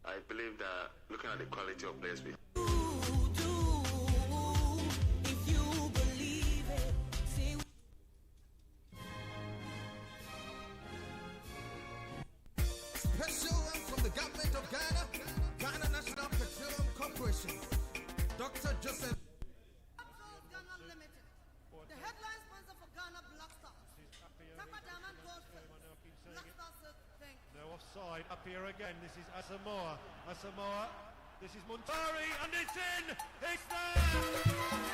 I believe that looking at the quality of players we Special one from the government of Ghana, Ghana National Petroleum Corporation, Dr. Joseph. Ghana Limited, the headline sponsor for Ghana Black Stars. Tapa Diamond Gold Black Stars says thank you. No offside, up here again, this is Asamoah, this is Montari, and it's in! It's there!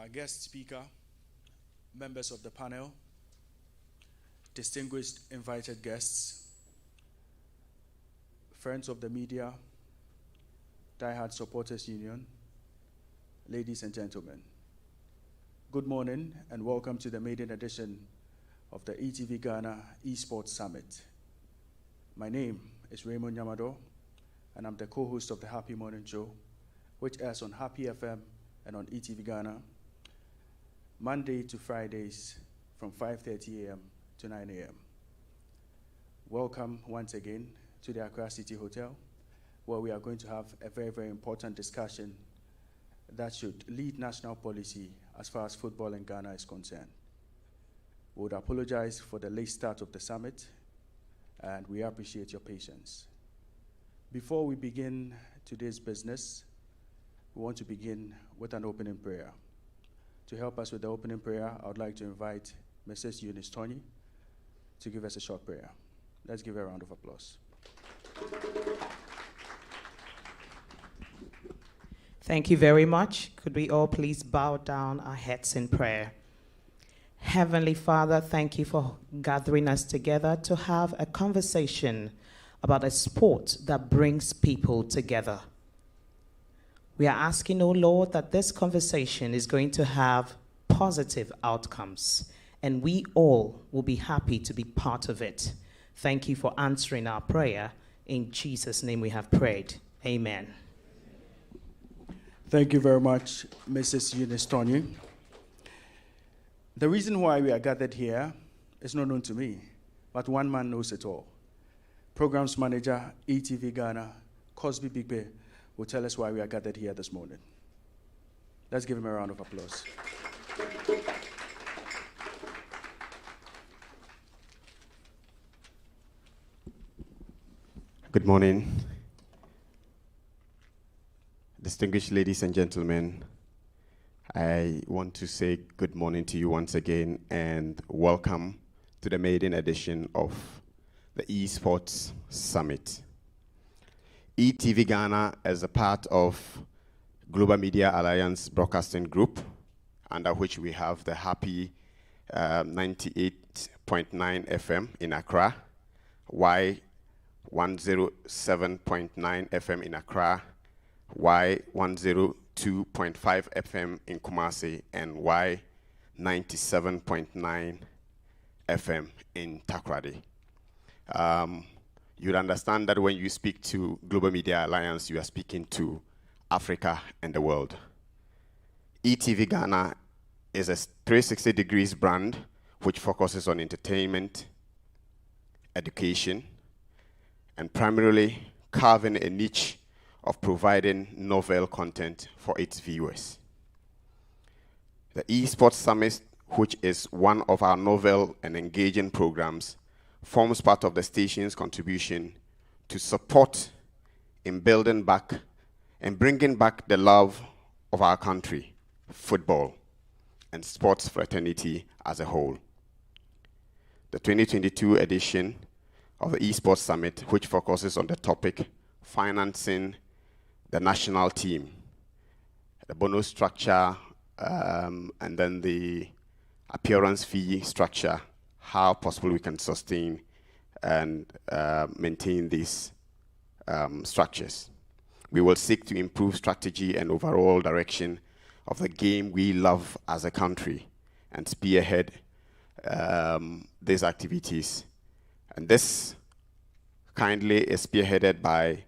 our guest speaker, members of the panel, distinguished invited guests, friends of the media, diehard supporters union, ladies and gentlemen. Good morning and welcome to the maiden edition of the ETV Ghana Esports Summit. My name is Raymond Yamado and I'm the co-host of the Happy Morning Show, which airs on Happy FM and on ETV Ghana, Monday to Fridays from 5:30 a.m. to 9 a.m. Welcome once again to the Accra City Hotel, where we are going to have a very, very important discussion that should lead national policy as far as football in Ghana is concerned. We would apologize for the late start of the summit, and we appreciate your patience. Before we begin today's business, we want to begin with an opening prayer. To help us with the opening prayer, I would like to invite Mrs. Eunice Tony to give us a short prayer. Let's give her a round of applause. Thank you very much. Could we all please bow down our heads in prayer? Heavenly Father, thank you for gathering us together to have a conversation about a sport that brings people together. We are asking, oh Lord, that this conversation is going to have positive outcomes, and we all will be happy to be part of it. Thank you for answering our prayer. In Jesus' name we have prayed. Amen. Thank you very much, Mrs. Eunice Tony. The reason why we are gathered here is not known to me, but one man knows it all. Programs Manager, ETV Ghana, Cosby Bigbe, will tell us why we are gathered here this morning. Let's give him a round of applause. Good morning. Distinguished ladies and gentlemen, I want to say good morning to you once again and welcome to the maiden edition of the Esports Summit. ETV Ghana is a part of Global Media Alliance Broadcasting Group, under which we have the Happy 98.9 FM in Accra, Y 107.9 FM in Accra, Y 102.5 FM in Kumasi, and Y 97.9 FM in Takoradi. You'd understand that when you speak to Global Media Alliance, you are speaking to Africa and the world. ETV Ghana is a 360 degrees brand which focuses on entertainment, education, and primarily carving a niche of providing novel content for its viewers. The Esports Summit, which is one of our novel and engaging programs, forms part of the station's contribution to support in building back and bringing back the love of our country, football, and sports fraternity as a whole. The 2022 edition of the Esports Summit, which focuses on the topic financing the national team, the bonus structure, and then the appearance fee structure, how possible we can sustain and maintain these structures. We will seek to improve strategy and overall direction of the game we love as a country and spearhead these activities. And this kindly is spearheaded by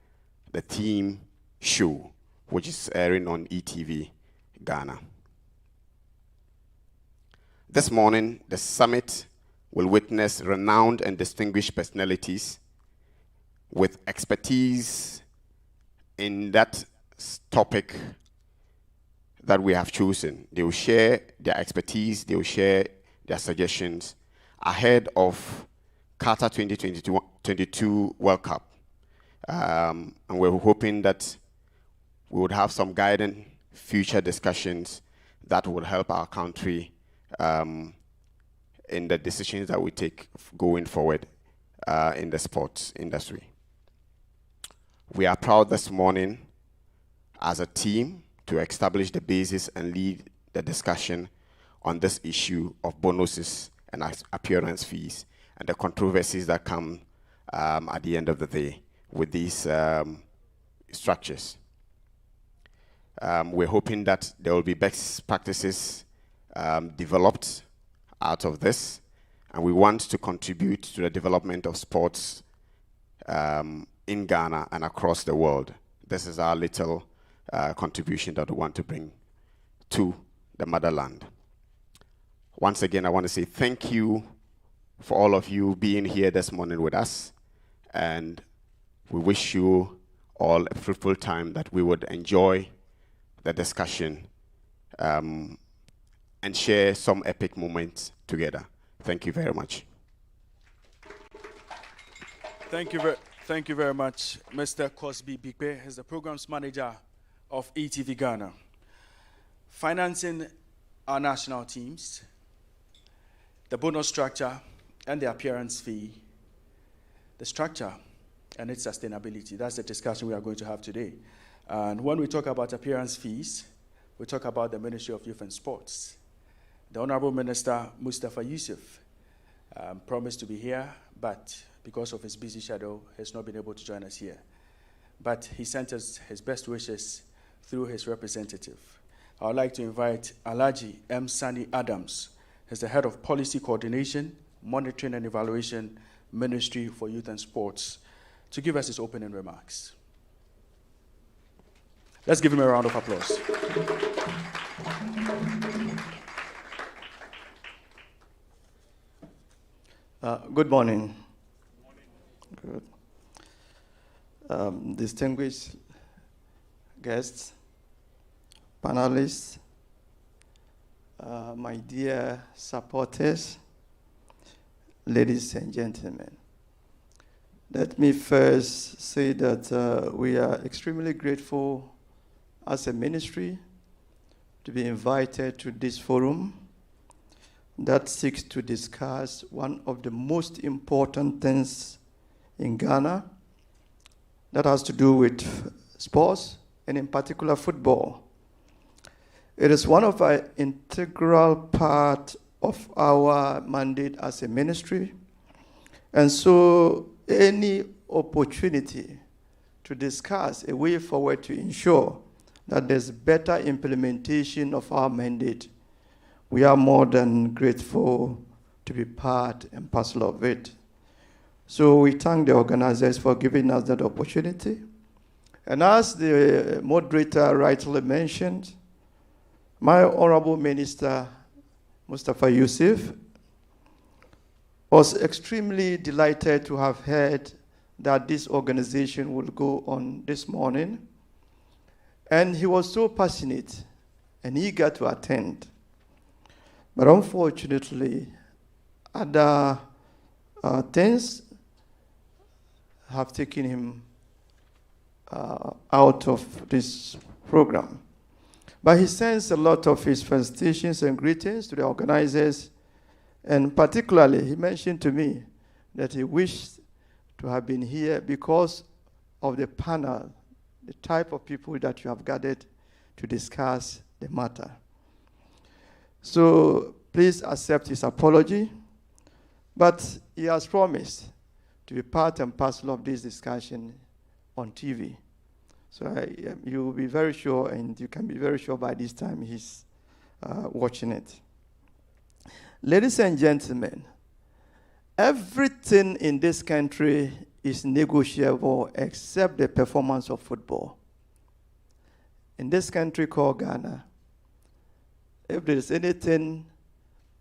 the team show, which is airing on ETV Ghana. This morning, the summit will witness renowned and distinguished personalities with expertise in that topic that we have chosen. They will share their expertise, they will share their suggestions ahead of Qatar 2022 World Cup. And we're hoping that we would have some guiding future discussions that would help our country in the decisions that we take going forward in the sports industry. We are proud this morning as a team to establish the basis and lead the discussion on this issue of bonuses and appearance fees and the controversies that come at the end of the day with these structures. We're hoping that there will be best practices developed out of this, and we want to contribute to the development of sports in Ghana and across the world. This is our little contribution that we want to bring to the motherland. Once again, I want to say thank you for all of you being here this morning with us, and we wish you all a fruitful time, that we would enjoy the discussion and share some epic moments together. Thank you very much. Thank you very much, Mr. Cosby Bigbe, is the programs manager of ETV Ghana. Financing our national teams, the bonus structure and the appearance fee, the structure and its sustainability. That's the discussion we are going to have today. And when we talk about appearance fees, we talk about the Ministry of Youth and Sports. The Honorable Minister Mustafa Yusuf promised to be here, but because of his busy schedule, has not been able to join us here. But he sent us his best wishes through his representative. I would like to invite Alhaji M. Sani Adams, who's the head of Policy Coordination, Monitoring and Evaluation, Ministry for Youth and Sports, to give us his opening remarks. Let's give him a round of applause. Good morning. Good. Distinguished guests, panelists, my dear supporters, ladies and gentlemen. Let me first say that we are extremely grateful as a ministry to be invited to this forum that seeks to discuss one of the most important things in Ghana that has to do with sports, and in particular football. It is one of our integral part of our mandate as a ministry, and so any opportunity to discuss a way forward to ensure that there's better implementation of our mandate, we are more than grateful to be part and parcel of it. So we thank the organizers for giving us that opportunity. And as the moderator rightly mentioned, my Honorable Minister Mustafa Yusuf was extremely delighted to have heard that this organization will go on this morning. And he was so passionate and eager to attend. But unfortunately, other things have taken him out of this program. But he sends a lot of his felicitations and greetings to the organizers, and particularly he mentioned to me that he wished to have been here because of the panel, the type of people that you have gathered to discuss the matter. So please accept his apology, but he has promised to be part and parcel of this discussion on TV. So you will be very sure, and you can be very sure by this time he's watching it. Ladies and gentlemen, everything in this country is negotiable except the performance of football. In this country called Ghana, if there is anything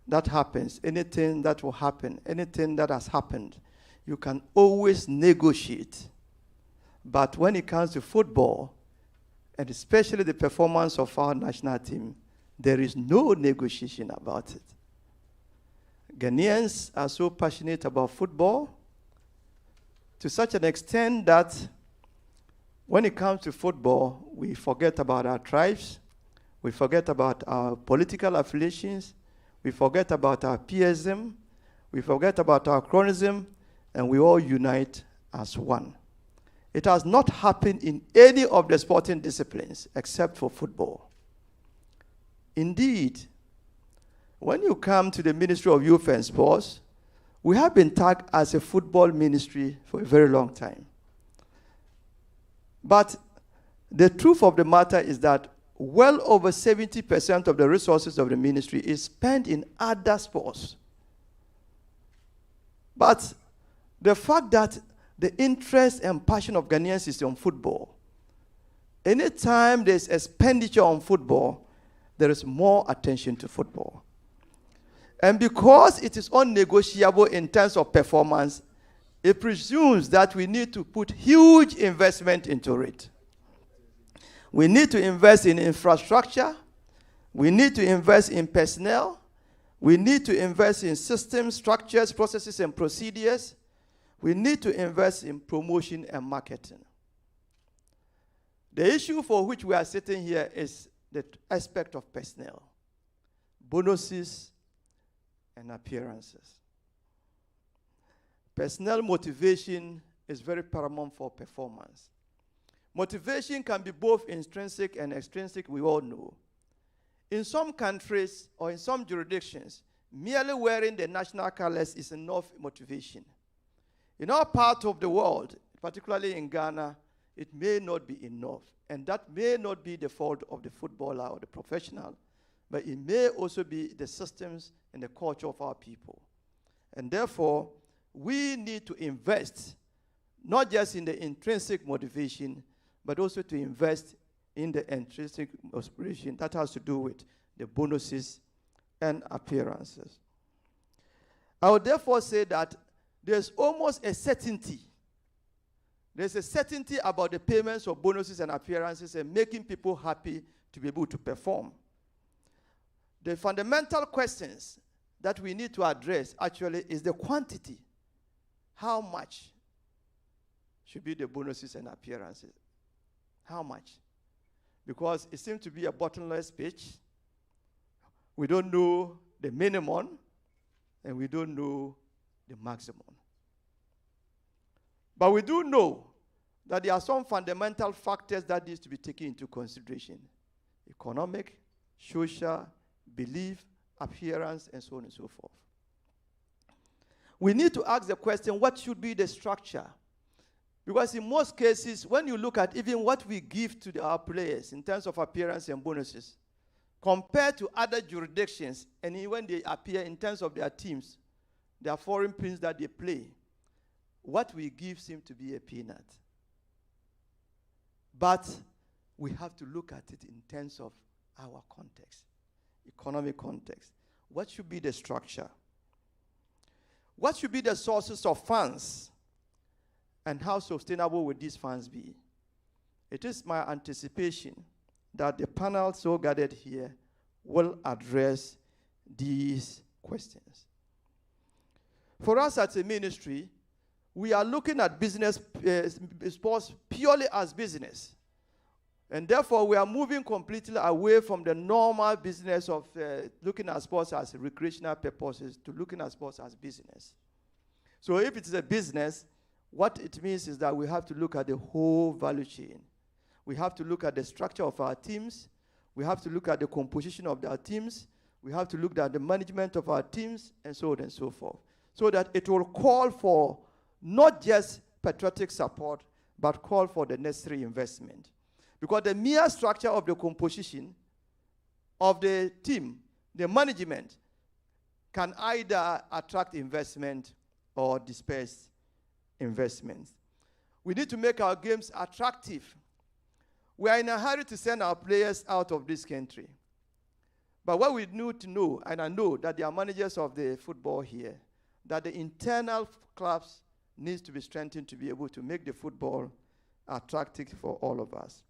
that happens, anything that will happen, anything that has happened, you can always negotiate. But when it comes to football, and especially the performance of our national team, there is no negotiation about it. Ghanaians are so passionate about football to such an extent that when it comes to football, we forget about our tribes, we forget about our political affiliations, we forget about our peerism, we forget about our chronism, and we all unite as one. It has not happened in any of the sporting disciplines except for football. Indeed, when you come to the Ministry of Youth and Sports, we have been tagged as a football ministry for a very long time. But the truth of the matter is that well over 70% of the resources of the ministry is spent in other sports. But the fact that the interest and passion of Ghanaians is on football, anytime there's expenditure on football, there is more attention to football. And because it is unnegotiable in terms of performance, it presumes that we need to put huge investment into it. We need to invest in infrastructure. We need to invest in personnel. We need to invest in systems, structures, processes, and procedures. We need to invest in promotion and marketing. The issue for which we are sitting here is the aspect of personnel, bonuses, and appearances. Personnel motivation is very paramount for performance. Motivation can be both intrinsic and extrinsic, we all know. In some countries or in some jurisdictions, merely wearing the national colors is enough motivation. In our part of the world, particularly in Ghana, it may not be enough. And that may not be the fault of the footballer or the professional, but it may also be the systems and the culture of our people. And therefore, we need to invest not just in the intrinsic motivation, but also to invest in the intrinsic motivation that has to do with the bonuses and appearances. I would therefore say that there's almost a certainty. There's a certainty about the payments of bonuses and appearances and making people happy to be able to perform. The fundamental questions that we need to address actually is the quantity. How much should be the bonuses and appearances? How much? Because it seems to be a bottomless pit. We don't know the minimum, and we don't know the maximum. But we do know that there are some fundamental factors that need to be taken into consideration. Economic, social, belief, appearance, and so on and so forth. We need to ask the question, what should be the structure? Because in most cases, when you look at even what we give to our players in terms of appearance and bonuses, compared to other jurisdictions, and when they appear in terms of their teams, their foreign teams that they play, what we give seems to be a peanut. But we have to look at it in terms of our context, economic context. What should be the structure? What should be the sources of funds? And how sustainable will these funds be? It is my anticipation that the panel so gathered here will address these questions. For us as a ministry, we are looking at business, sports purely as business. And therefore, we are moving completely away from the normal business of looking at sports as recreational purposes to looking at sports as business. So if it is a business, what it means is that we have to look at the whole value chain. We have to look at the structure of our teams. We have to look at the composition of our teams. We have to look at the management of our teams, and so on and so forth. So that it will call for not just patriotic support, but call for the necessary investment. Because the mere structure of the composition of the team, the management, can either attract investment or disperse investments. We need to make our games attractive. We are in a hurry to send our players out of this country. But what we need to know, and I know that there are managers of the football here, that the internal clubs needs to be strengthened to be able to make the football attractive for all of us.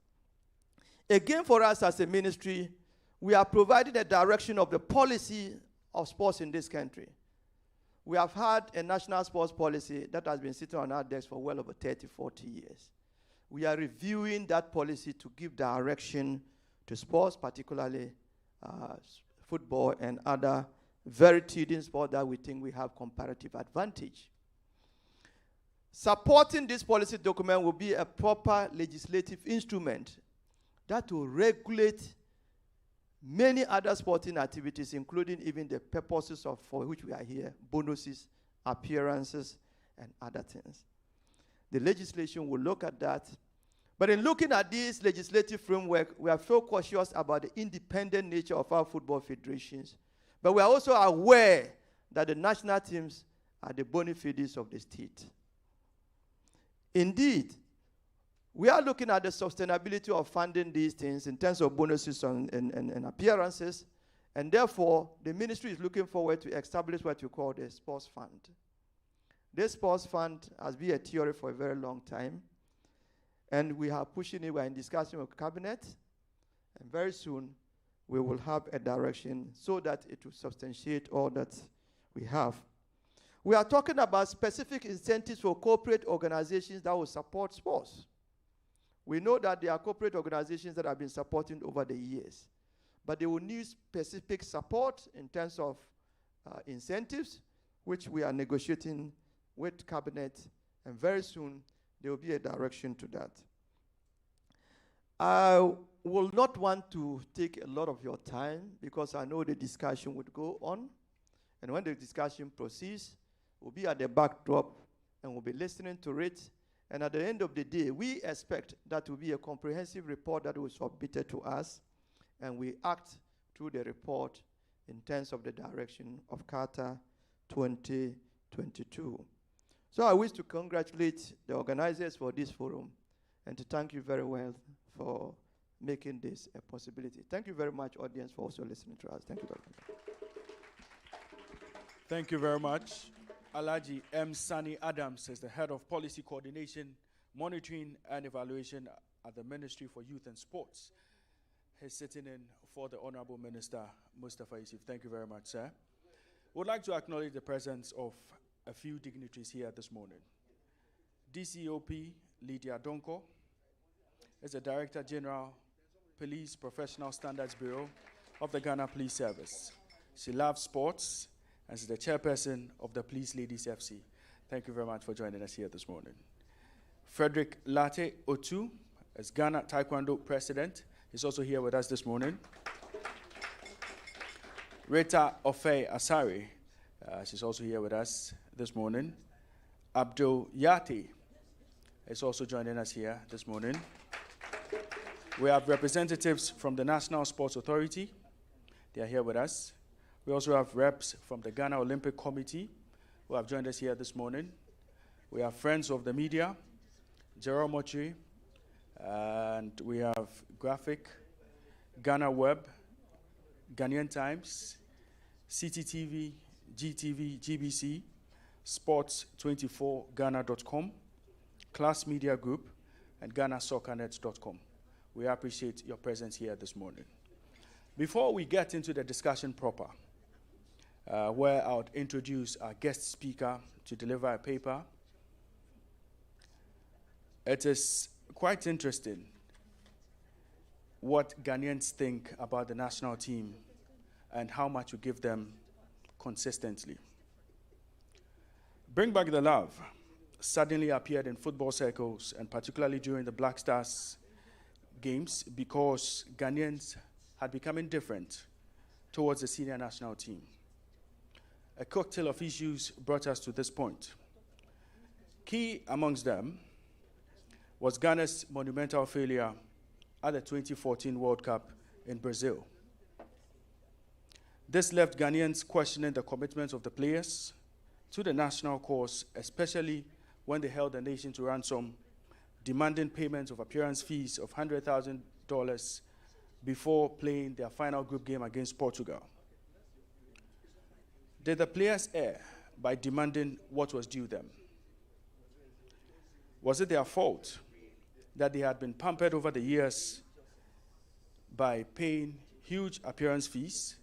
Again, for us as a ministry, we are providing a direction of the policy of sports in this country. We have had a national sports policy that has been sitting on our desk for well over 30, 40 years. We are reviewing that policy to give direction to sports, particularly football and other very teaching sports that we think we have comparative advantage. Supporting this policy document will be a proper legislative instrument that will regulate many other sporting activities, including even the purposes for which we are here, bonuses, appearances, and other things. The legislation will look at that. But in looking at this legislative framework, we are so cautious about the independent nature of our football federations. But we are also aware that the national teams are the bona fides of the state. Indeed, we are looking at the sustainability of funding these things in terms of bonuses and appearances, and therefore, the ministry is looking forward to establish what you call the sports fund. This sports fund has been a theory for a very long time, and we are pushing it. We are in discussion with cabinet, and very soon we will have a direction so that it will substantiate all that we have. We are talking about specific incentives for corporate organizations that will support sports. We know that there are corporate organizations that have been supporting over the years, but they will need specific support in terms of incentives, which we are negotiating with cabinet, and very soon there will be a direction to that. I will not want to take a lot of your time because I know the discussion would go on, and when the discussion proceeds, we'll be at the backdrop and we'll be listening to it. And at the end of the day, we expect that will be a comprehensive report that will be submitted to us, and we act through the report in terms of the direction of Carter 2022. So I wish to congratulate the organizers for this forum and to thank you very well for making this a possibility. Thank you very much, audience, for also listening to us. Thank you very much. Thank you very much. Alhaji M. Sani Adams is the head of policy coordination, monitoring, and evaluation at the Ministry for Youth and Sports. He's sitting in for the Honorable Minister, Mustafa Yusuf. Thank you very much, sir. We'd like to acknowledge the presence of a few dignitaries here this morning. DCOP Lydia Donko is the Director General, Police Professional Standards Bureau of the Ghana Police Service. She loves sports and is the chairperson of the Police Ladies FC. Thank you very much for joining us here this morning. Frederick Latte Otu is Ghana Taekwondo President. He's also here with us this morning. Rita Ofe Asari, she's also here with us this morning. Abdul Yati is also joining us here this morning. We have representatives from the National Sports Authority. They are here with us. We also have reps from the Ghana Olympic Committee who have joined us here this morning. We have friends of the media, Jerome Mochi, and we have Graphic, Ghana Web, Ghanaian Times, CTTV, GTV, GBC, Sports24Ghana.com, Class Media Group, and GhanaSoccerNet.com. We appreciate your presence here this morning. Before we get into the discussion proper, where I would introduce our guest speaker to deliver a paper, it is quite interesting what Ghanaians think about the national team and how much we give them consistently. Bring Back the Love suddenly appeared in football circles, and particularly during the Black Stars games, because Ghanaians had become indifferent towards the senior national team. A cocktail of issues brought us to this point. Key amongst them was Ghana's monumental failure at the 2014 World Cup in Brazil. This left Ghanaians questioning the commitment of the players to the national cause, especially when they held the nation to ransom, demanding payment of appearance fees of $100,000 before playing their final group game against Portugal. Did the players err by demanding what was due them? Was it their fault that they had been pampered over the years by paying huge appearance fees?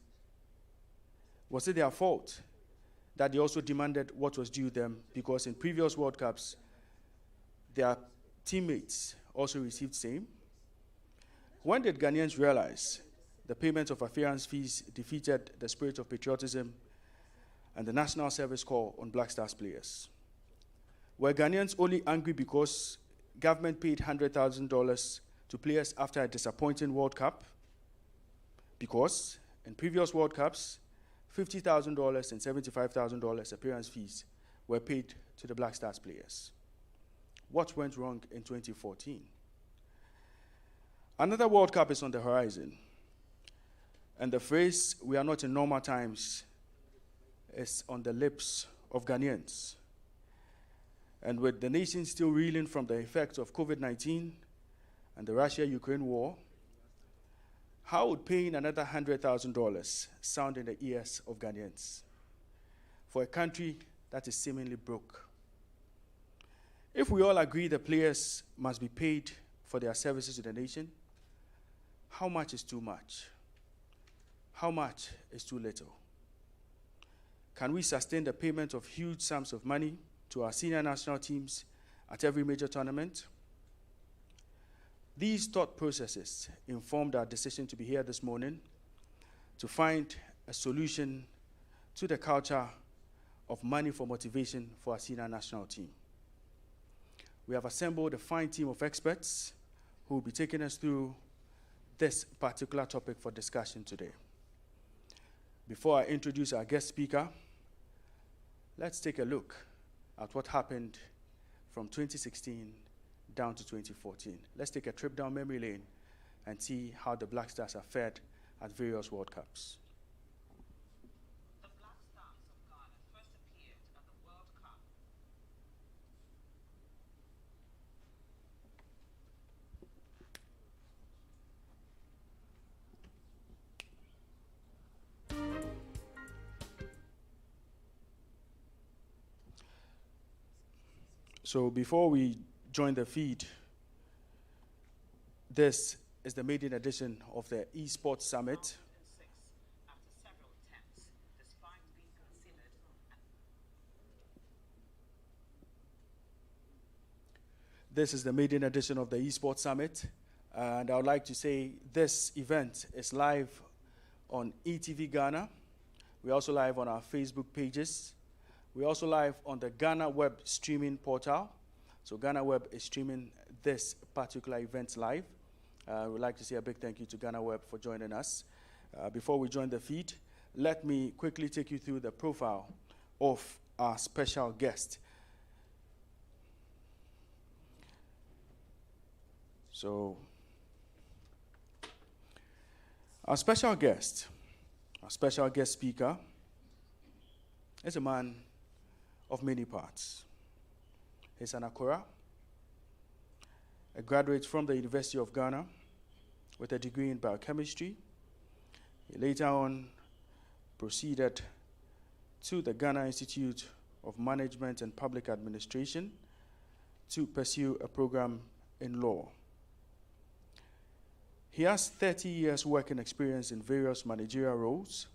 Was it their fault that they also demanded what was due them because in previous World Cups, their teammates also received same? When did Ghanaians realize the payment of appearance fees defeated the spirit of patriotism and the national service call on Black Stars players? Were Ghanaians only angry because government paid $100,000 to players after a disappointing World Cup? because in previous World Cups, $50,000 and $75,000 appearance fees were paid to the Black Stars players. What went wrong in 2014? Another World Cup is on the horizon, and the phrase, "we are not in normal times," is on the lips of Ghanaians. And with the nation still reeling from the effects of COVID-19 and the Russia-Ukraine war, how would paying another $100,000 sound in the ears of Ghanaians for a country that is seemingly broke? If we all agree the players must be paid for their services to the nation, how much is too much? How much is too little? Can we sustain the payment of huge sums of money to our senior national teams at every major tournament? These thought processes informed our decision to be here this morning to find a solution to the culture of money for motivation for our senior national team. We have assembled a fine team of experts who will be taking us through this particular topic for discussion today. Before I introduce our guest speaker, let's take a look at what happened from 2016 down to 2014. Let's take a trip down memory lane and see how the Black Stars are fared at various World Cups. The Black Stars of Ghana first appeared at the World Cup. So before we join the feed, this is the maiden edition of the Esports Summit. 2006, after several attempts, despite being considered This is the maiden edition of the Esports Summit, and I would like to say this event is live on ETV Ghana. We're also live on our Facebook pages. We're also live on the Ghana Web streaming portal. So Ghana Web is streaming this particular event live. We'd like to say a big thank you to Ghana Web for joining us. Before we join the feed, let me quickly take you through the profile of our special guest. So, our special guest speaker, is a man of many parts. He's an Akora, a graduate from the University of Ghana with a degree in biochemistry. He later on proceeded to the Ghana Institute of Management and Public Administration to pursue a program in law. He has 30 years working experience in various managerial roles,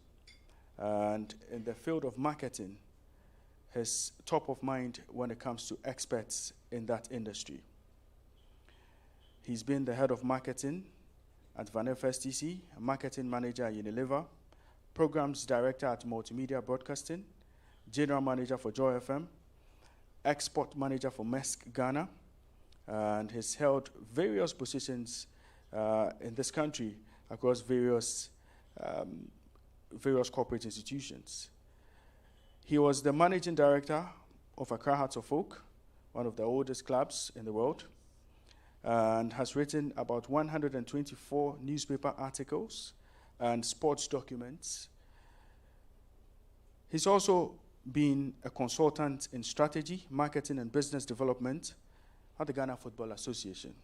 and in the field of marketing, he's top of mind when it comes to experts in that industry. He's been the head of marketing at Van FSTC, a marketing manager at Unilever, programs director at Multimedia Broadcasting, general manager for Joy FM, export manager for Maersk Ghana, and he's held various positions in this country across various corporate institutions. He was the managing director of Accra Hearts of Oak, one of the oldest clubs in the world, and has written about 124 newspaper articles and sports documents. He's also been a consultant in strategy, marketing, and business development at the Ghana Football Association.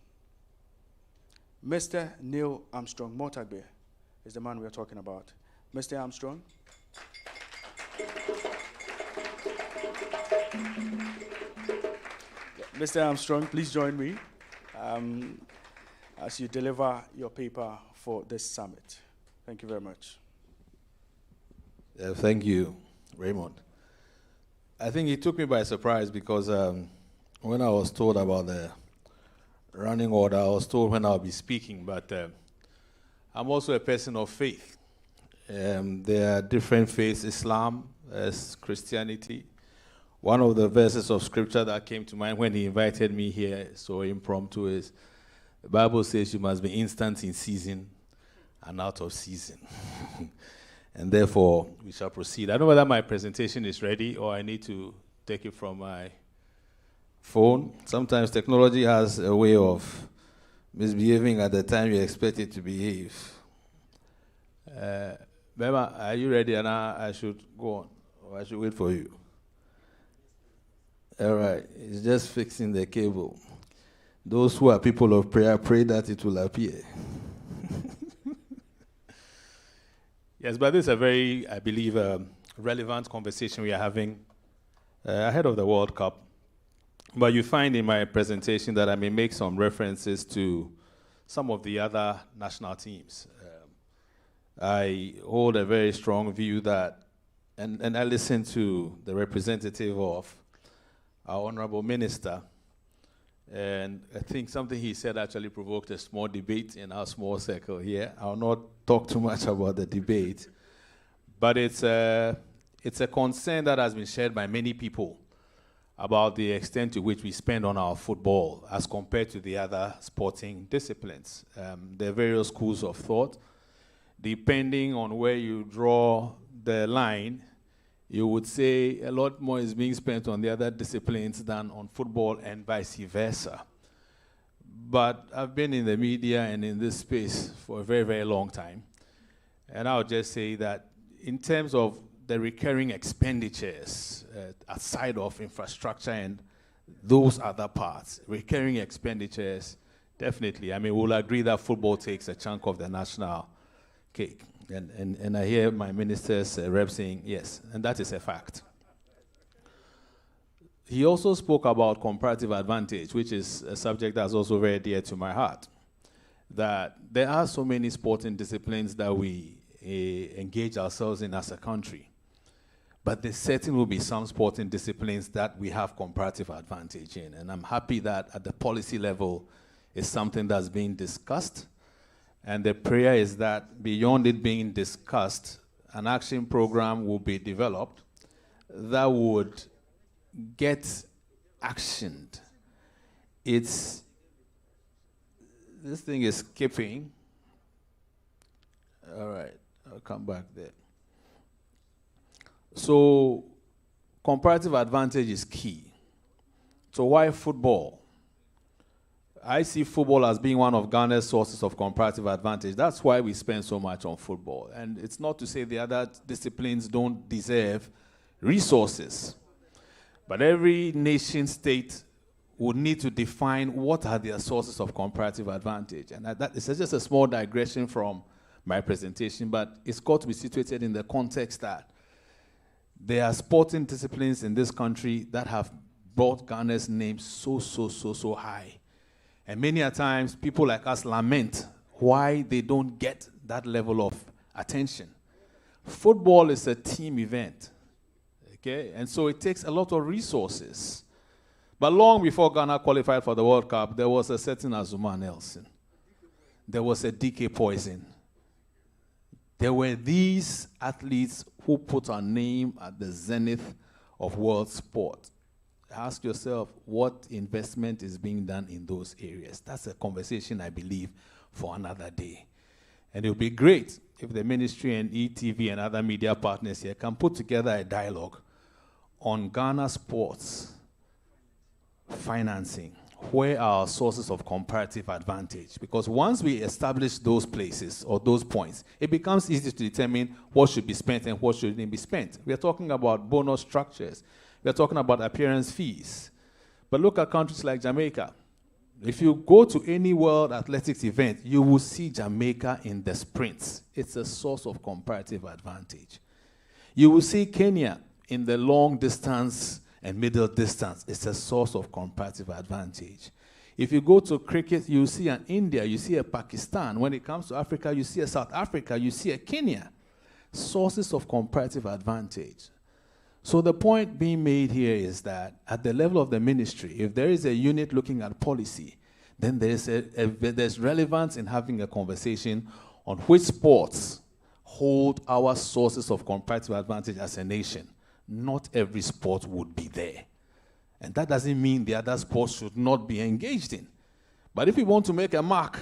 Mr. Neil Armstrong Motagbe is the man we are talking about. Mr. Armstrong. Mr. Armstrong, please join me as you deliver your paper for this summit. Thank you very much. Thank you, Raymond. I think it took me by surprise because when I was told about the running order, I was told when I'll be speaking, but I'm also a person of faith. There are different faiths, Islam, Christianity. One of the verses of scripture that came to mind when he invited me here, so impromptu, is the Bible says you must be instant in season and out of season. And therefore, we shall proceed. I don't know whether my presentation is ready or I need to take it from my phone. Sometimes technology has a way of misbehaving at the time you expect it to behave. Bema, are you ready? And I should go on, or I should wait for you? All right, it's just fixing the cable. Those who are people of prayer, pray that it will appear. Yes, but this is a very, I believe, relevant conversation we are having ahead of the World Cup. But you find in my presentation that I may make some references to some of the other national teams. I hold a very strong view that, and I listened to the representative of our honorable minister, and I think something he said actually provoked a small debate in our small circle here. I'll not talk too much about the debate, but it's a concern that has been shared by many people about the extent to which we spend on our football as compared to the other sporting disciplines. There are various schools of thought. Depending on where you draw the line, you would say a lot more is being spent on the other disciplines than on football and vice versa. But I've been in the media and in this space for a very, very long time. And I'll just say that in terms of the recurring expenditures aside of infrastructure and those other parts, recurring expenditures, definitely. I mean, we'll agree that football takes a chunk of the national cake. And I hear my minister's rep saying yes, and that is a fact. He also spoke about comparative advantage, which is a subject that's also very dear to my heart. That there are so many sporting disciplines that we engage ourselves in as a country. But there certainly will be some sporting disciplines that we have comparative advantage in. And I'm happy that at the policy level, it's something that's being discussed. And the prayer is that beyond it being discussed, an action program will be developed that would get actioned. This thing is skipping. All right, I'll come back there. So, comparative advantage is key. So why football? I see football as being one of Ghana's sources of comparative advantage. That's why we spend so much on football. And it's not to say the other disciplines don't deserve resources. But every nation state would need to define what are their sources of comparative advantage. And that is just a small digression from my presentation, but it's got to be situated in the context that there are sporting disciplines in this country that have brought Ghana's name so high. And many a times, people like us lament why they don't get that level of attention. Football is a team event, okay? And so it takes a lot of resources. But long before Ghana qualified for the World Cup, there was a certain Azuma Nelson. There was a DK Poison. There were these athletes who put our name at the zenith of world sport. Ask yourself what investment is being done in those areas. That's a conversation, I believe, for another day. And it would be great if the ministry and ETV and other media partners here can put together a dialogue on Ghana sports financing. Where are our sources of comparative advantage? Because once we establish those places or those points, it becomes easy to determine what should be spent and what shouldn't be spent. We are talking about bonus structures. We are talking about appearance fees. But look at countries like Jamaica. If you go to any World Athletics event, you will see Jamaica in the sprints. It's a source of comparative advantage. You will see Kenya in the long distance and middle distance. It's a source of comparative advantage. If you go to cricket, you see an India, you see a Pakistan. When it comes to Africa, you see a South Africa, you see a Kenya. Sources of comparative advantage. So the point being made here is that at the level of the ministry, if there is a unit looking at policy, then there's relevance in having a conversation on which sports hold our sources of comparative advantage as a nation. Not every sport would be there. And that doesn't mean the other sports should not be engaged in. But if we want to make a mark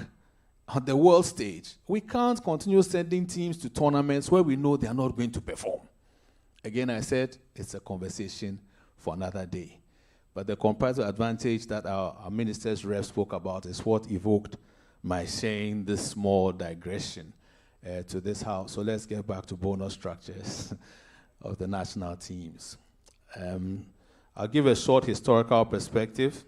on the world stage. We can't continue sending teams to tournaments where we know they are not going to perform. Again, I said it's a conversation for another day. But the comparative advantage that our minister's rep spoke about is what evoked my sharing this small digression to this house. So let's get back to bonus structures of the national teams. I'll give a short historical perspective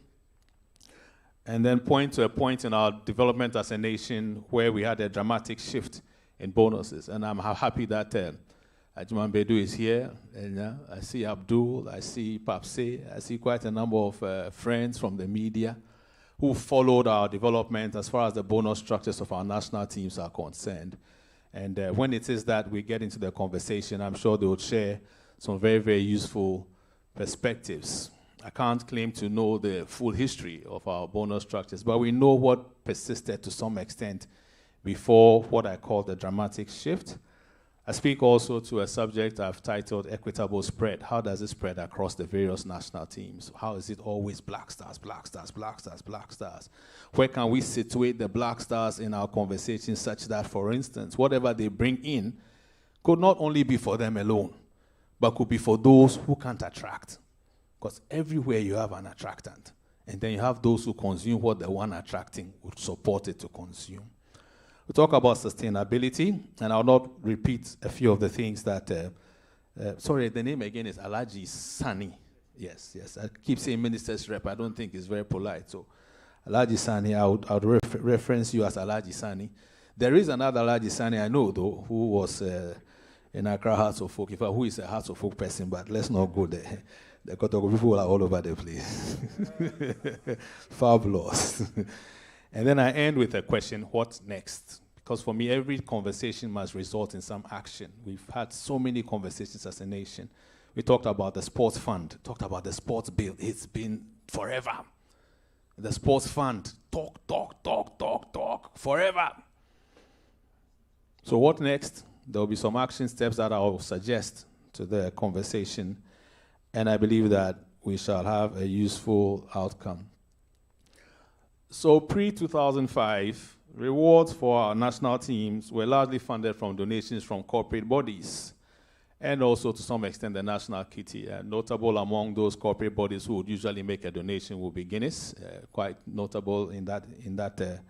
and then point to a point in our development as a nation where we had a dramatic shift in bonuses. And I'm happy that Ajman Bedu is here. And I see Abdul, I see Papse, I see quite a number of friends from the media who followed our development as far as the bonus structures of our national teams are concerned. And when it is that we get into the conversation, I'm sure they would share some very, very useful perspectives. I can't claim to know the full history of our bonus structures, but we know what persisted to some extent before what I call the dramatic shift. I speak also to a subject I've titled Equitable Spread. How does it spread across the various national teams? How is it always Black Stars, Black Stars, Black Stars, Black Stars? Where can we situate the Black Stars in our conversation such that, for instance, whatever they bring in could not only be for them alone, but could be for those who can't attract? Because everywhere you have an attractant, and then you have those who consume what the one attracting would support it to consume. We talk about sustainability, and I'll not repeat a few of the things that, sorry, the name again is Alhaji Sani. Yes, I keep saying minister's rep. I don't think it's very polite. So Alhaji Sani, I would reference you as Alhaji Sani. There is another Alhaji Sani I know, though, who was in Accra Hearts of Folk, who is a Hearts of Folk person, but let's not go there. The Kotoko people are all over the place. Fabulous. And then I end with a question, what next? Because for me, every conversation must result in some action. We've had so many conversations as a nation. We talked about the sports fund, talked about the sports bill. It's been forever. The sports fund, talk, forever. So what next? There will be some action steps that I will suggest to the conversation, and I believe that we shall have a useful outcome. So pre-2005, rewards for our national teams were largely funded from donations from corporate bodies, and also to some extent the national kitty. Notable among those corporate bodies who would usually make a donation would be Guinness, quite notable in that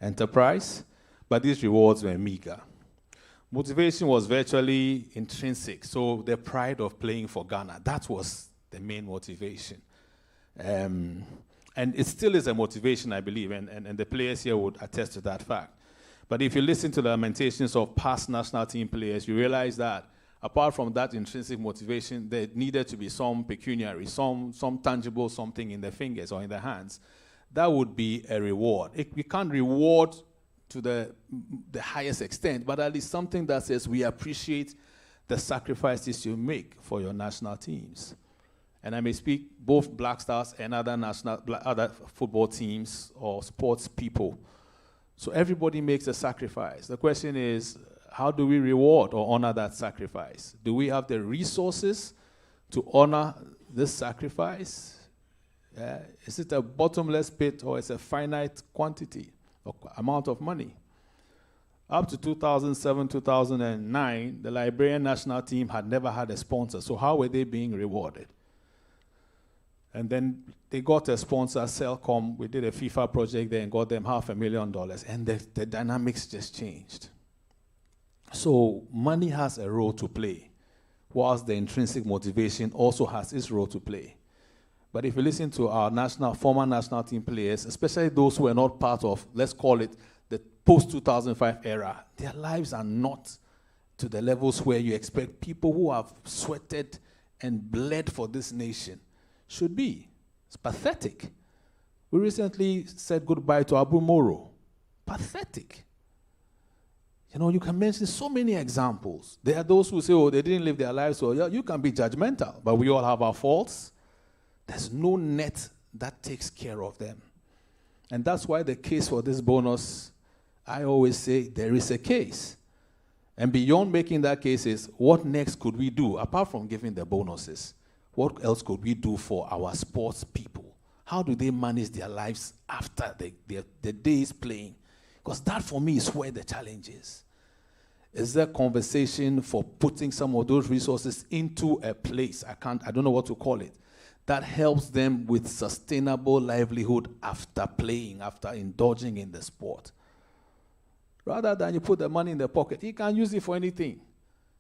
enterprise. But these rewards were meager. Motivation was virtually intrinsic, so the pride of playing for Ghana, that was the main motivation. And it still is a motivation, I believe, and the players here would attest to that fact. But if you listen to the lamentations of past national team players, you realize that apart from that intrinsic motivation, there needed to be some pecuniary, some tangible something in the fingers or in the hands. That would be a reward. We can't reward to the highest extent, but at least something that says we appreciate the sacrifices you make for your national teams. And I may speak both Black Stars and other football teams or sports people. So everybody makes a sacrifice. The question is, how do we reward or honor that sacrifice? Do we have the resources to honor this sacrifice? Is it a bottomless pit or is it a finite quantity or amount of money? Up to 2007, 2009, the Liberian national team had never had a sponsor. So how were they being rewarded? And then they got a sponsor, Celcom. We did a FIFA project there and got them $500,000. And the dynamics just changed. So money has a role to play, whilst the intrinsic motivation also has its role to play. But if you listen to our former national team players, especially those who are not part of, let's call it, the post-2005 era, their lives are not to the levels where you expect people who have sweated and bled for this nation should be. It's pathetic. We recently said goodbye to Abu Moro. Pathetic. You know, you can mention so many examples. There are those who say, oh, they didn't live their lives, so yeah, you can be judgmental, but we all have our faults. There's no net that takes care of them. And that's why the case for this bonus, I always say there is a case. And beyond making that case is, what next could we do, apart from giving the bonuses? What else could we do for our sports people? How do they manage their lives after the days playing? Because that, for me, is where the challenge is. Is there conversation for putting some of those resources into a place, I don't know what to call it, that helps them with sustainable livelihood after playing, after indulging in the sport? Rather than you put the money in the pocket, he can't use it for anything.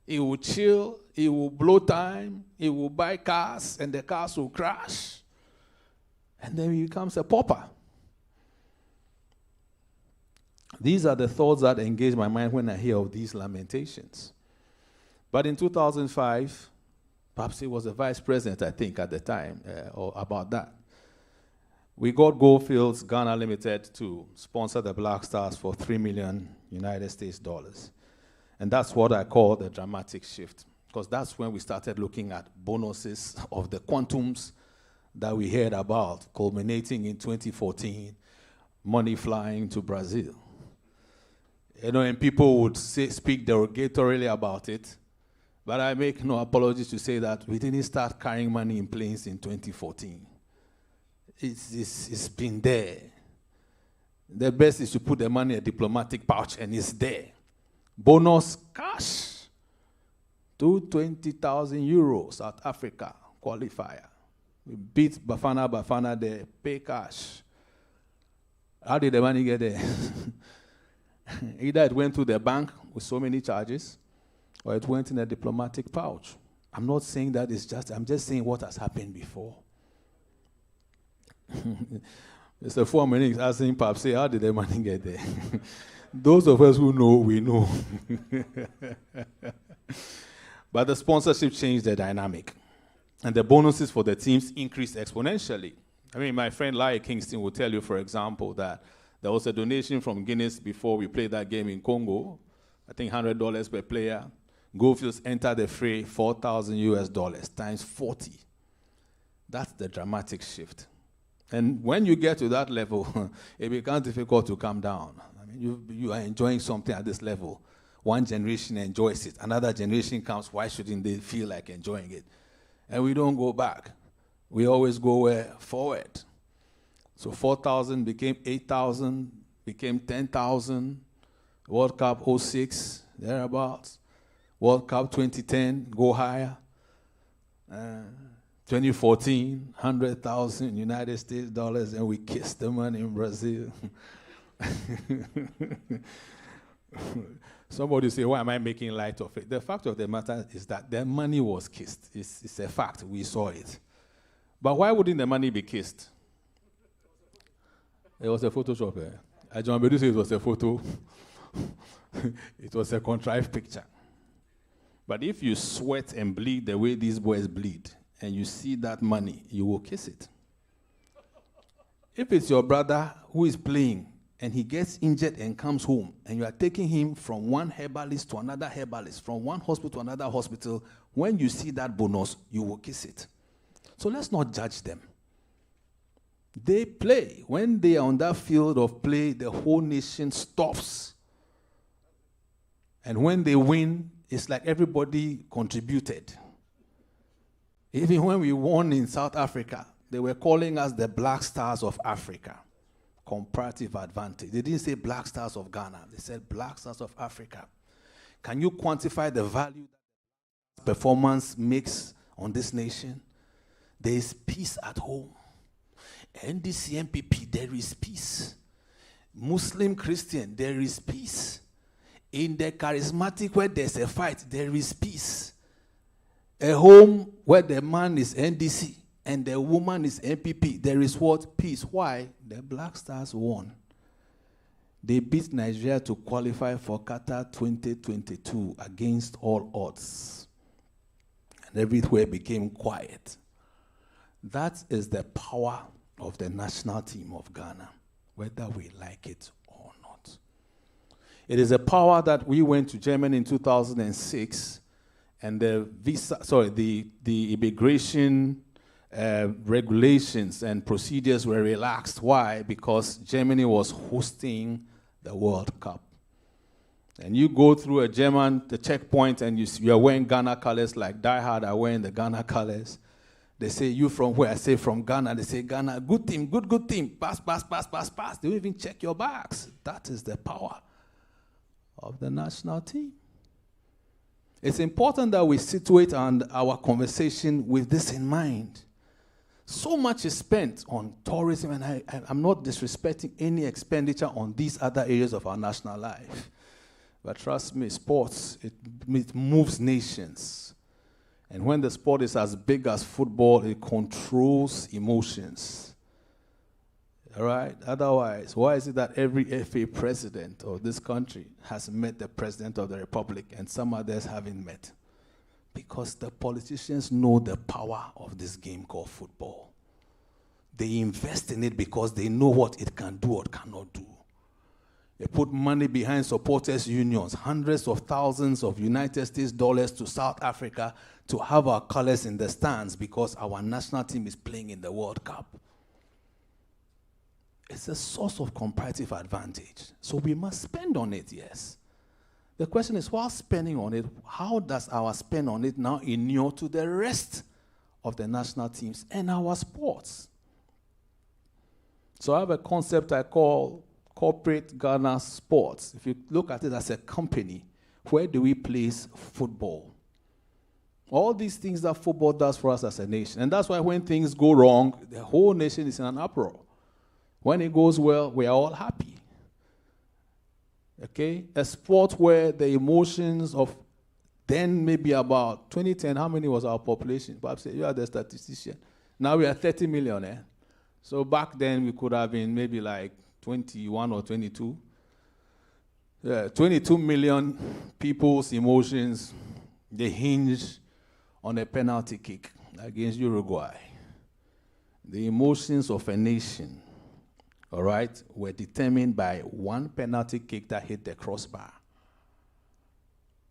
He will chill, he will blow time, he will buy cars, and the cars will crash. And then he becomes a pauper. These are the thoughts that engage my mind when I hear of these lamentations. But in 2005, perhaps he was the vice president, I think, at the time, or about that, we got Goldfields Ghana Limited to sponsor the Black Stars for $3 million United States dollars. And that's what I call the dramatic shift, because that's when we started looking at bonuses of the quantums that we heard about, culminating in 2014, money flying to Brazil. You know, and people would speak derogatorily about it, but I make no apologies to say that we didn't start carrying money in planes in 2014. It's been there. The best is to put the money in a diplomatic pouch, and it's there. Bonus cash, 220,000 euros, South Africa qualifier. We beat Bafana, they pay cash. How did the money get there? Either it went to the bank with so many charges, or it went in a diplomatic pouch. I'm not saying that I'm just saying what has happened before. Mr. 4 minutes asking Pap, say, how did the money get there? Those of us who know, we know. But the sponsorship changed the dynamic. And the bonuses for the teams increased exponentially. I mean, my friend Larry Kingston will tell you, for example, that there was a donation from Guinness before we played that game in Congo. I think $100 per player. Goldfields entered the fray, $4,000 times 40. That's the dramatic shift. And when you get to that level, it becomes difficult to come down. I mean, you are enjoying something at this level. One generation enjoys it. Another generation comes, why shouldn't they feel like enjoying it? And we don't go back. We always go forward. So 4,000 became 8,000, became 10,000. World Cup 06, thereabouts. World Cup 2010, go higher. 2014, 100,000 United States dollars, and we kissed the money in Brazil. Somebody say, why am I making light of it? The fact of the matter is that the money was kissed. It's a fact. We saw it. But why wouldn't the money be kissed? It was a Photoshop. John Bedu said it was a photo. It was a contrived picture. But if you sweat and bleed the way these boys bleed, and you see that money, you will kiss it. If it's your brother who is playing, and he gets injured and comes home, and you are taking him from one herbalist to another herbalist, from one hospital to another hospital, when you see that bonus, you will kiss it. So let's not judge them. They play. When they are on that field of play, the whole nation stops. And when they win, it's like everybody contributed. Even when we won in South Africa, they were calling us the Black Stars of Africa. Comparative advantage. They didn't say Black Stars of Ghana. They said Black Stars of Africa. Can you quantify the value that performance makes on this nation? There is peace at home. NDC, MPP, there is peace. Muslim, Christian, there is peace. In the charismatic where there's a fight, there is peace. A home where the man is NDC and the woman is MPP, there is what? Peace. Why? The Black Stars won. They beat Nigeria to qualify for Qatar 2022 against all odds. And everywhere became quiet. That is the power of the national team of Ghana, whether we like it or not. It is a power that we went to Germany in 2006, and the immigration regulations and procedures were relaxed. Why? Because Germany was hosting the World Cup. And you go through the checkpoint, and you are wearing Ghana colors, like Die Hard are wearing the Ghana colors. They say, you from where? I say, from Ghana. They say, Ghana, good team, good team. Pass. They don't even check your bags. That is the power of the national team. It's important that we situate our conversation with this in mind. So much is spent on tourism, and I'm not disrespecting any expenditure on these other areas of our national life. But trust me, sports, it moves nations. And when the sport is as big as football, it controls emotions. All right? Otherwise, why is it that every FA president of this country has met the president of the republic and some others haven't met? Because the politicians know the power of this game called football. They invest in it because they know what it can do or cannot do. They put money behind supporters' unions, hundreds of thousands of United States dollars to South Africa to have our colors in the stands because our national team is playing in the World Cup. It's a source of comparative advantage. So we must spend on it, yes. The question is, while spending on it, how does our spend on it now inure to the rest of the national teams and our sports? So I have a concept I call corporate Ghana sports. If you look at it as a company, where do we place football? All these things that football does for us as a nation. And that's why when things go wrong, the whole nation is in an uproar. When it goes well, we are all happy. Okay? A sport where the emotions of then maybe about 2010, how many was our population? Perhaps you are the statistician. Now we are 30 million, eh? So back then we could have been maybe like 21 or 22. 22 million people's emotions, they hinge on a penalty kick against Uruguay. The emotions of a nation, all right, were determined by one penalty kick that hit the crossbar.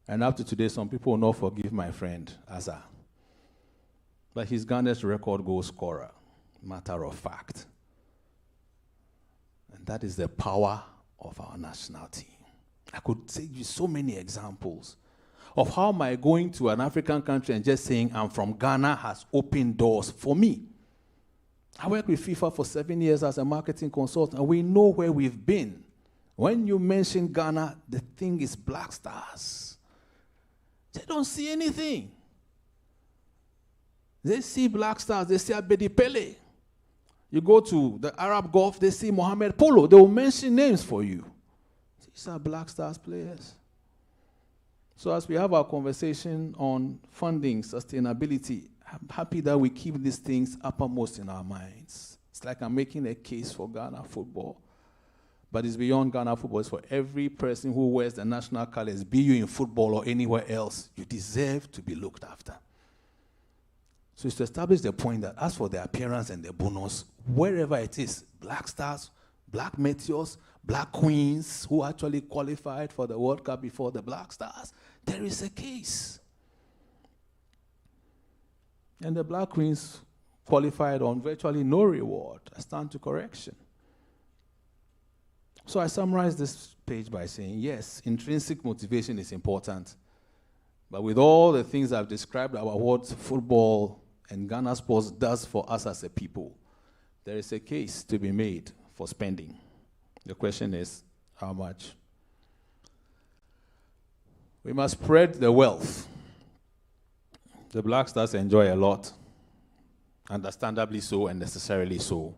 And up to today, some people will not forgive my friend, Asa. But he's Ghana's record goal scorer, matter of fact. And that is the power of our national team. I could take you so many examples of how my going to an African country and just saying I'm from Ghana has opened doors for me. I worked with FIFA for 7 years as a marketing consultant, and we know where we've been. When you mention Ghana, the thing is Black Stars. They don't see anything. They see Black Stars, they see Abedi Pele. You go to the Arab Gulf, they see Mohamed Polo. They will mention names for you. These are Black Stars players. So as we have our conversation on funding, sustainability, I'm happy that we keep these things uppermost in our minds. It's like I'm making a case for Ghana football. But it's beyond Ghana football. It's for every person who wears the national colors, be you in football or anywhere else. You deserve to be looked after. So it's to establish the point that as for the appearance and the bonus, wherever it is, Black Stars, Black Meteors, Black Queens, who actually qualified for the World Cup before the Black Stars, there is a case. And the Black Queens qualified on virtually no reward. I stand to correction. So I summarize this page by saying, yes, intrinsic motivation is important. But with all the things I've described about what football and Ghana sports does for us as a people, there is a case to be made for spending. The question is, how much? We must spread the wealth. The Black Stars enjoy a lot, understandably so and necessarily so.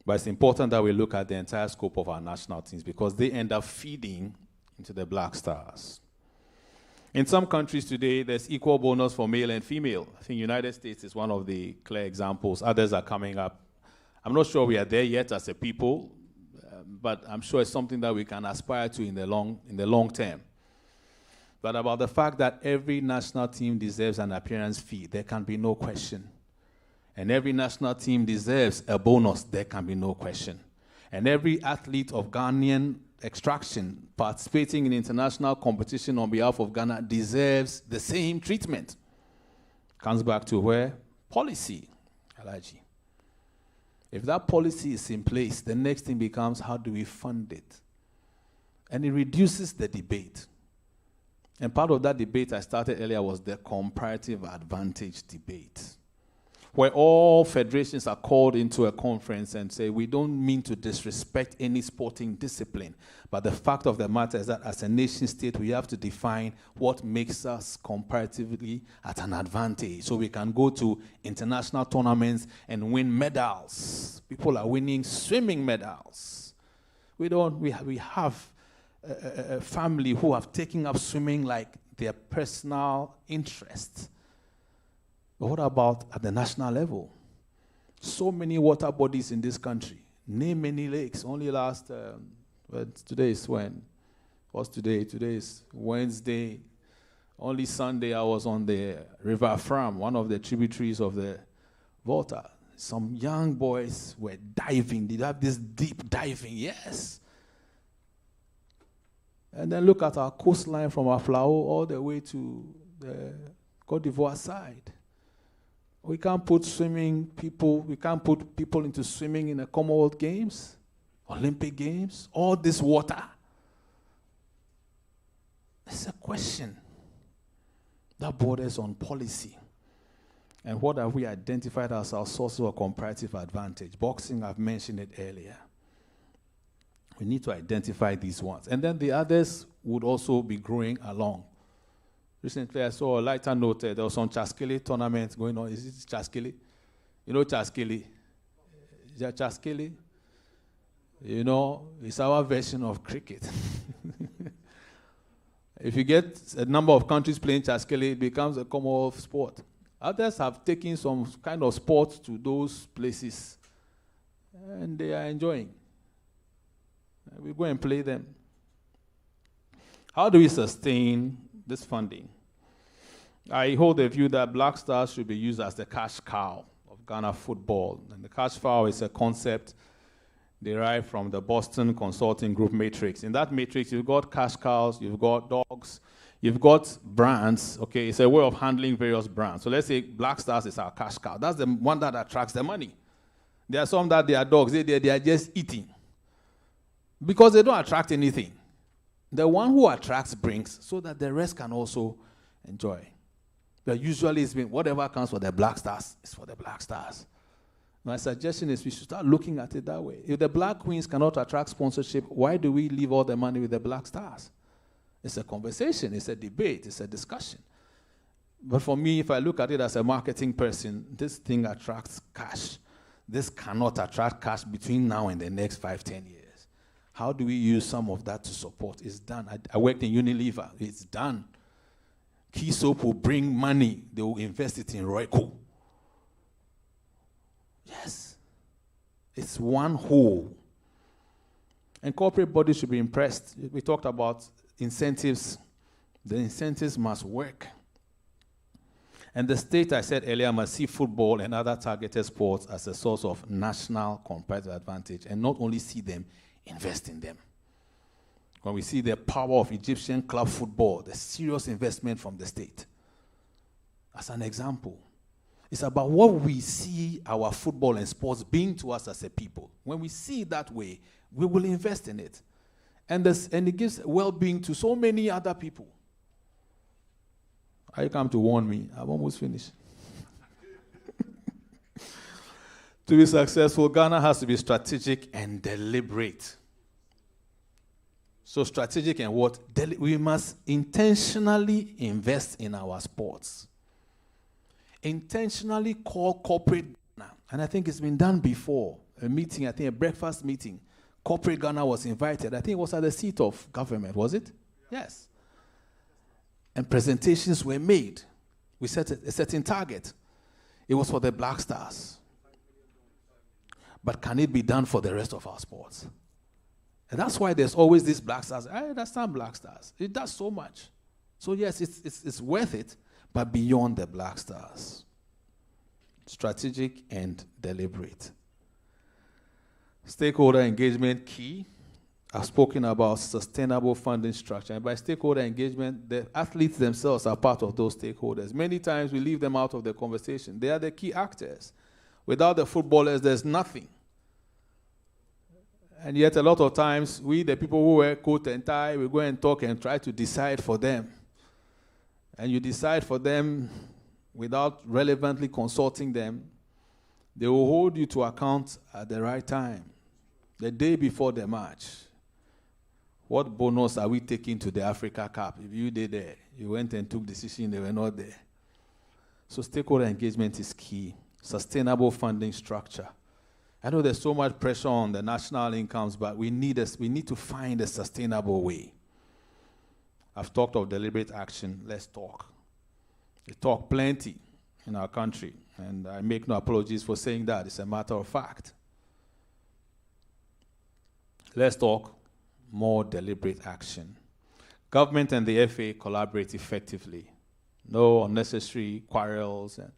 But it's important that we look at the entire scope of our national teams because they end up feeding into the Black Stars. In some countries today, there's equal bonus for male and female. I think United States is one of the clear examples. Others are coming up. I'm not sure we are there yet as a people, but I'm sure it's something that we can aspire to in the long term. But about the fact that every national team deserves an appearance fee, there can be no question. And every national team deserves a bonus, there can be no question. And every athlete of Ghanaian extraction participating in international competition on behalf of Ghana deserves the same treatment. Comes back to where? Policy, Alaji. If that policy is in place, the next thing becomes how do we fund it? And it reduces the debate. And part of that debate I started earlier was the comparative advantage debate, where all federations are called into a conference and say, we don't mean to disrespect any sporting discipline, but the fact of the matter is that as a nation state, we have to define what makes us comparatively at an advantage, so we can go to international tournaments and win medals. People are winning swimming medals. We have a family who have taken up swimming like their personal interest. But what about at the national level? So many water bodies in this country. Name many lakes. Only last, today is when? What's today? Today is Wednesday. Only Sunday I was on the River Fram, one of the tributaries of the Volta. Some young boys were diving. Did have this deep diving? Yes. And then look at our coastline from Aflao all the way to the Côte d'Ivoire side. We can't put people into swimming in the Commonwealth Games, Olympic Games, all this water. It's a question that borders on policy. And what have we identified as our source of comparative advantage? Boxing, I've mentioned it earlier. We need to identify these ones. And then the others would also be growing along. Recently, I saw a lighter note. There was some Chaskili tournament going on. Is it Chaskili? You know Chaskili? Is that Chaskili? You know, it's our version of cricket. If you get a number of countries playing Chaskili, it becomes a Commonwealth sport. Others have taken some kind of sport to those places, and they are enjoying. We go and play them. How do we sustain this funding? I hold the view that Black Stars should be used as the cash cow of Ghana football. And the cash cow is a concept derived from the Boston Consulting Group matrix. In that matrix, you've got cash cows, you've got dogs, you've got brands. Okay, it's a way of handling various brands. So let's say Black Stars is our cash cow. That's the one that attracts the money. There are some that they are dogs. They are just eating, because they don't attract anything. The one who attracts brings, so that the rest can also enjoy. But usually it's been whatever comes for the Black Stars is for the Black Stars. My suggestion is we should start looking at it that way. If the Black Queens cannot attract sponsorship, why do we leave all the money with the Black Stars? It's a conversation, it's a debate, it's a discussion. But for me, if I look at it as a marketing person, this thing attracts cash. This cannot attract cash between now and the next 5-10 years. How do we use some of that to support? It's done. I worked in Unilever. It's done. Key Soap will bring money. They will invest it in Royco. Yes. It's one whole. And corporate bodies should be impressed. We talked about incentives. The incentives must work. And the state, I said earlier, must see football and other targeted sports as a source of national competitive advantage, and not only see them, invest in them. When we see the power of Egyptian club football, the serious investment from the state. As an example, it's about what we see our football and sports being to us as a people. When we see it that way, we will invest in it. And it gives well-being to so many other people. I come to warn me. I'm almost finished. To be successful, Ghana has to be strategic and deliberate. So strategic and what? We must intentionally invest in our sports. Intentionally call corporate Ghana. And I think it's been done before. A meeting, I think a breakfast meeting. Corporate Ghana was invited. I think it was at the seat of government, was it? Yes. And presentations were made. We set a certain target. It was for the Black Stars. But can it be done for the rest of our sports? And that's why there's always these Black Stars. I understand Black Stars. It does so much. So yes, it's worth it, but beyond the Black Stars. Strategic and deliberate. Stakeholder engagement key. I've spoken about sustainable funding structure. And by stakeholder engagement, the athletes themselves are part of those stakeholders. Many times we leave them out of the conversation. They are the key actors. Without the footballers, there's nothing. And yet a lot of times, we, the people who wear coat and tie, we go and talk and try to decide for them. and you decide for them without relevantly consulting them, they will hold you to account at the right time, the day before the match. What bonus are we taking to the Africa Cup? If you did there, you went and took decision, they were not there. So stakeholder engagement is key. Sustainable funding structure. I know there's so much pressure on the national incomes, but we need to find a sustainable way. I've talked of deliberate action. Let's talk. We talk plenty in our country, and I make no apologies for saying that. It's a matter of fact. Let's talk more deliberate action. Government and the FA collaborate effectively. No unnecessary quarrels and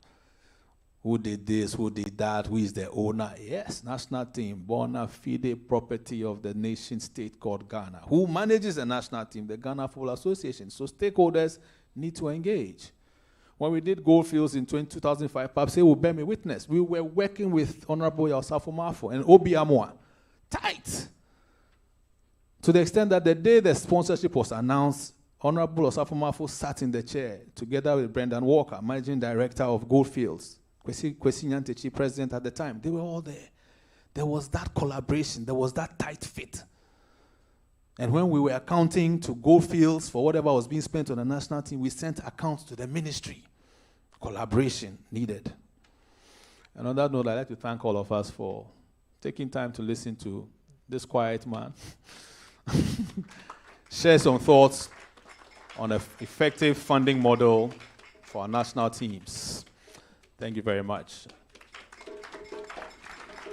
who did this, who did that, who is the owner. Yes, national team, bona fide property of the nation state called Ghana. Who manages the national team? The Ghana Football Association. So stakeholders need to engage. When we did Goldfields in 2005, Papse will bear me witness. We were working with Honorable Yosafo Mafo and Obi Amoa. Tight. To the extent that the day the sponsorship was announced, Honorable Yosafo Mafo sat in the chair together with Brendan Walker, Managing Director of Goldfields, Kwesi Nyantechi, President at the time. They were all there. There was that collaboration. There was that tight fit. And when we were accounting to Goldfields for whatever was being spent on the national team, we sent accounts to the ministry. Collaboration needed. And on that note, I'd like to thank all of us for taking time to listen to this quiet man. Share some thoughts on an effective funding model for our national teams. Thank you very much.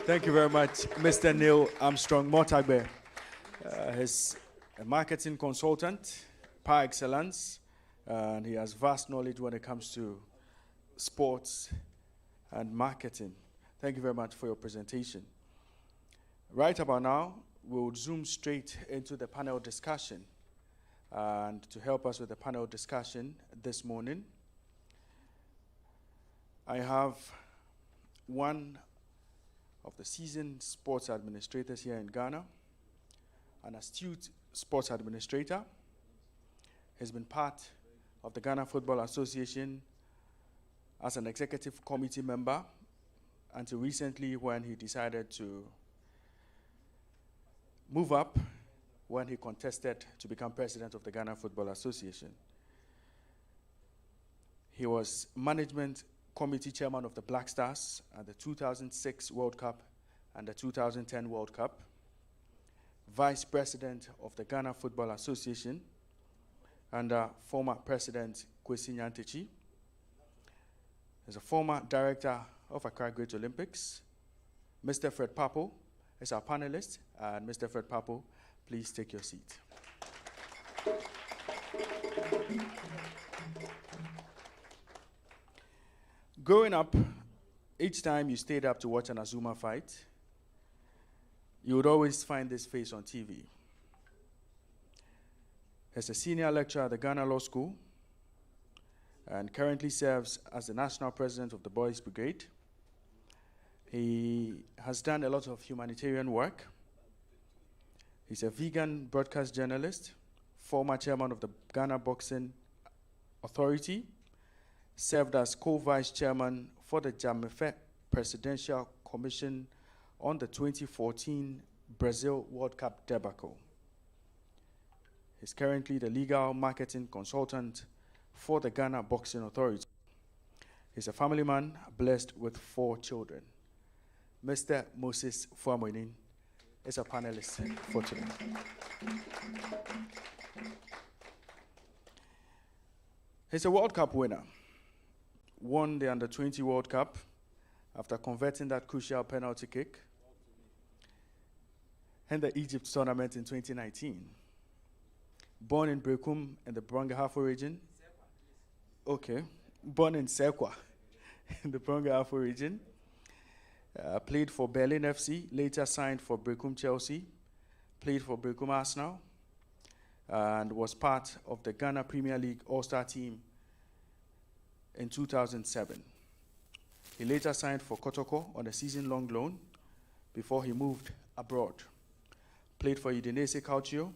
Thank you very much, Mr. Neil Armstrong Motagbe. He's a marketing consultant par excellence, and he has vast knowledge when it comes to sports and marketing. Thank you very much for your presentation. Right about now, we'll zoom straight into the panel discussion. And to help us with the panel discussion this morning, I have one of the seasoned sports administrators here in Ghana, an astute sports administrator. He's been part of the Ghana Football Association as an executive committee member until recently when he decided to move up when he contested to become president of the Ghana Football Association. He was management committee chairman of the Black Stars at the 2006 World Cup and the 2010 World Cup, vice president of the Ghana Football Association under former president Kwesi Nyantechi. He's a former director of Accra Great Olympics. Mr. Fred Papo is our panelist, and Mr. Fred Papo, please take your seat. Growing up, each time you stayed up to watch an Azuma fight, you would always find this face on TV. He's a senior lecturer at the Ghana Law School and currently serves as the national president of the Boys Brigade. He has done a lot of humanitarian work. He's a vegan broadcast journalist, former chairman of the Ghana Boxing Authority, served as co-vice chairman for the Jamefe Presidential Commission on the 2014 Brazil World Cup debacle. He's currently the legal marketing consultant for the Ghana Boxing Authority. He's a family man blessed with 4 children. Mr. Moses Fuamoinin is a panelist for today. He's a World Cup winner. Won the Under-20 World Cup after converting that crucial penalty kick in the Egypt tournament in 2019. Born in Brekum in the Brongahafo region. Okay. Born in Sekwa in the Brongahafo region. Played for Berlin FC, later signed for Brekum Chelsea, played for Brekum Arsenal, and was part of the Ghana Premier League All-Star team in 2007. He later signed for Kotoko on a season-long loan before he moved abroad. Played for Udinese Calcio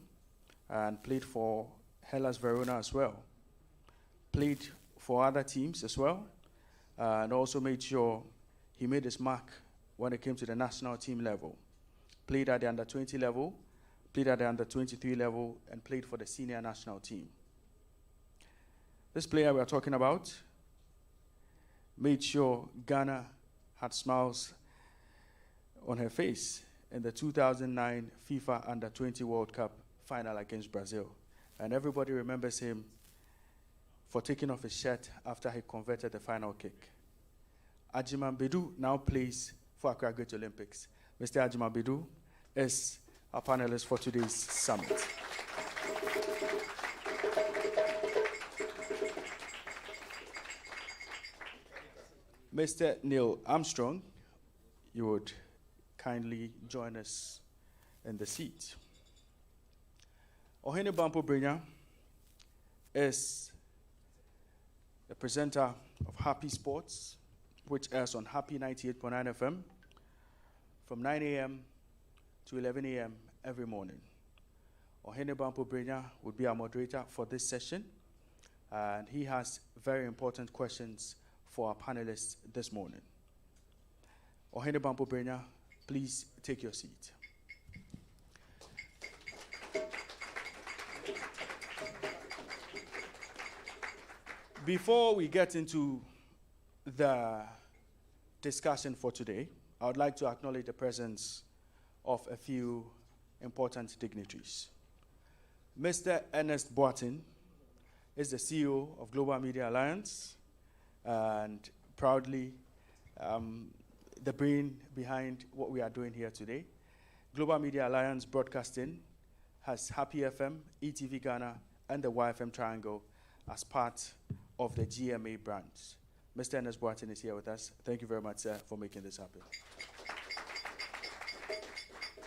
and played for Hellas Verona as well. played for other teams as well, and also made sure he made his mark when it came to the national team level. Played at the under 20 level, played at the under 23 level, and played for the senior national team. This player we are talking about made sure Ghana had smiles on her face in the 2009 FIFA Under 20 World Cup final against Brazil. And everybody remembers him for taking off his shirt after he converted the final kick. Ajiman Bedu now plays for Accra Great Olympics. Mr. Ajiman Bedu is our panelist for today's summit. Mr. Neil Armstrong, you would kindly join us in the seat. Ohene Bampo Brenya is the presenter of Happy Sports, which airs on Happy 98.9 FM from 9 a.m. to 11 a.m. every morning. Ohene Bampo Brenya would be our moderator for this session, and he has very important questions for our panelists this morning. Ohene Bampo Brenya, please take your seat. Before we get into the discussion for today, I would like to acknowledge the presence of a few important dignitaries. Mr. Ernest Boatin is the CEO of Global Media Alliance and proudly the brain behind what we are doing here today. Global Media Alliance Broadcasting has Happy FM, ETV Ghana, and the YFM Triangle as part of the GMA brands. Mr. Ernest Boatin is here with us. Thank you very much, sir, for making this happen.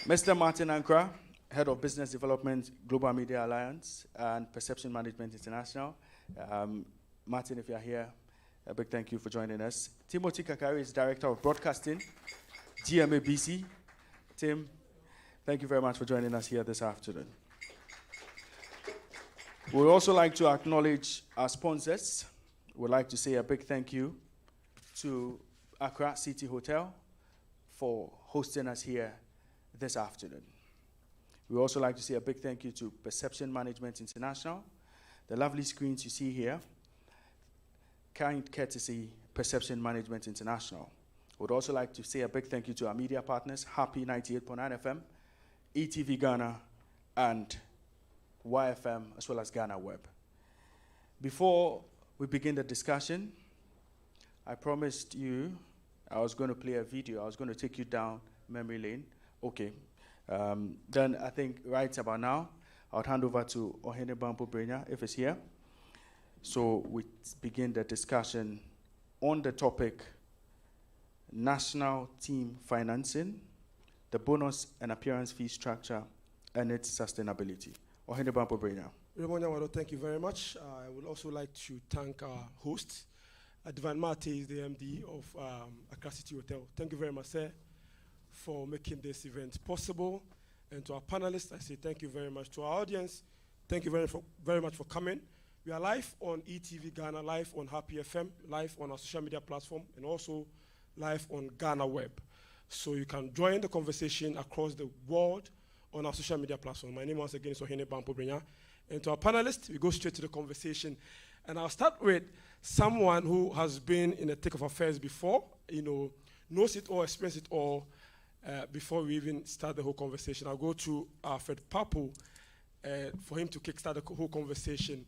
Mr. Martin Ankra, Head of Business Development, Global Media Alliance, and Perception Management International. Martin, if you're here, a big thank you for joining us. Timothy Kakari is Director of Broadcasting, GMA BC. Tim, thank you very much for joining us here this afternoon. We would also like to acknowledge our sponsors. We'd like to say a big thank you to Accra City Hotel for hosting us here this afternoon. We would also like to say a big thank you to Perception Management International. The lovely screens you see here, kind courtesy Perception Management International. We'd also like to say a big thank you to our media partners, Happy 98.9 FM, ETV Ghana, and YFM, as well as Ghana Web. Before we begin the discussion, I promised you I was going to play a video. I was going to take you down memory lane. Okay. Then I think right about now, I'll hand over to Ohene Bampo Brenya, if it's here. So we begin the discussion on the topic, national team financing, the bonus and appearance fee structure, and its sustainability. Ohene Bampo Brenya. Raymond, thank you very much. I would also like to thank our host, Advan Mate is the MD of Accra City Hotel. Thank you very much, sir, for making this event possible. And to our panelists, I say thank you very much. To our audience, thank you very much for coming. We are live on ETV Ghana, live on Happy FM, live on our social media platform, and also live on Ghana Web. So you can join the conversation across the world on our social media platform. My name once again is Ohene Bampo Brenya. And to our panelists, we go straight to the conversation. And I'll start with someone who has been in the thick of affairs before, knows it all, experienced it all, before we even start the whole conversation. I'll go to Fred Papo for him to kickstart the whole conversation.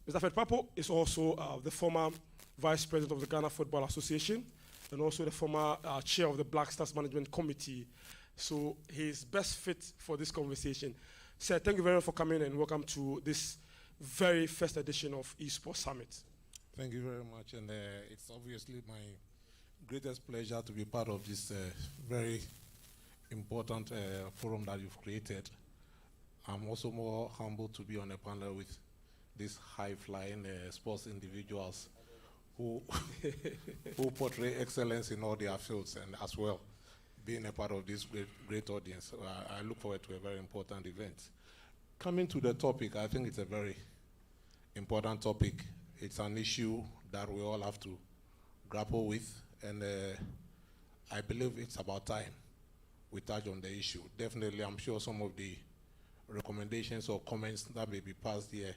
Mr. Fred Papo is also the former Vice President of the Ghana Football Association and also the former Chair of the Black Stars Management Committee. So he's best fit for this conversation. Sir, thank you very much for coming and welcome to this very first edition of eSports Summit. Thank you very much, and it's obviously my greatest pleasure to be part of this very important forum that you've created. I'm also more humbled to be on a panel with these high-flying sports individuals who who portray excellence in all their fields, and as well being a part of this great audience. I look forward to a very important event. Coming to the topic, I think it's a very important topic. It's an issue that we all have to grapple with, and I believe it's about time we touch on the issue. Definitely, I'm sure some of the recommendations or comments that may be passed here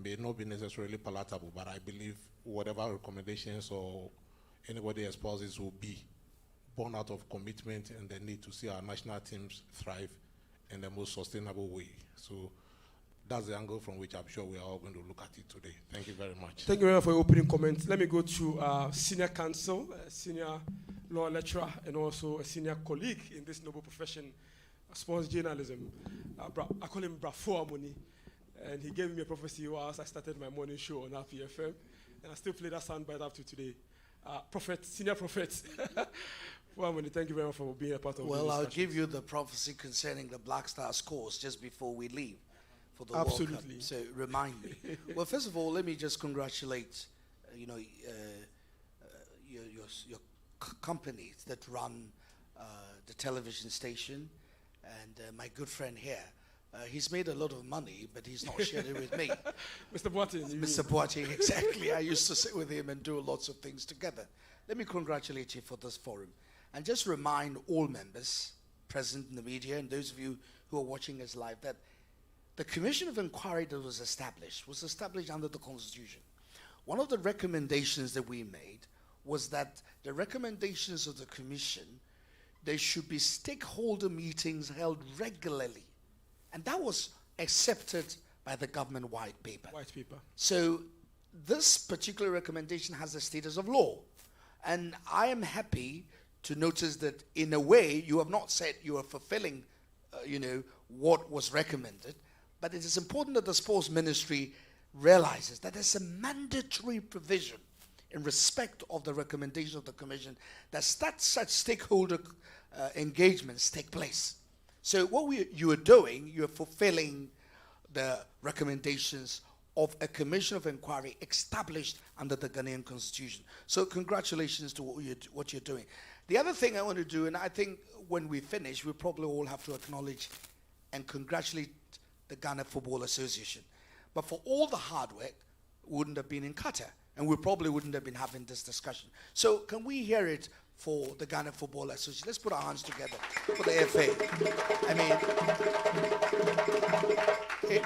may not be necessarily palatable, but I believe whatever recommendations or anybody espouses will be born out of commitment and the need to see our national teams thrive in the most sustainable way. So that's the angle from which I'm sure we are all going to look at it today. Thank you very much. Thank you very much for your opening comments. Let me go to senior counsel, senior law lecturer, and also a senior colleague in this noble profession, sports journalism. I call him Brafo Amoni, and he gave me a prophecy whilst I started my morning show on RPFM, and I still play that soundbite up to today. Prophet, senior prophet. Amoni, thank you very much for being a part of Well, I'll give you the prophecy concerning the Black Stars course just before we leave for the World Cup. Absolutely. So remind me. Well, first of all, let me just congratulate, your companies that run the television station, and my good friend here. He's made a lot of money, but he's not shared it with me. Mr. Boateng. Mr. Boateng, exactly. I used to sit with him and do lots of things together. Let me congratulate you for this forum. And just remind all members present in the media and those of you who are watching us live that the Commission of Inquiry that was established under the Constitution. One of the recommendations that we made was that the recommendations of the Commission, there should be stakeholder meetings held regularly. And that was accepted by the government white paper. White paper. So this particular recommendation has the status of law. And I am happy to notice that in a way you have not said you are fulfilling what was recommended, but it is important that the sports ministry realizes that there's a mandatory provision in respect of the recommendation of the commission that such stakeholder engagements take place. So what you are doing, you are fulfilling the recommendations of a commission of inquiry established under the Ghanaian constitution. So congratulations to what you're doing. The other thing I want to do, and I think when we finish, we probably all have to acknowledge and congratulate the Ghana Football Association. But for all the hard work, we wouldn't have been in Qatar, and we probably wouldn't have been having this discussion. So can we hear it for the Ghana Football Association? Let's put our hands together for the FA. I mean,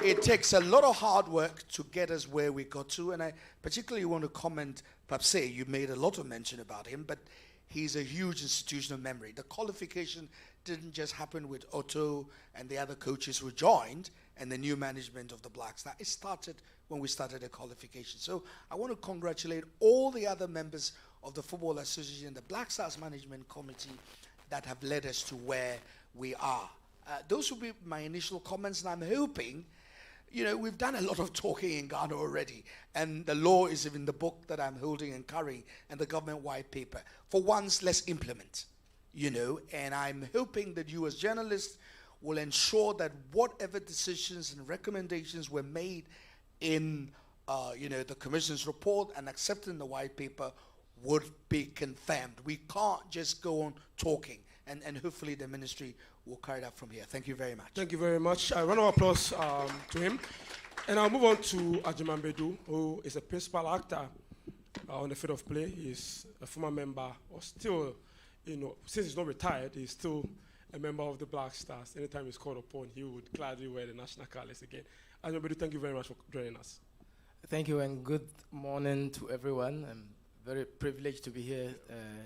it takes a lot of hard work to get us where we got to, and I particularly want to comment, Papse, you made a lot of mention about him, but he's a huge institutional memory. The qualification didn't just happen with Otto and the other coaches who joined and the new management of the Black Star. It started when we started the qualification. So I want to congratulate all the other members of the Football Association, the Black Stars Management Committee that have led us to where we are. Those will be my initial comments, and I'm hoping, we've done a lot of talking in Ghana already, and the law is in the book that I'm holding and carrying, and the government white paper. For once, let's implement, and I'm hoping that you as journalists will ensure that whatever decisions and recommendations were made in, the Commission's report and accepted in the white paper would be confirmed. We can't just go on talking, and hopefully the ministry will carry that from here. Thank you very much. Thank you very much. A round of applause to him. And I'll move on to Ajiman Bedu, who is a principal actor on the field of play. He's a former member, or still, since he's not retired, he's still a member of the Black Stars. Anytime he's called upon, he would gladly wear the national colours again. Ajiman Bedu, thank you very much for joining us. Thank you, and good morning to everyone. I'm very privileged to be here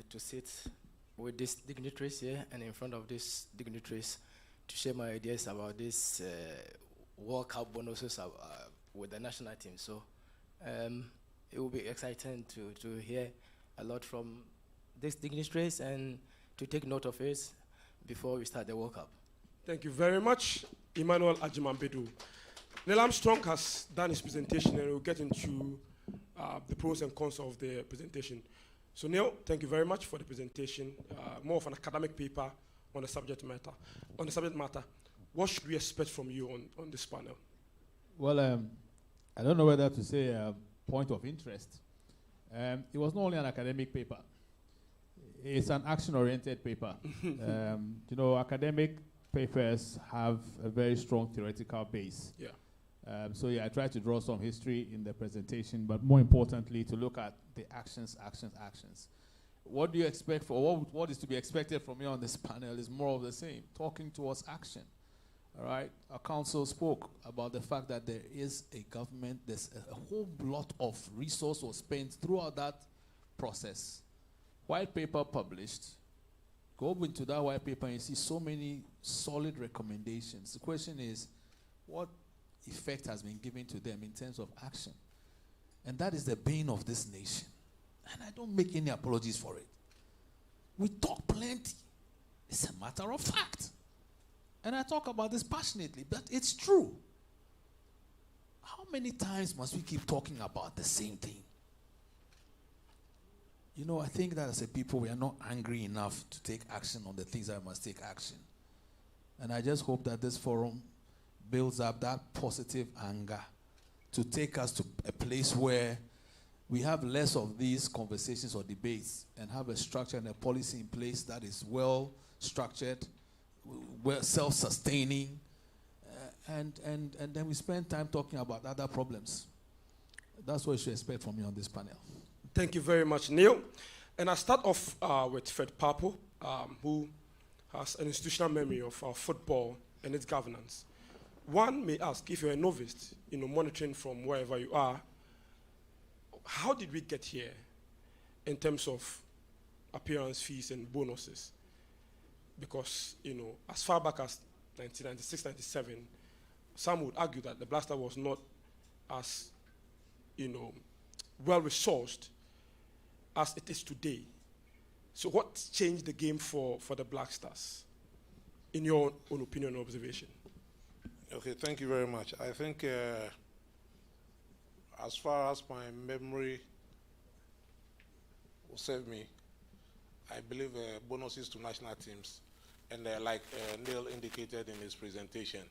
to sit with these dignitaries here and in front of these dignitaries to share my ideas about this World Cup bonuses with the national team. So it will be exciting to hear a lot from these dignitaries and to take note of it before we start the World Cup. Thank you very much, Emmanuel Ajiman Bedu. Neil Armstrong has done his presentation, and we'll get into the pros and cons of the presentation. So Neil, thank you very much for the presentation. More of an academic paper on the subject matter. What should we expect from you on this panel? Well, I don't know whether to say point of interest. It was not only an academic paper. It's an action-oriented paper. Academic papers have a very strong theoretical base. Yeah. So yeah, I tried to draw some history in the presentation, but more importantly, to look at the actions. What do you expect what is to be expected from me on this panel is more of the same, talking towards action. All right, our council spoke about the fact that there is a government, there's a whole lot of resource was spent throughout that process. White paper published, go into that white paper and you see so many solid recommendations. The question is, what effect has been given to them in terms of action? And that is the bane of this nation. And I don't make any apologies for it. We talk plenty. It's a matter of fact. And I talk about this passionately, but it's true. How many times must we keep talking about the same thing? You know, I think that as a people, we are not angry enough to take action on the things that must take action. And I just hope that this forum builds up that positive anger to take us to a place where we have less of these conversations or debates and have a structure and a policy in place that is well structured, well self-sustaining, and then we spend time talking about other problems. That's what you should expect from me on this panel. Thank you very much, Neil. And I start off with Fred Papo, who has an institutional memory of football and its governance. One may ask, if you're a novice, monitoring from wherever you are, how did we get here in terms of appearance fees and bonuses? Because, as far back as 1996, 97, some would argue that the Blaster was not as, well-resourced as it is today. So what changed the game for the Black Stars, in your own opinion and observation? Okay, thank you very much. I think as far as my memory will serve me, I believe bonuses to national teams, and like Neil indicated in his presentation,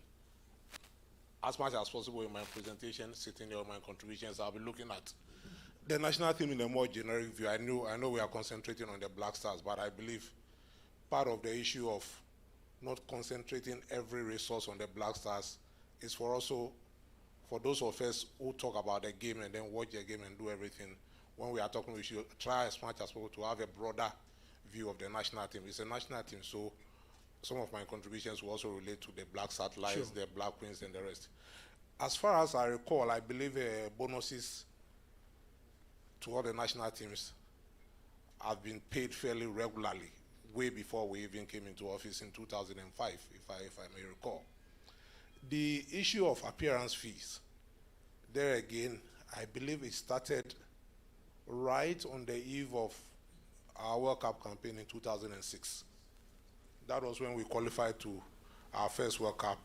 as much as possible in my presentation, sitting here on my contributions, I'll be looking at the national team in a more generic view. I know we are concentrating on the Black Stars, but I believe part of the issue of not concentrating every resource on the Black Stars is for those of us who talk about the game and then watch the game and do everything. When we are talking, we should try as much as possible to have a broader view of the national team. It's a national team, so some of my contributions will also relate to the Black Satellites, sure, the Black Queens, and the rest. As far as I recall, I believe bonuses to all the national teams have been paid fairly regularly, way before we even came into office in 2005, if I may recall. The issue of appearance fees, there again, I believe it started right on the eve of our World Cup campaign in 2006. That was when we qualified to our first World Cup.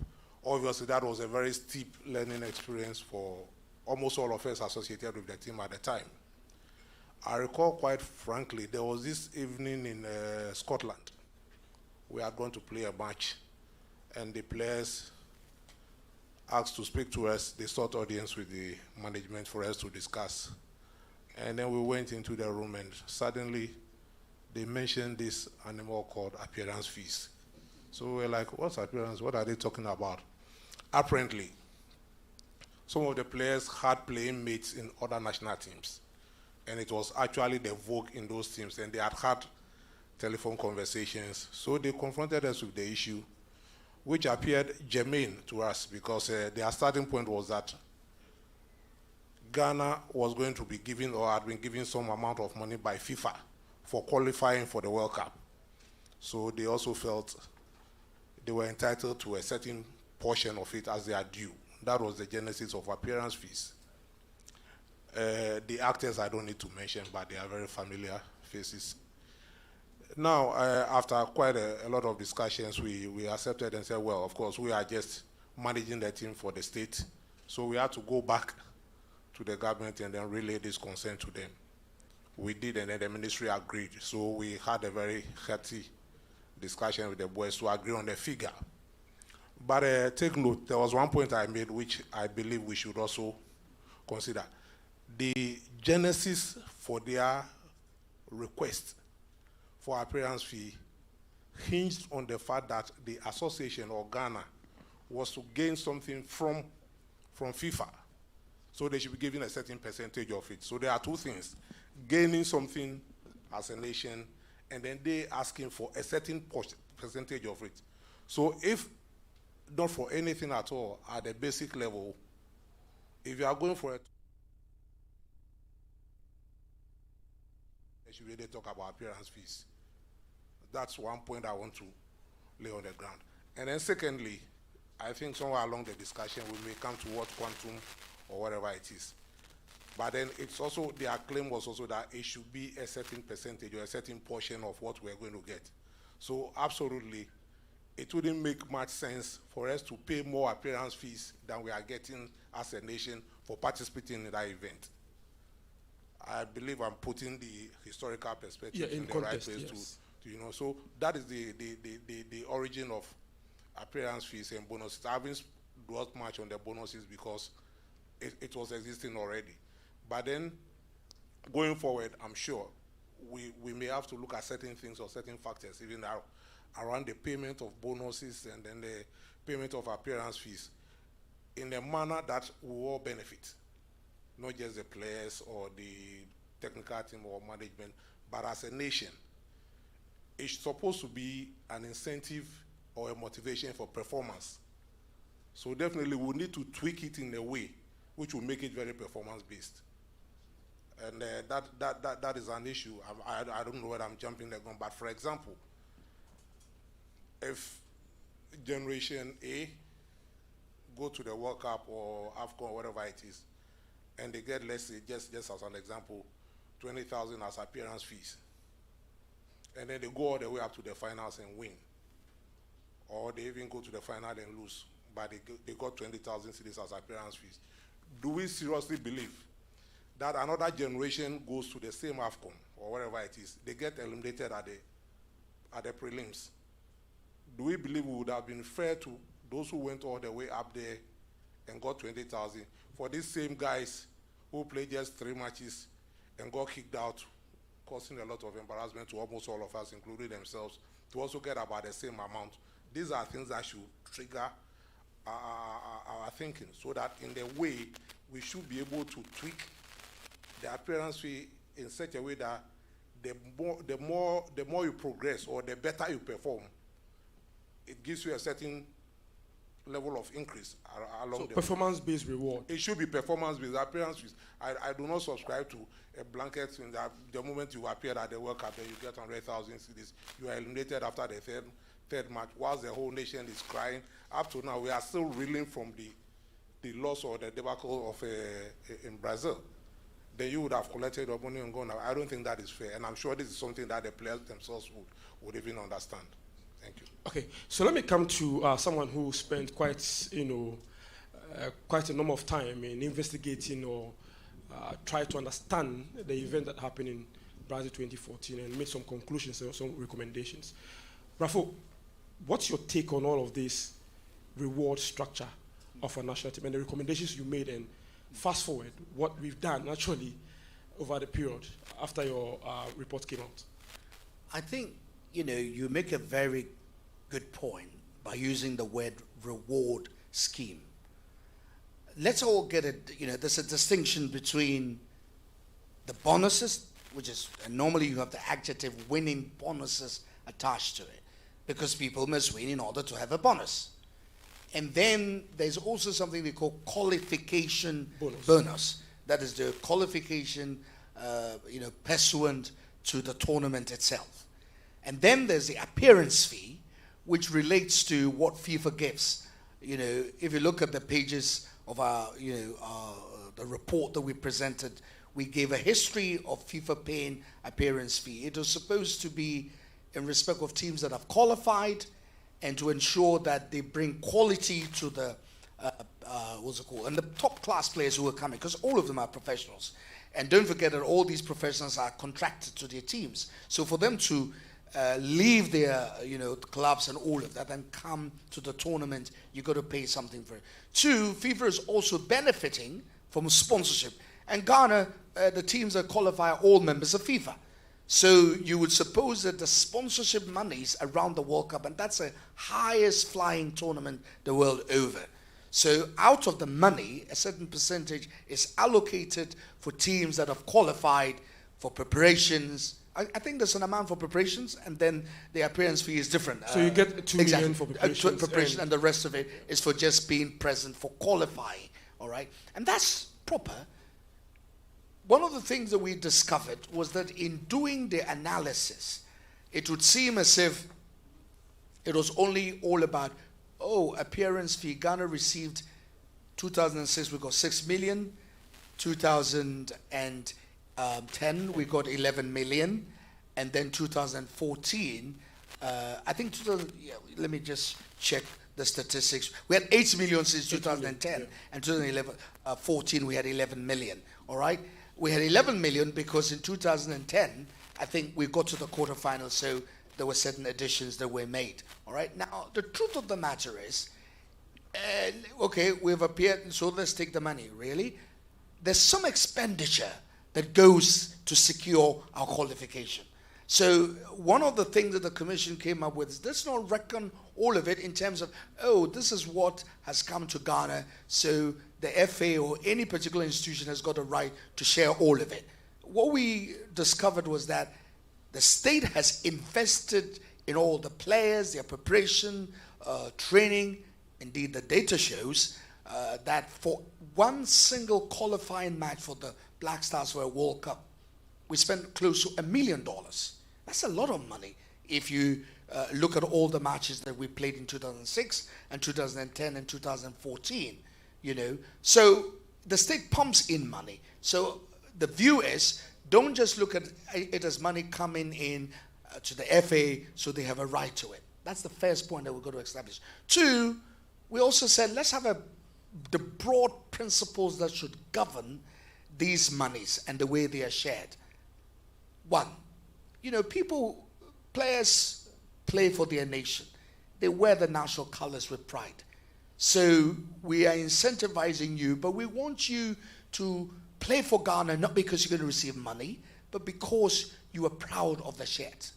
Obviously, that was a very steep learning experience for almost all of us associated with the team at the time. I recall, quite frankly, there was this evening in Scotland. We had gone to play a match, and the players asked to speak to us. They sought audience with the management for us to discuss. And then we went into the room, and suddenly they mentioned this animal called appearance fees. So we're like, what's appearance? What are they talking about? Apparently, some of the players had playing mates in other national teams, and it was actually the vogue in those teams, and they had telephone conversations. So they confronted us with the issue, which appeared germane to us, because their starting point was that Ghana was going to be given, or had been given, some amount of money by FIFA for qualifying for the World Cup. So they also felt they were entitled to a certain portion of it as they are due. That was the genesis of appearance fees. The actors I don't need to mention, but they are very familiar faces. Now, after quite a lot of discussions, we accepted and said, well, of course, we are just managing the team for the state. So we had to go back to the government and then relay this concern to them. We did, and then the ministry agreed. So we had a very hearty discussion with the boys to agree on the figure. But take note, there was one point I made which I believe we should also consider. The genesis for their request for appearance fee hinged on the fact that the association, or Ghana, was to gain something from from FIFA. So they should be given a certain percentage of it. So there are two things: gaining something as a nation, and then they asking for a certain percentage of it. So if not for anything at all, at the basic level, if you are going for it, they should really talk about appearance fees. That's one point I want to lay on the ground. And then secondly, I think somewhere along the discussion we may come to what quantum or whatever it is. But then it's also, their claim was also that it should be a certain percentage or a certain portion of what we're going to get. So absolutely, it wouldn't make much sense for us to pay more appearance fees than we are getting as a nation for participating in that event. I believe I'm putting the historical perspective in the context, right place yes. to, you know, so that is the origin of appearance fees and bonuses. I haven't dwelt much on the bonuses because it was existing already. But then, going forward, I'm sure we may have to look at certain things or certain factors, even around the payment of bonuses and then the payment of appearance fees, in a manner that will all benefit, not just the players or the technical team or management, but as a nation. It's supposed to be an incentive or a motivation for performance. So definitely we need to tweak it in a way which will make it very performance-based. And that is an issue. I don't know whether I'm jumping the gun, but for example, if Generation A go to the World Cup or AFCON or whatever it is, and they get, let's say, just as an example, 20,000 as appearance fees, and then they go all the way up to the finals and win, or they even go to the final and lose, but they got 20,000 cedis as appearance fees. Do we seriously believe that another generation goes to the same AFCON or whatever it is, they get eliminated at the prelims? Do we believe it would have been fair to those who went all the way up there and got 20,000 for these same guys who played just 3 matches and got kicked out, causing a lot of embarrassment to almost all of us, including themselves, to also get about the same amount? These are things that should trigger our thinking, so that in the way we should be able to tweak the appearance fee in such a way that the more you progress or the better you perform, it gives you a certain level of increase along the performance-based reward. It should be performance-based. Appearance fees. I do not subscribe to a blanket thing that the moment you appear at the World Cup, then you get 100,000 cedis. You are eliminated after the third match, whilst the whole nation is crying. Up to now, we are still reeling from the loss or the debacle of in Brazil. Then you would have collected your money and gone. I don't think that is fair, and I'm sure this is something that the players themselves would even understand. Thank you. Okay, so let me come to someone who spent quite a number of time in investigating or try to understand the event that happened in Brazil 2014 and made some conclusions and some recommendations. Rafo, what's your take on all of this reward structure of a national team and the recommendations you made, and fast forward what we've done actually over the period after your report came out? I think, you make a very good point by using the word reward scheme. Let's all get it, there's a distinction between the bonuses, which is, and normally you have the adjective winning bonuses attached to it, because people must win in order to have a bonus. And then there's also something they call qualification bonus. That is the qualification, pursuant to the tournament itself. And then there's the appearance fee, which relates to what FIFA gives. If you look at the pages of our, the report that we presented, we gave a history of FIFA paying appearance fee. It was supposed to be in respect of teams that have qualified and to ensure that they bring quality to the, and the top class players who are coming, because all of them are professionals. And don't forget that all these professionals are contracted to their teams. So for them to leave their, clubs and all of that and come to the tournament, you got to pay something for it. 2, FIFA is also benefiting from sponsorship. And Ghana, the teams that qualify are all members of FIFA. So you would suppose that the sponsorship monies around the World Cup, and that's the highest flying tournament the world over. So out of the money, a certain percentage is allocated for teams that have qualified for preparations. I think there's an amount for preparations, and then the appearance fee is different. So you get 2 million for preparations. Preparation, and the rest of it is for just being present for qualifying. All right, and that's proper. One of the things that we discovered was that in doing the analysis, it would seem as if it was only all about, appearance fee. Ghana received 2006, we got 6 million. 2010, we got 11 million. And then 2014, I think, let me just check the statistics. We had 8 million since 2010, and 2014, we had 11 million. All right? We had 11 million because in 2010, I think we got to the quarterfinals, so there were certain additions that were made. All right? Now, the truth of the matter is, we've appeared, so let's take the money. Really? There's some expenditure that goes to secure our qualification. So one of the things that the commission came up with is, let's not reckon all of it in terms of, this is what has come to Ghana, so the FA or any particular institution has got a right to share all of it. What we discovered was that the state has invested in all the players, their preparation, training. Indeed, the data shows that for one single qualifying match for the Black Stars for a World Cup, we spent close to $1 million. That's a lot of money if you look at all the matches that we played in 2006 and 2010 and 2014, So the state pumps in money. So the view is, don't just look at it as money coming in to the FA so they have a right to it. That's the first point that we're going to establish. 2, we also said, let's have the broad principles that should govern these monies and the way they are shared. 1, players play for their nation. They wear the national colors with pride. So we are incentivizing you, but we want you to play for Ghana not because you're going to receive money, but because you are proud of the shirt.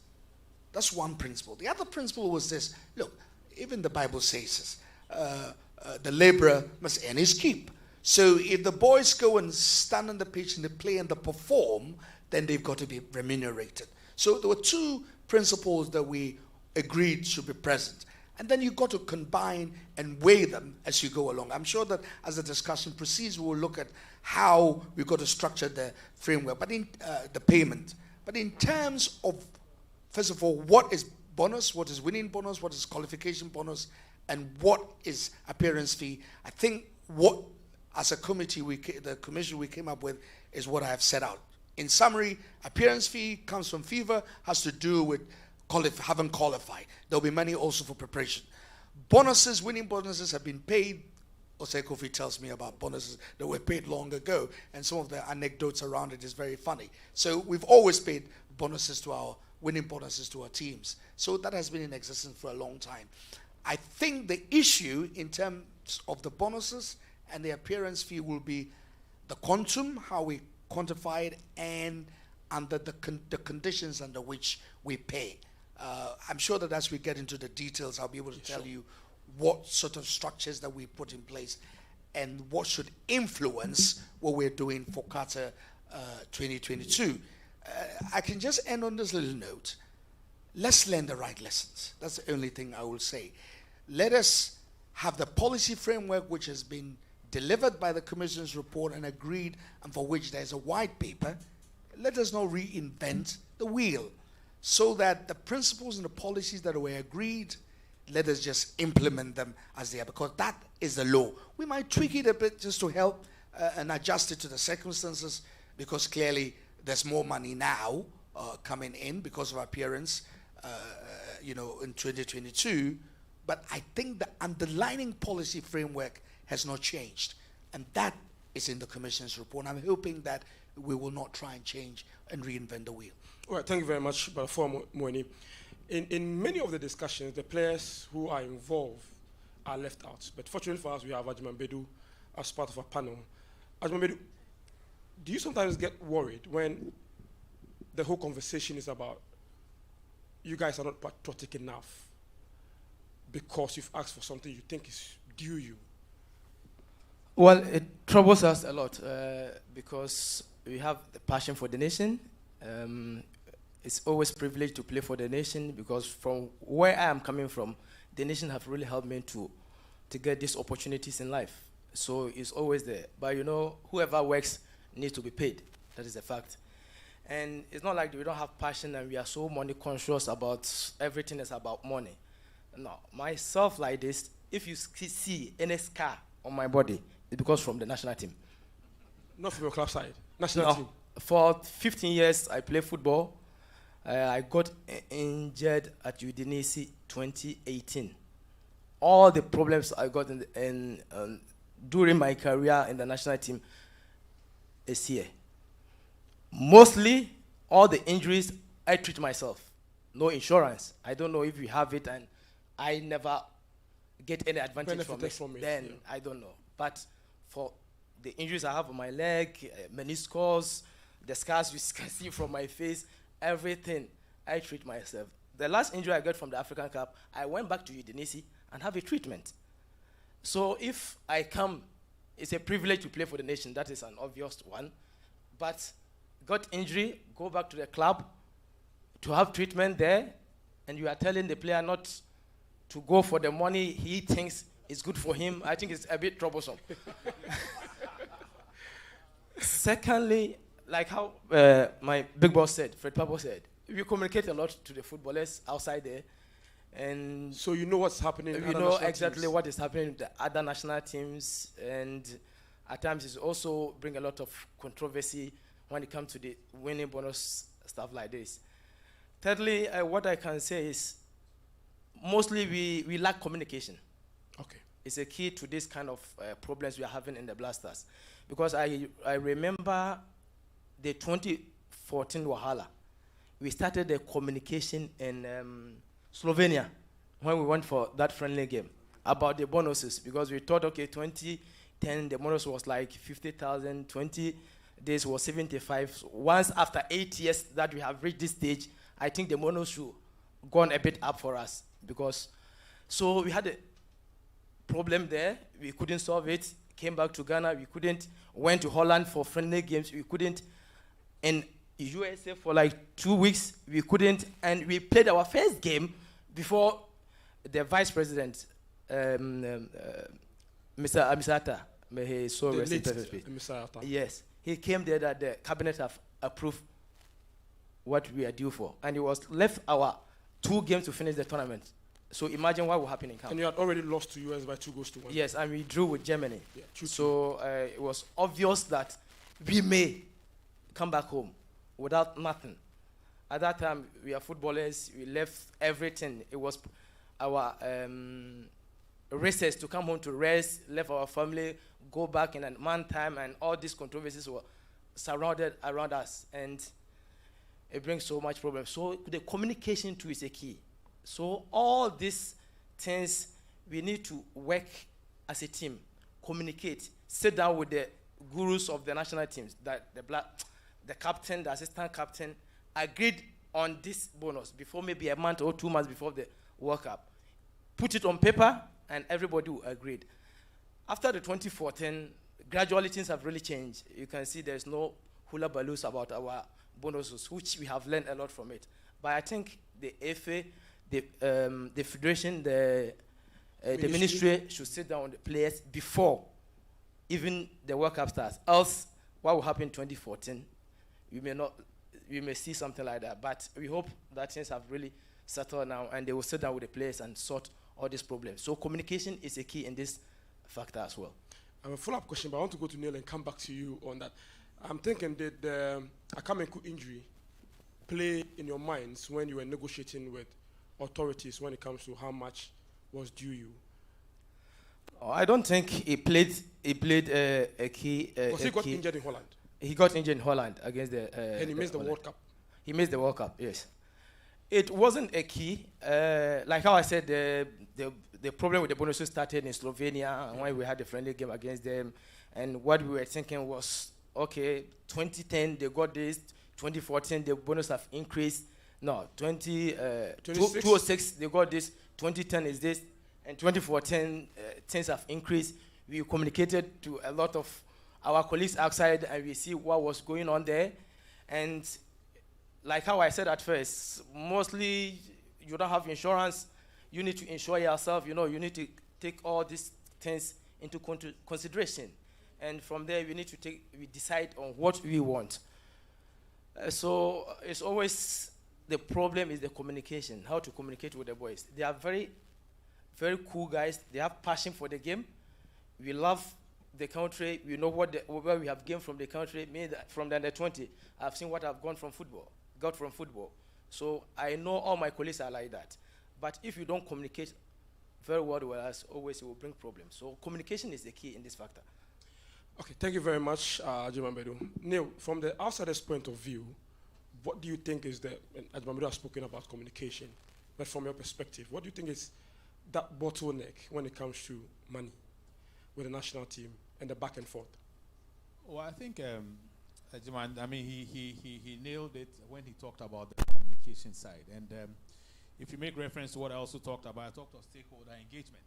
That's one principle. The other principle was this. Look, even the Bible says this. The laborer must earn his keep. So if the boys go and stand on the pitch and they play and they perform, then they've got to be remunerated. So there were 2 principles that we agreed should be present. And then you've got to combine and weigh them as you go along. I'm sure that as the discussion proceeds, we will look at how we've got to structure the framework, but in the payment. But in terms of, first of all, what is bonus, what is winning bonus, what is qualification bonus, and what is appearance fee, I think what, as a committee, the commission we came up with is what I have set out. In summary, appearance fee comes from FIFA, has to do with having qualified. There'll be money also for preparation. Bonuses, winning bonuses have been paid. Ose Kofi tells me about bonuses that were paid long ago, and some of the anecdotes around it is very funny. So we've always paid winning bonuses to our teams. So that has been in existence for a long time. I think the issue in terms of the bonuses and the appearance fee will be the quantum, how we quantify it, and under the conditions under which we pay. I'm sure that as we get into the details, I'll be able to tell you what sort of structures that we put in place and what should influence what we're doing for Qatar 2022. I can just end on this little note. Let's learn the right lessons. That's the only thing I will say. Let us have the policy framework which has been delivered by the Commission's report and agreed, and for which there's a white paper. Let us not reinvent the wheel, so that the principles and the policies that were agreed, let us just implement them as they are, because that is the law. We might tweak it a bit just to help and adjust it to the circumstances, because clearly there's more money now coming in because of appearance, in 2022. But I think the underlying policy framework has not changed, and that is in the Commission's report. I'm hoping that we will not try and change and reinvent the wheel. All right, thank you very much, Bafo Moeni. In many of the discussions, the players who are involved are left out. But fortunately for us, we have Ajman Bedu as part of our panel. Ajman Bedu, do you sometimes get worried when the whole conversation is about you guys are not patriotic enough because you've asked for something you think is due you? Well, it troubles us a lot because we have the passion for the nation. It's always a privilege to play for the nation because from where I am coming from, the nation have really helped me to get these opportunities in life. So it's always there. But you know, whoever works needs to be paid. That is a fact. And it's not like we don't have passion and we are so money conscious about everything is about money. No, myself like this, if you see any scar on my body, it's because from the national team. Not from your club side. National team. For 15 years, I played football. I got injured at Udinese 2018. All the problems I got during my career in the national team is here. Mostly, all the injuries I treat myself. No insurance. I don't know if you have it, and I never get any advantage from it. Then yeah. I don't know. But for the injuries I have on my leg, meniscus, the scars you can see from my face, everything, I treat myself. The last injury I got from the African Cup, I went back to Udinese and have a treatment. So if I come, it's a privilege to play for the nation. That is an obvious one. But got injury, go back to the club to have treatment there, and you are telling the player not to go for the money he thinks is good for him. I think it's a bit troublesome. Secondly, like how my big boss said, Fred Pablo said, we communicate a lot to the footballers outside there. And so you know what's happening. You know exactly what is happening with the other national teams, and at times it also bring a lot of controversy when it comes to the winning bonus, stuff like this. Thirdly, what I can say is mostly we lack communication. Okay. It's a key to this kind of problems we are having in the Blasters. Because I remember the 2014 Wahala. We started the communication in Slovenia when we went for that friendly game about the bonuses, because we thought, okay, 2010 the bonus was like 50,000, 20 days was 75. Once after 8 years that we have reached this stage, I think the bonus should gone a bit up for us, because so we had a problem there, we couldn't solve it, came back to Ghana, we couldn't, went to Holland for friendly games, we couldn't, in USA for like 2 weeks, we couldn't, and we played our first game before the vice president, Mr. Amisata, may he so rest in peace. Yes, he came there that the cabinet have approved what we are due for, and it was left our 2 games to finish the tournament. So imagine what will happen in camp. And you had already lost to US by 2-1. Yes, and we drew with Germany. Yeah, so it was obvious that we may come back home without nothing. At that time, we are footballers. We left everything. It was our races to come home to rest, left our family, go back in a month time, and all these controversies were surrounded around us. And it brings so much problem. So the communication too is a key. So all these things, we need to work as a team, communicate, sit down with the gurus of the national teams, that the captain, the assistant captain, agreed on this bonus before maybe a month or 2 months before the World Cup. Put it on paper, and everybody agreed. After the 2014, gradually things have really changed. You can see there's no hula baloos about our bonuses, which we have learned a lot from it. But I think the FA, the federation, the ministry should sit down with the players before even the World Cup starts. Else, what will happen in 2014? We may see something like that. But we hope that things have really settled now, and they will sit down with the players and sort all these problems. So communication is a key in this factor as well. I have a follow-up question, but I want to go to Neil and come back to you on that. I'm thinking that the Akamenku injury play in your minds when you were negotiating with authorities when it comes to how much was due you? I don't think he played a key. Because he got injured in Holland. He got injured in Holland against the. And he missed the World Cup. He missed the World Cup. Yes, it wasn't a key. Like how I said, the problem with the bonuses started in Slovenia when we had the friendly game against them, and what we were thinking was, okay, 2010 they got this, 2014 the bonus have increased. No, 206 they got this, 2010 is this, and 2014 things have increased. We communicated to a lot of our colleagues outside, and we see what was going on there. And like how I said at first, mostly you don't have insurance. You need to insure yourself. You need to take all these things into consideration. And from there, we decide on what we want. So it's always the problem is the communication, how to communicate with the boys. They are very, very cool guys. They have passion for the game. We love the country. We know where we have gained from the country. Me, from the under 20, I've seen what I've got from football. So I know all my colleagues are like that. But if you don't communicate very well with us, always it will bring problems. So communication is the key in this factor. Okay, thank you very much, Ajimambedu. Neil, from the outsider's point of view, what do you think is Ajimambedu has spoken about communication, but from your perspective, what do you think is that bottleneck when it comes to money with the national team and the back and forth? Well, I think, Ajiman, he nailed it when he talked about the communication side. And if you make reference to what I also talked about, I talked of stakeholder engagement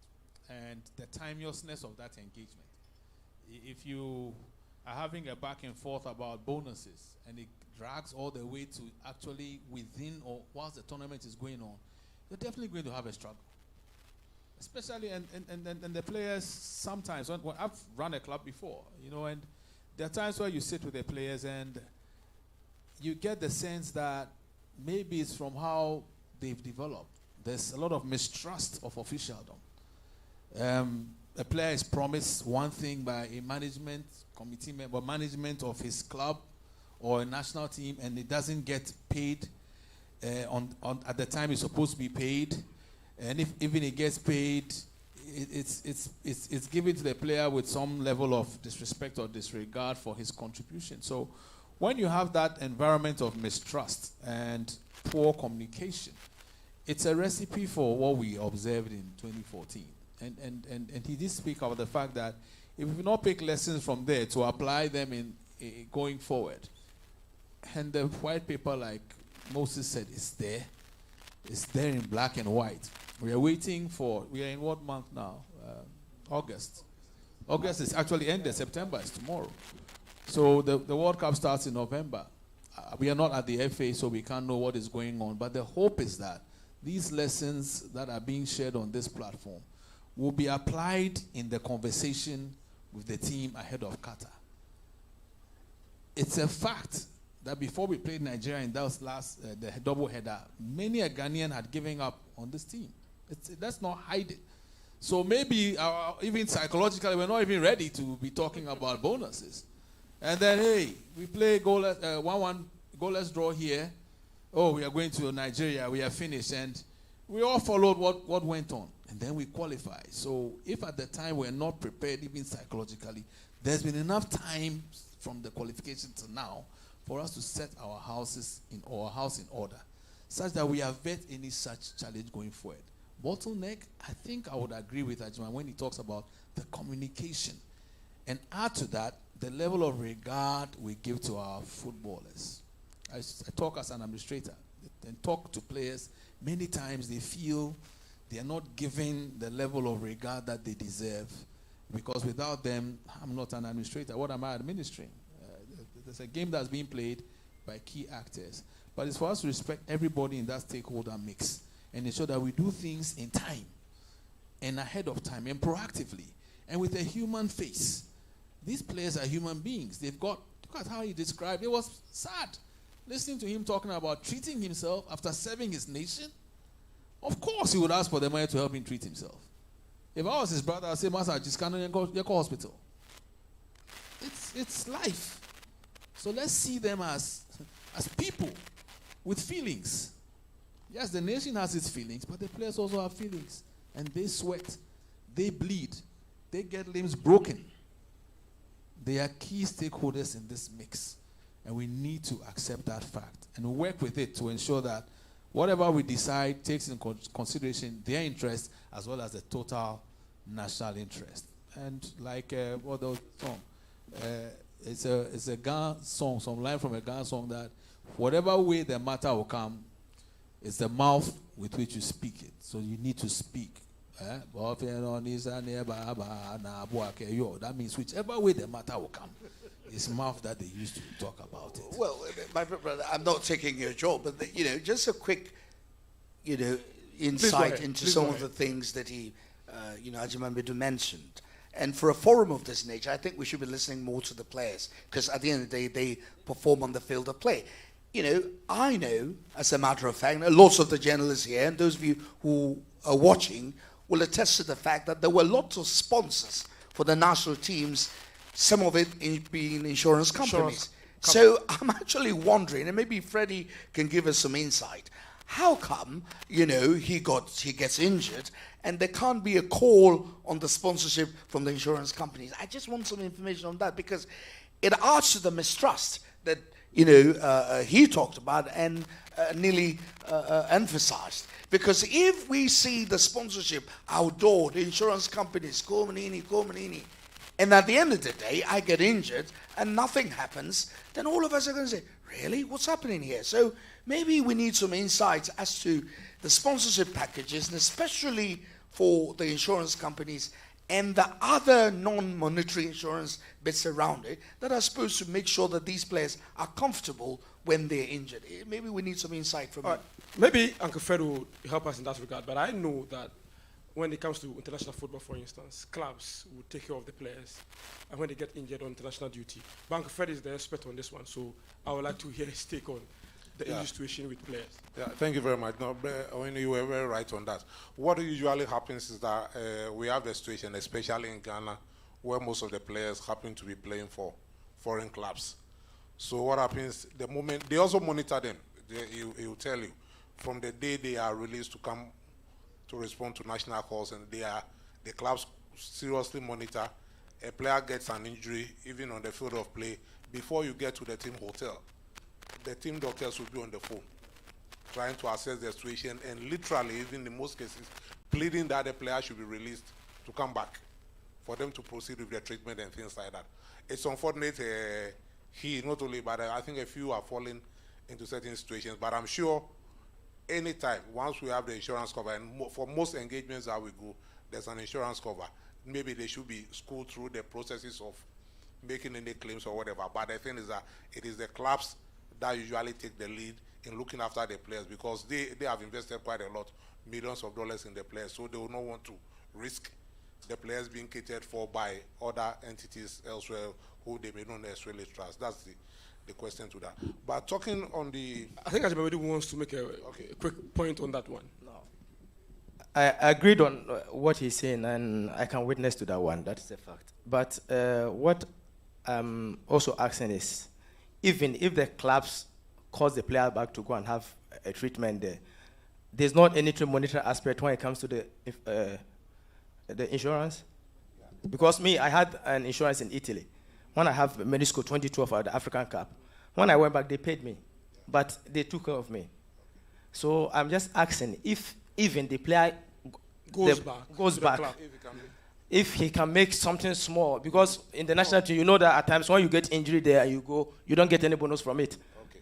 and the timelessness of that engagement. If you are having a back and forth about bonuses and it drags all the way to actually within or whilst the tournament is going on, you're definitely going to have a struggle. Especially, and the players sometimes, when I've run a club before, and there are times where you sit with the players and you get the sense that maybe it's from how they've developed. There's a lot of mistrust of officialdom. A player is promised one thing by a management committee member, management of his club or a national team, and it doesn't get paid at the time it's supposed to be paid. And if even it gets paid, it's given to the player with some level of disrespect or disregard for his contribution. So when you have that environment of mistrust and poor communication, it's a recipe for what we observed in 2014. And he did speak about the fact that if we not pick lessons from there to apply them in going forward, and the white paper, like Moses said, is there. It's there in black and white. We are waiting for, we are in what month now? August. August is actually ended. September is tomorrow. So the World Cup starts in November. We are not at the FA, so we can't know what is going on. But the hope is that these lessons that are being shared on this platform will be applied in the conversation with the team ahead of Qatar. It's a fact that before we played Nigeria in that last the double header, many a Ghanaian had given up on this team. Let's not hide it. So maybe even psychologically, we're not even ready to be talking about bonuses. And then, hey, we play 1-1 goalless draw here. Oh, we are going to Nigeria. We are finished. And we all followed what went on. And then we qualify. So if at the time we're not prepared, even psychologically, there's been enough time from the qualification to now for us to set our house in order, such that we avert any such challenge going forward. Bottleneck, I think I would agree with Ajman when he talks about the communication. And add to that, the level of regard we give to our footballers. I talk as an administrator and talk to players. Many times they feel they are not given the level of regard that they deserve, because without them, I'm not an administrator. What am I administering? There's a game that's being played by key actors. But it's for us to respect everybody in that stakeholder mix and ensure that we do things in time and ahead of time and proactively and with a human face. These players are human beings. Look at how he described it. Was sad listening to him talking about treating himself after serving his nation. Of course he would ask for the money to help him treat himself. If I was his brother, I'd say, Master, just can't go hospital. It's life. So let's see them as people with feelings. Yes, the nation has its feelings, but the players also have feelings. And they sweat, they bleed, they get limbs broken. They are key stakeholders in this mix. And we need to accept that fact and work with it to ensure that whatever we decide takes into consideration their interest as well as the total national interest. And like what the song, it's a Ghana song, some line from a Ghana song that whatever way the matter will come, it's the mouth with which you speak it. So you need to speak That means whichever way the matter will come, it's mouth that they used to talk about it. Well, my brother, I'm not taking your job, but just a quick, insight into some of the things that he, Ajimambidu mentioned. And for a forum of this nature, I think we should be listening more to the players, because at the end of the day, they perform on the field of play. I know, as a matter of fact, lots of the journalists here, and those of you who are watching, will attest to the fact that there were lots of sponsors for the national teams, some of it being insurance companies. So I'm actually wondering, and maybe Freddie can give us some insight, how come, he gets injured and there can't be a call on the sponsorship from the insurance companies? I just want some information on that, because it adds to the mistrust that, he talked about and nearly emphasized. Because if we see the sponsorship outdoor, the insurance companies, Komanini, and at the end of the day, I get injured and nothing happens, then all of us are going to say, really? What's happening here? So maybe we need some insights as to the sponsorship packages, and especially for the insurance companies and the other non-monetary insurance bits around it that are supposed to make sure that these players are comfortable when they're injured. Maybe we need some insight from you. Maybe Uncle Fred will help us in that regard, but I know that when it comes to international football, for instance, clubs will take care of the players and when they get injured on international duty. But Uncle Fred is the expert on this one, so I would like to hear his take on the injury situation with players. Yeah, thank you very much. No, when you were very right on that. What usually happens is that we have the situation, especially in Ghana, where most of the players happen to be playing for foreign clubs. So what happens, the moment, they also monitor them. He will tell you, from the day they are released to come to respond to national calls, and the clubs seriously monitor. A player gets an injury, even on the field of play, before you get to the team hotel, the team doctors will be on the phone trying to assess the situation, and literally, even in most cases, pleading that the player should be released to come back for them to proceed with their treatment and things like that. It's unfortunate not only, but I think a few are falling into certain situations, but I'm sure anytime, once we have the insurance cover, and for most engagements that we go, there's an insurance cover. Maybe they should be schooled through the processes of making any claims or whatever. But the thing is that it is the clubs that usually take the lead in looking after the players, because they have invested quite a lot, millions of dollars in the players, so they will not want to risk the players being catered for by other entities elsewhere who they may not necessarily trust. That's the question to that. But talking on the... I think Ajibabedi wants to make a quick point on that one. No. I agreed on what he's saying, and I can witness to that one. That's a fact. But what I'm also asking is, even if the clubs cause the player back to go and have a treatment there, there's not any monetary aspect when it comes to the insurance. Yeah. Because me, I had an insurance in Italy. When I have menisco 2012 at the African Cup, when I went back, they paid me, but they took care of me. So I'm just asking if even the player goes back, if he can make something small, because in the national team, you know that at times when you get injury there, you don't get any bonus from it. Okay,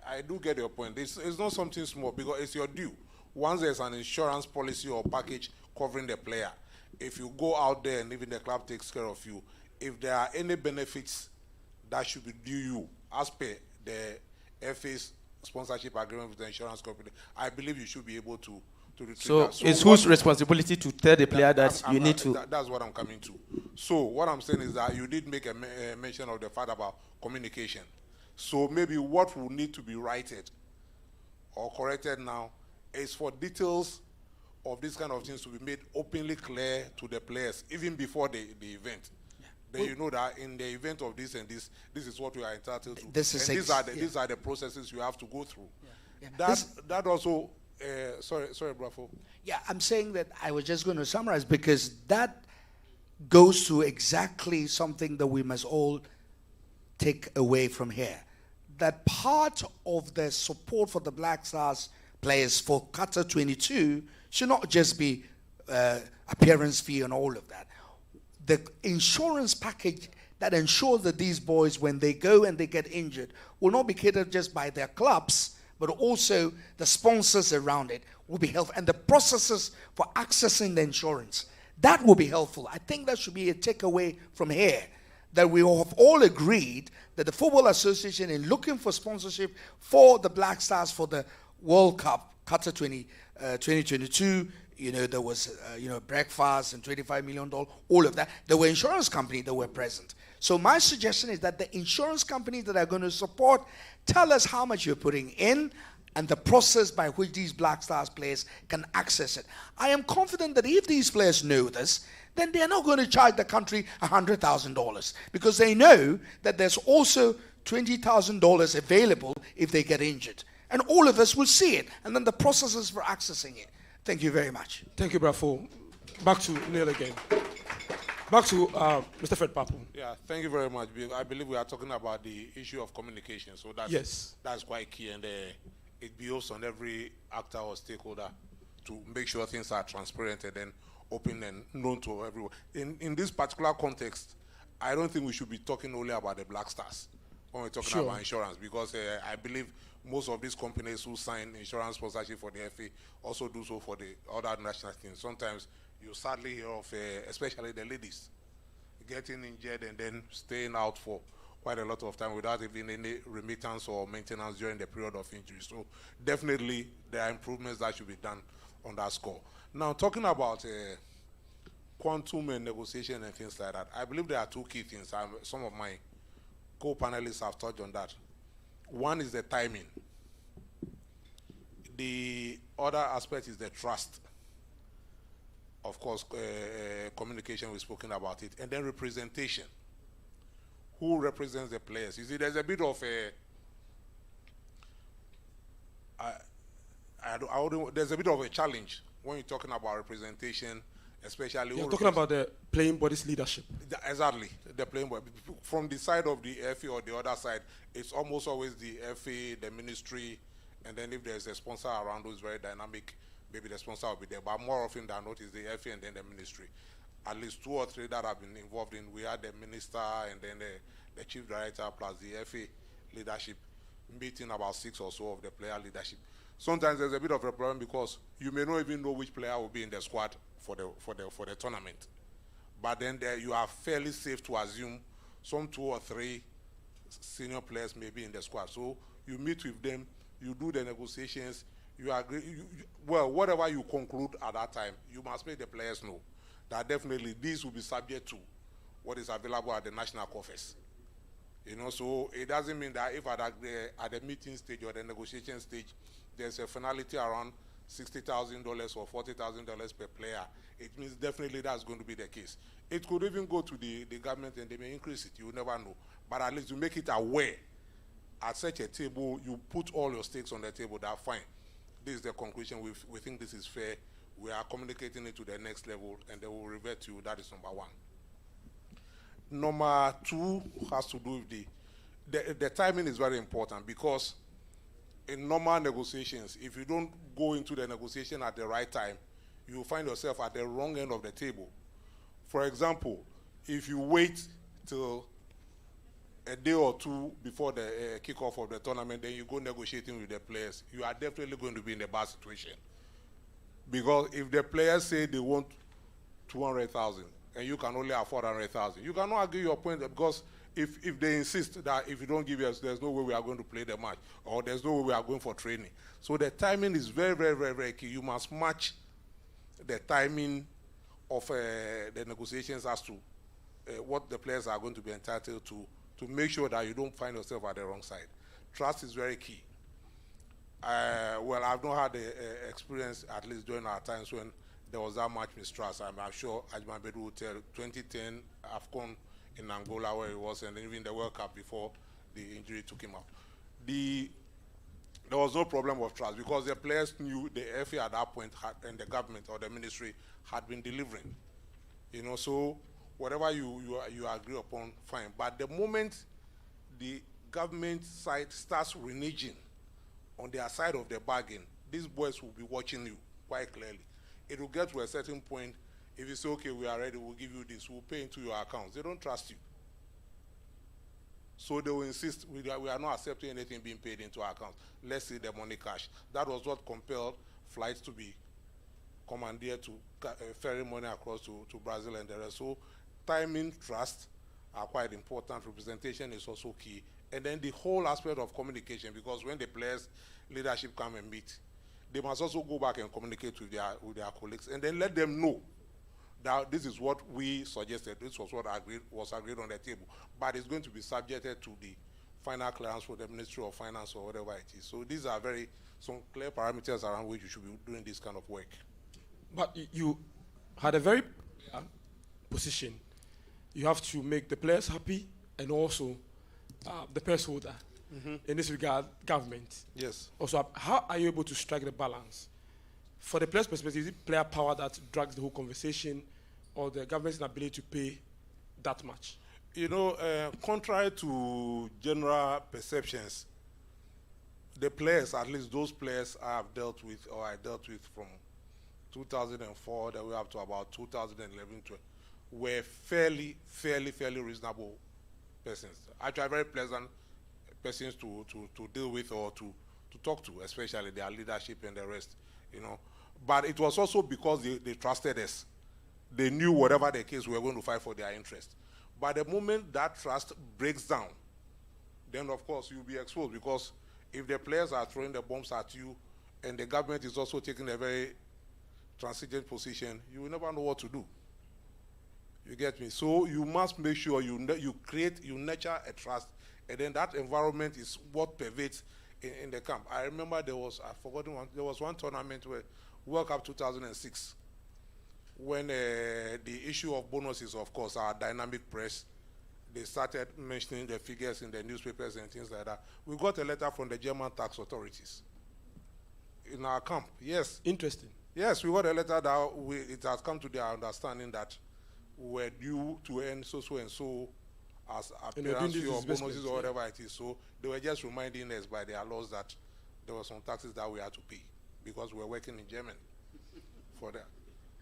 I do get your point. It's not something small, because it's your due. Once there's an insurance policy or package covering the player, if you go out there and even the club takes care of you, if there are any benefits that should be due you, as per the FA's sponsorship agreement with the insurance company, I believe you should be able to retrieve that. So it's whose responsibility to tell the player that you need to... That's what I'm coming to. So what I'm saying is that you did make a mention of the fact about communication. So maybe what will need to be righted or corrected now is for details of these kind of things to be made openly clear to the players, even before the event. Then you know that in the event of this and this is what we are entitled to. These are the processes you have to go through. Yeah. That also, sorry, Bravo. Yeah, I'm saying that I was just going to summarize, because that goes to exactly something that we must all take away from here. That part of the support for the Black Stars players for Qatar 22 should not just be appearance fee and all of that. The insurance package that ensures that these boys, when they go and they get injured, will not be catered just by their clubs, but also the sponsors around it will be helpful, and the processes for accessing the insurance. That will be helpful. I think that should be a takeaway from here, that we have all agreed that the Football Association, in looking for sponsorship for the Black Stars for the World Cup, Qatar 2022, there was, breakfast and $25 million, all of that. There were insurance companies that were present. So my suggestion is that the insurance companies that are going to support, tell us how much you're putting in and the process by which these Black Stars players can access it. I am confident that if these players know this, then they're not going to charge the country $100,000, because they know that there's also $20,000 available if they get injured. And all of us will see it, and then the processes for accessing it. Thank you very much. Thank you, Brafo. Back to Neil again. Back to Mr. Fred Papu. Yeah, thank you very much. I believe we are talking about the issue of communication, so that's quite key, and it behoves on every actor or stakeholder to make sure things are transparent and then open and known to everyone. In this particular context, I don't think we should be talking only about the Black Stars when we're talking about insurance, because I believe most of these companies who sign insurance sponsorship for the FA also do so for the other national teams. Sometimes you sadly hear of, especially the ladies, getting injured and then staying out for quite a lot of time without even any remittance or maintenance during the period of injury. So definitely there are improvements that should be done on that score. Now, talking about quantum and negotiation and things like that, I believe there are two key things. Some of my co-panelists have touched on that. One is the timing. The other aspect is the trust. Of course, communication, we've spoken about it. And then representation. Who represents the players? You see, there's a bit of there's a bit of a challenge when you're talking about representation, especially. You're talking about the playing body's leadership. Exactly, the playing body. From the side of the FA or the other side, it's almost always the FA, the ministry, and then if there's a sponsor around who's very dynamic, maybe the sponsor will be there. But more often than not, it's the FA and then the ministry. At least 2 or 3 that I've been involved in. We had the minister and then the chief director plus the FA leadership meeting about 6 or so of the player leadership. Sometimes there's a bit of a problem because you may not even know which player will be in the squad for the tournament. But then you are fairly safe to assume some 2 or 3 senior players may be in the squad. So you meet with them, you do the negotiations, you agree. Well, whatever you conclude at that time, you must make the players know that definitely these will be subject to what is available at the national coffers. So it doesn't mean that if at the meeting stage or the negotiation stage, there's a finality around $60,000 or $40,000 per player, it means definitely that's going to be the case. It could even go to the government and they may increase it. You never know. But at least you make it aware. At such a table, you put all your stakes on the table. That's fine. This is the conclusion. We think this is fair. We are communicating it to the next level, and they will revert to you. That is number 1. Number 2 has to do with the timing is very important, because in normal negotiations, if you don't go into the negotiation at the right time, you will find yourself at the wrong end of the table. For example, if you wait till a day or 2 before the kickoff of the tournament, then you go negotiating with the players, you are definitely going to be in a bad situation. Because if the players say they want 200,000 and you can only afford 100,000, you cannot argue your point, because if they insist that if you don't give us, there's no way we are going to play the match, or there's no way we are going for training. So the timing is very, very, very, very key. You must match the timing of the negotiations as to what the players are going to be entitled to make sure that you don't find yourself at the wrong side. Trust is very key. Well, I've not had the experience, at least during our times when there was that much mistrust. I'm sure Ajman Bedu will tell 2010 AFCON in Angola where he was, and even the World Cup before the injury took him out. There was no problem of trust because the players knew the FA at that point and the government or the ministry had been delivering. So whatever you agree upon, fine. But the moment the government side starts reneging on their side of the bargain, these boys will be watching you quite clearly. It will get to a certain point. If you say, okay, we are ready, we'll give you this, we'll pay into your accounts. They don't trust you. So they will insist, we are not accepting anything being paid into our accounts. Let's see the money cash. That was what compelled flights to be commandeered to ferry money across to Brazil and the rest. So timing, trust are quite important. Representation is also key. And then the whole aspect of communication, because when the players' leadership come and meet, they must also go back and communicate with their colleagues, and then let them know that this is what we suggested, this was what was agreed on the table, but it's going to be subjected to the final clearance for the Ministry of Finance or whatever it is. So these are some clear parameters around which you should be doing this kind of work. But you had a very position. You have to make the players happy and also the purse holder. In this regard, government. Yes. Also, how are you able to strike the balance? For the player's perspective, is it player power that drags the whole conversation, or the government's inability to pay that much? You know, contrary to general perceptions, the players, at least those players I have dealt with, or I dealt with from 2004 the way up to about 2011, were fairly reasonable persons. Actually, very pleasant persons to deal with or to talk to, especially their leadership and the rest, you know. But it was also because they trusted us. They knew whatever the case, we were going to fight for their interest. But the moment that trust breaks down, then of course you'll be exposed, because if the players are throwing the bombs at you and the government is also taking a very transigent position, you will never know what to do. You get me? So you must make sure you nurture a trust, and then that environment is what pervades in the camp. I remember there was one tournament where World Cup 2006, when the issue of bonuses, of course, our dynamic press, they started mentioning the figures in the newspapers and things like that. We got a letter from the German tax authorities in our camp. Yes. Interesting. Yes, we got a letter that it has come to their understanding that we were due to earn so and so as appearance fee or bonuses or whatever it is. So they were just reminding us by their laws that there were some taxes that we had to pay because we were working in Germany for that.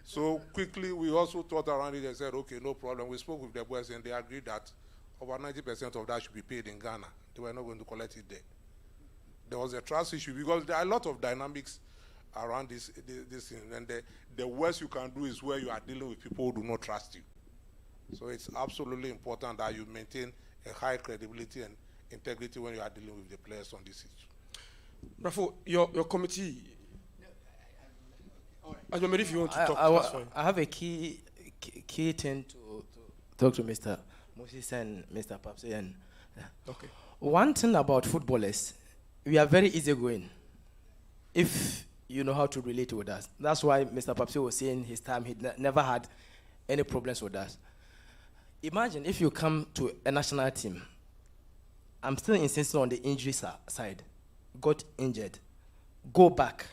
So quickly, we also thought around it and said, okay, no problem. We spoke with the boys and they agreed that over 90% of that should be paid in Ghana. They were not going to collect it there. There was a trust issue because there are a lot of dynamics around this thing. And the worst you can do is where you are dealing with people who do not trust you. So it's absolutely important that you maintain a high credibility and integrity when you are dealing with the players on this issue. Rafo, your committee, if you want to talk, I have a key thing to talk to Mr. Moses and Mr. Papse. Okay. One thing about footballers, we are very easygoing. If you know how to relate with us. That's why Mr. Papse was saying his time, he never had any problems with us. Imagine if you come to a national team, I'm still insisting on the injury side, got injured, go back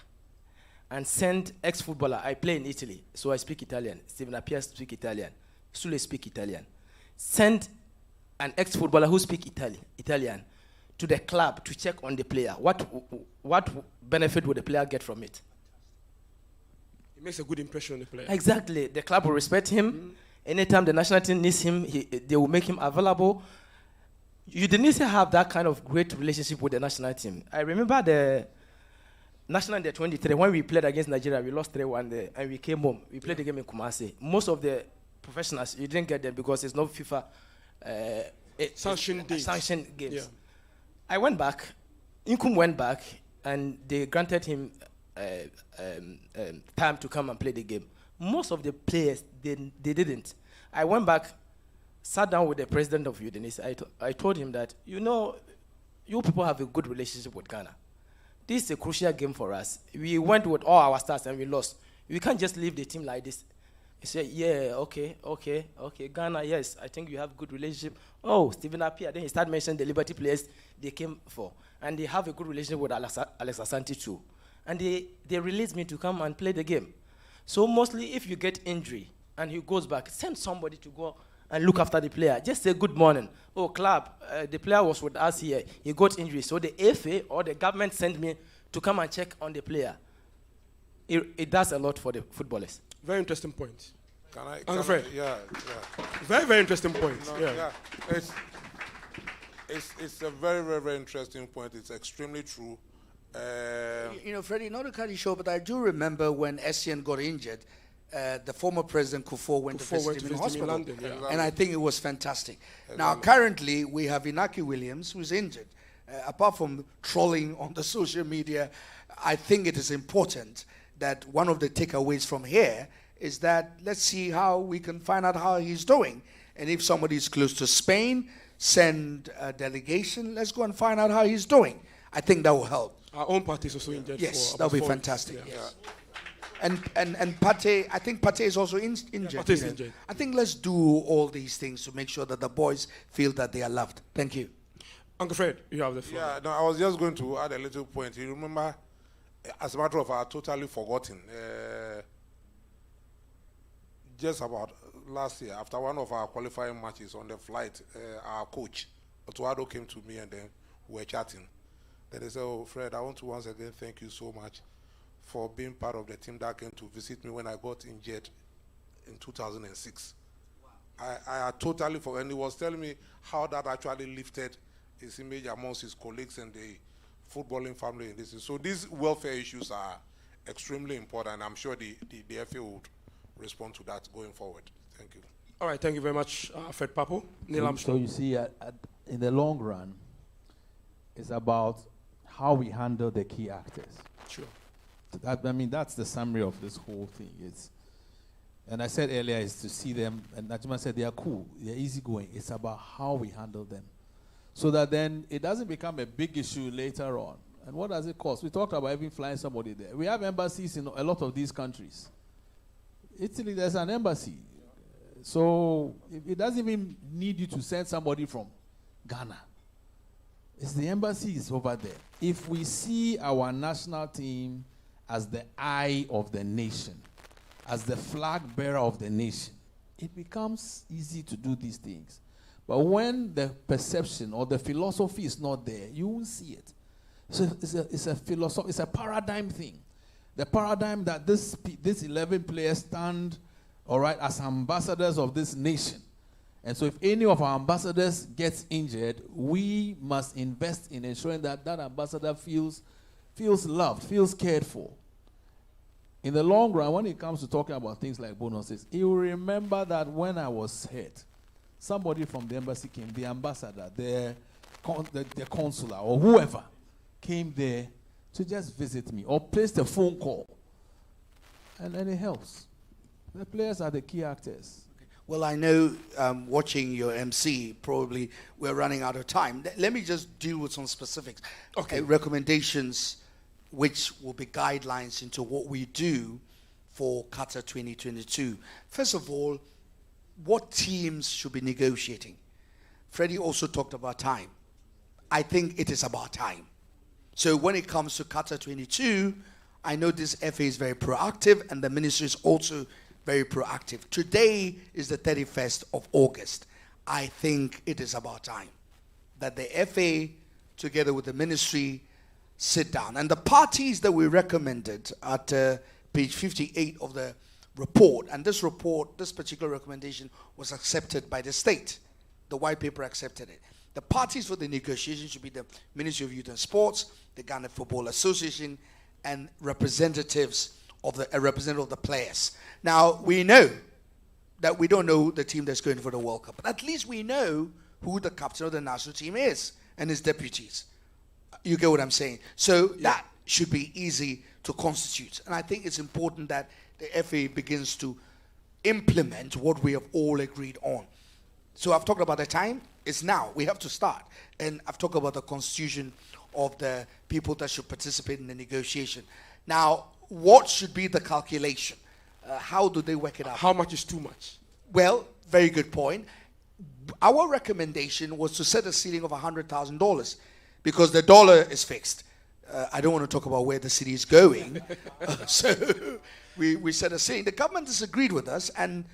and send ex-footballer. I play in Italy, so I speak Italian. Stephen Appiah speak Italian. Sule speak Italian. Send an ex-footballer who speak Italian to the club to check on the player. What benefit would the player get from it? It makes a good impression on the player. Exactly. The club will respect him. Anytime the national team needs him, they will make him available. You didn't have that kind of great relationship with the national team. I remember the national under 23, when we played against Nigeria, we lost 3-1 there, and we came home. We played the game in Kumasi. Most of the professionals, you didn't get them because it's not FIFA sanctioned games. Yeah. I went back, Inkum went back, and they granted him time to come and play the game. Most of the players, they didn't. I went back, sat down with the president of Udinese. I told him that, you know, you people have a good relationship with Ghana. This is a crucial game for us. We went with all our stars and we lost. We can't just leave the team like this. He said, yeah, okay. Ghana, yes, I think you have good relationship. Oh, Stephen Appiah. Then he started mentioning the Liberty players they came for. And they have a good relationship with Alex Asante too. And they released me to come and play the game. So mostly if you get injury and he goes back, send somebody to go and look after the player. Just say good morning. Oh, club, the player was with us here. He got injury. So the FA or the government sent me to come and check on the player. It does a lot for the footballers. Very interesting point. Can I? Yeah. Very, very interesting point. No, yeah. It's a very, very, very interesting point. It's extremely true. Freddie, not to cut you short, but I do remember when Essien got injured, the former President Kufuor went to visit him in hospital. London, yeah. And I think it was fantastic. Now, currently, we have Inaki Williams, who's injured. Apart from trolling on the social media, I think it is important that one of the takeaways from here is that let's see how we can find out how he's doing. And if somebody is close to Spain, send a delegation. Let's go and find out how he's doing. I think that will help. Our own party is also injured. Yes, for that would be about 4 weeks. fantastic. Yeah. Yes. And Pate, I think Pate is also injured. Pate is injured. I think let's do all these things to make sure that the boys feel that they are loved. Thank you. Uncle Fred, you have the floor. Yeah, no, I was just going to add a little point. You remember, as a matter of fact, I totally forgotten. Just about last year, after one of our qualifying matches on the flight, our coach, Otuado, came to me and then we were chatting. Then they said, "Oh, Fred, I want to once again thank you so much for being part of the team that came to visit me when I got injured in 2006. Wow. I totally forgot. And he was telling me how that actually lifted his image amongst his colleagues and the footballing family in this. So these welfare issues are extremely important. I'm sure the FA would respond to that going forward. Thank you. All right, thank you very much, Fred Papo. Neil So Armstrong. you see, in the long run, it's about how we handle the key actors. Sure. That's the summary of this whole thing. And I said earlier, is to see them, and Najima said they are cool, they're easygoing. It's about how we handle them. So that then it doesn't become a big issue later on. And what does it cost? We talked about even flying somebody there. We have embassies in a lot of these countries. Italy, there's an embassy. So it doesn't even need you to send somebody from Ghana. It's the embassies over there. If we see our national team as the eye of the nation, as the flag bearer of the nation, it becomes easy to do these things. But when the perception or the philosophy is not there, you won't see it. So it's a philosophy, it's a paradigm thing. The paradigm that this 11 players stand, all right, as ambassadors of this nation. And so if any of our ambassadors gets injured, we must invest in ensuring that that ambassador feels loved, feels cared for. In the long run, when it comes to talking about things like bonuses, you will remember that when I was hurt, somebody from the embassy came, the ambassador, the consular, or whoever came there to just visit me or placed a phone call. And then it helps. The players are the key actors. Well, I know watching your MC, probably we're running out of time. Let me just deal with some specifics. Okay. Recommendations which will be guidelines into what we do for Qatar 2022. First of all, what teams should be negotiating? Freddie also talked about time. I think it is about time. So when it comes to Qatar 22, I know this FA is very proactive and the ministry is also very proactive. Today is the 31st of August. I think it is about time that the FA, together with the ministry, sit down. And the parties that we recommended at page 58 of the report, and this report, this particular recommendation was accepted by the state. The white paper accepted it. The parties for the negotiation should be the Ministry of Youth and Sports, the Ghana Football Association, and representatives of the representative of the players. Now, we know that we don't know the team that's going for the World Cup, but at least we know who the captain of the national team is and his deputies. You get what I'm saying? So that should be easy to constitute. And I think it's important that the FA begins to implement what we have all agreed on. So I've talked about the time. It's now. We have to start. And I've talked about the constitution of the people that should participate in the negotiation. Now, what should be the calculation? How do they work it out? How much is too much? Well, very good point. Our recommendation was to set a ceiling of $100,000 because the dollar is fixed. I don't want to talk about where the city is going. So we set a ceiling. The government disagreed with us and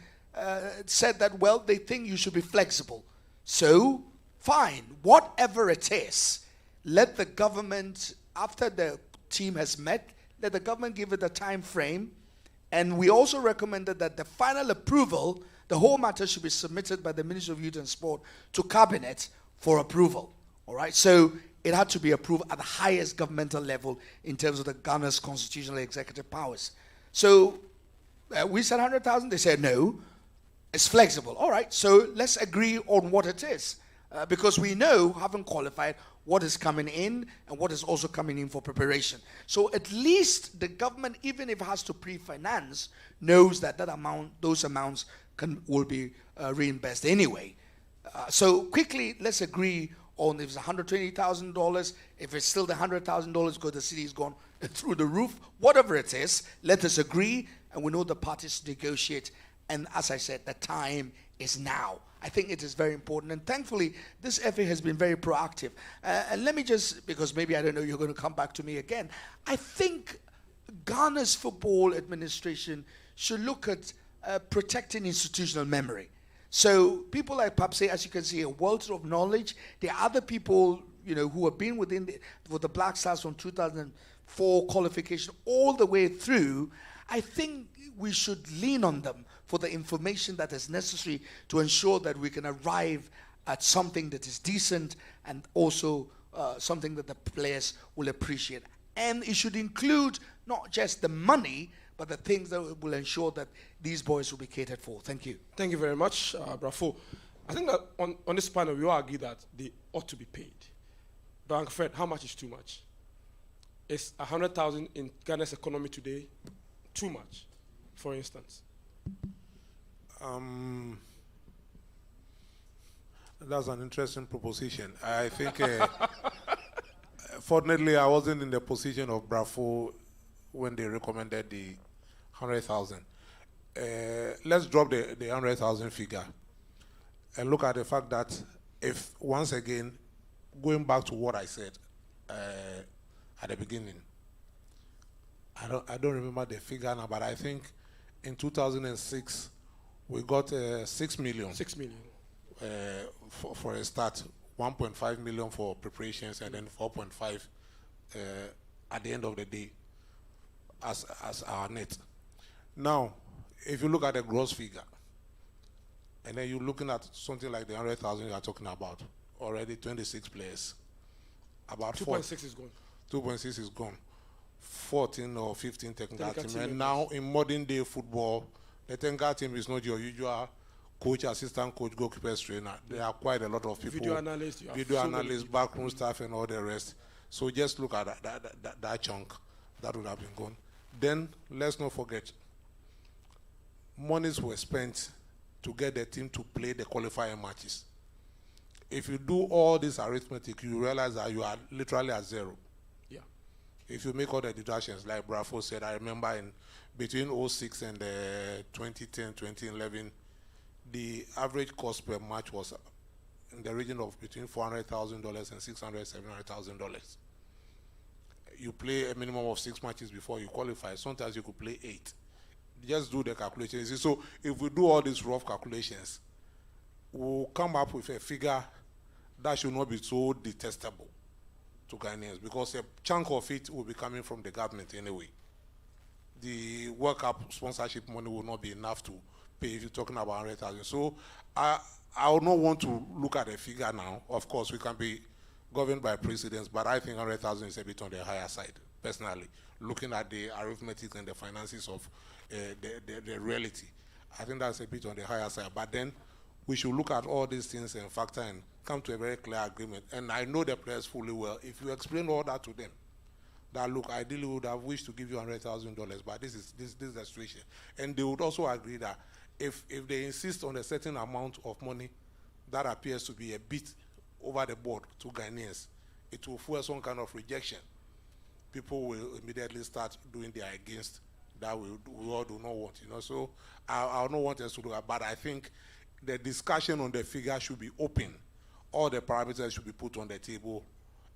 said that, well, they think you should be flexible. So, fine, whatever it is, let the government, after the team has met, let the government give it a time frame. And we also recommended that the final approval, the whole matter should be submitted by the Ministry of Youth and Sport to Cabinet for approval. All right, so it had to be approved at the highest governmental level in terms of the Ghana's constitutional executive powers. So we said 100,000. They said no. It's flexible. All right, so let's agree on what it is, because we know, having qualified, what is coming in and what is also coming in for preparation. So at least the government, even if it has to pre-finance, knows that those amounts will be reimbursed anyway. So quickly, let's agree on if it's $120,000, if it's still the $100,000 because the city has gone through the roof, whatever it is, let us agree, and we know the parties negotiate. And as I said, the time is now. I think it is very important. And thankfully, this FA has been very proactive. And let me just, because maybe I don't know, you're going to come back to me again. I think Ghana's football administration should look at protecting institutional memory. So people like Papse, as you can see, a wealth of knowledge. There are other people, who have been with the Black Stars from 2004 qualification all the way through. I think we should lean on them for the information that is necessary to ensure that we can arrive at something that is decent and also something that the players will appreciate. And it should include not just the money, but the things that will ensure that these boys will be catered for. Thank you. Thank you very much, Brafo. I think that on this panel, we all agree that they ought to be paid. But Uncle Fred, how much is too much? Is 100,000 in Ghana's economy today too much, for instance? That's an interesting proposition. I think, fortunately, I wasn't in the position of Brafo when they recommended the 100,000. Let's drop the 100,000 figure and look at the fact that if, once again, going back to what I said at the beginning, I don't remember the figure now, but I think in 2006 we got 6 million. 6 million. For a start, 1.5 million for preparations, and then 4.5 at the end of the day as our net. Now, if you look at the gross figure, and then you're looking at something like the 100,000 you are talking about, already 26 players. About 2.6 is gone. 2.6 is gone. 14 or 15 technical team. And now in modern day football, the technical team is not your usual coach, assistant coach, goalkeepers, trainer. There are quite a lot of people. Video analysts, backroom staff, and all the rest. So just look at that chunk that would have been gone. Then let's not forget, monies were spent to get the team to play the qualifying matches. If you do all this arithmetic, you realize that you are literally at zero. Yeah. If you make all the deductions, like Brafo said, I remember in between 06 and 2010, 2011, the average cost per match was in the region of between $400,000 and $600,000, $700,000. You play a minimum of 6 matches before you qualify. Sometimes you could play 8. Just do the calculations. So if we do all these rough calculations, we'll come up with a figure that should not be so detestable to Ghanaians, because a chunk of it will be coming from the government anyway. The World Cup sponsorship money will not be enough to pay if you're talking about 100,000. So I would not want to look at a figure now. Of course, we can be governed by precedents, but I think 100,000 is a bit on the higher side, personally, looking at the arithmetic and the finances of the reality. I think that's a bit on the higher side. But then we should look at all these things and factor and come to a very clear agreement. And I know the players fully well. If you explain all that to them, that look, ideally we would have wished to give you $100,000, but this is the situation. And they would also agree that if they insist on a certain amount of money that appears to be a bit over the board to Ghanaians, it will fuel some kind of rejection. People will immediately start doing their against that we all do not want, So I don't want us to do that, but I think the discussion on the figure should be open. All the parameters should be put on the table,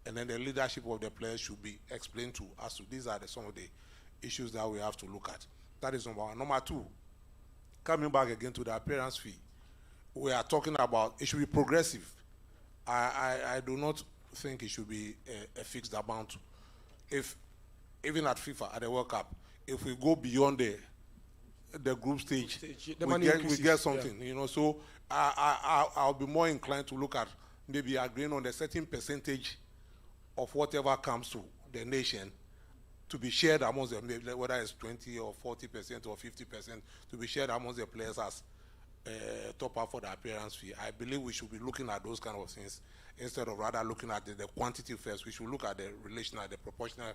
and then the leadership of the players should be explained to us. These are some of the issues that we have to look at. That is number one. Number two, coming back again to the appearance fee, we are talking about it should be progressive. I do not think it should be a fixed amount. If even at FIFA, at the World Cup, if we go beyond the group stage, we get something, So I'll be more inclined to look at maybe agreeing on a certain percentage of whatever comes to the nation to be shared amongst them, whether it's 20 or 40% or 50%, to be shared amongst the players as top up for the appearance fee. I believe we should be looking at those kind of things instead of rather looking at the quantity first. We should look at the relation, at the proportional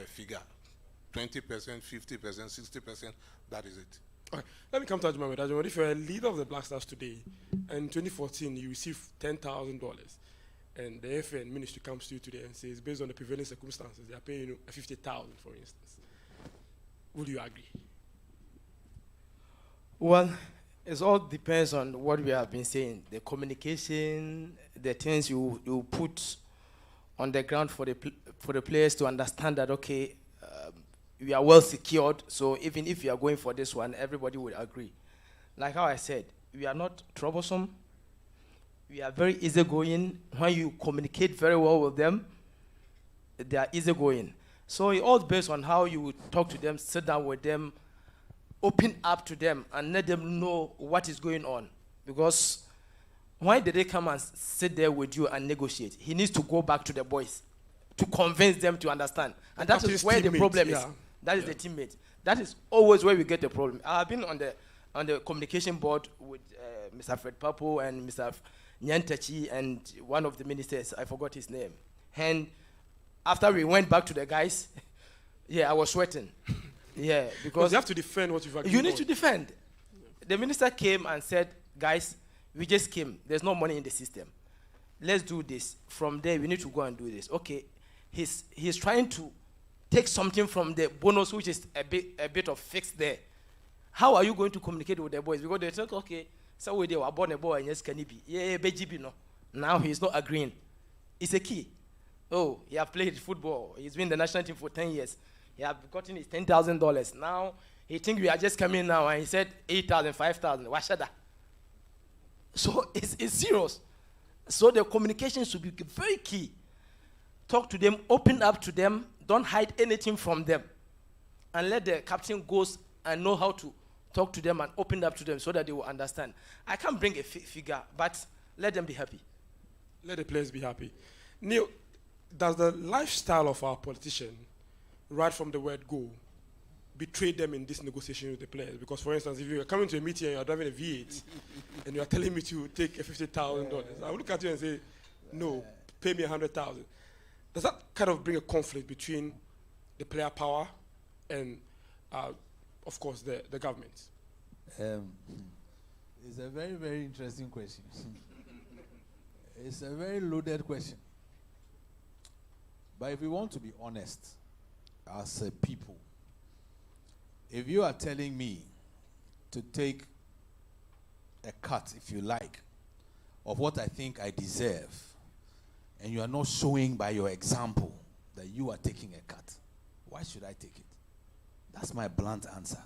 figure. 20%, 50%, 60%, that is it. All right. Let me come to Ajumame. Ajumame, if you're a leader of the Black Stars today, and in 2014 you receive $10,000, and the FN ministry comes to you today and says, based on the prevailing circumstances, they are paying you $50,000, for instance, would you agree? Well, it all depends on what we have been saying. The communication, the things you put on the ground for the players to understand that, okay, we are well secured, so even if you are going for this one, everybody would agree. Like how I said, we are not troublesome. We are very easygoing. When you communicate very well with them, they are easygoing. So it all based on how you talk to them, sit down with them, open up to them, and let them know what is going on. Because why did they come and sit there with you and negotiate? He needs to go back to the boys to convince them to understand. And that is where the problem is. That is the teammate. That is always where we get the problem. I've been on the communication board with Mr. Fred Papo and Mr. Nyantachi and one of the ministers, I forgot his name. And after we went back to the guys, I was sweating. Because you have to defend what you've agreed. You need to defend. The minister came and said, guys, we just came. There's no money in the system. Let's do this. From there, we need to go and do this. Okay, he's trying to take something from the bonus, which is a bit of fix there. How are you going to communicate with the boys? Because they think, okay, so we were born a boy and yes, can he be? BGB no. Now he's not agreeing. It's a key. Oh, he have played football. He's been in the national team for 10 years. He have gotten his $10,000. Now he think we are just coming now, and he said 8,000, 5,000. Washada. So it's serious. So the communication should be very key. Talk to them, open up to them. Don't hide anything from them. And let the captain go and know how to talk to them and open up to them so that they will understand. I can't bring a figure, but let them be happy. Let the players be happy. Neil, does the lifestyle of our politician, right from the word go, betray them in this negotiation with the players? Because, for instance, if you are coming to a meeting and you are driving a V8 and you are telling me to take a $50,000, I will look at you and say, no, pay me $100,000. Does that kind of bring a conflict between the player power and, of course, the government? It's a very, very interesting question. It's a very loaded question. But if we want to be honest as a people, if you are telling me to take a cut, if you like, of what I think I deserve, and you are not showing by your example that you are taking a cut, why should I take it? That's my blunt answer.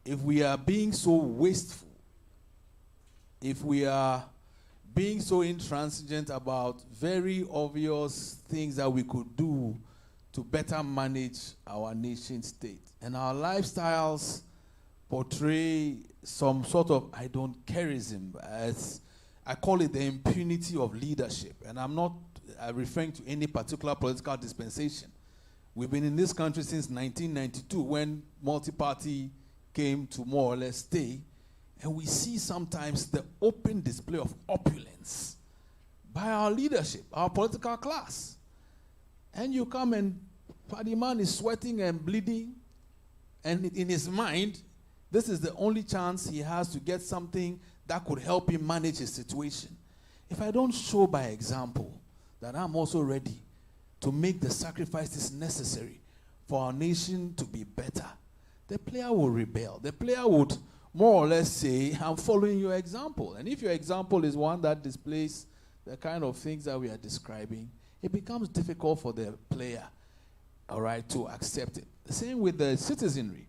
If we are being so wasteful, if we are being so intransigent about very obvious things that we could do to better manage our nation state, and our lifestyles portray some sort of I don't careism, as I call it the impunity of leadership. And I'm not referring to any particular political dispensation. We've been in this country since 1992 when multi-party came to more or less stay. And we see sometimes the open display of opulence by our leadership, our political class. And you come and the man is sweating and bleeding. And in his mind, this is the only chance he has to get something that could help him manage his situation. If I don't show by example that I'm also ready to make the sacrifices necessary for our nation to be better, the player will rebel. The player would more or less say, I'm following your example. And if your example is one that displays the kind of things that we are describing, it becomes difficult for the player, all right, to accept it. The same with the citizenry.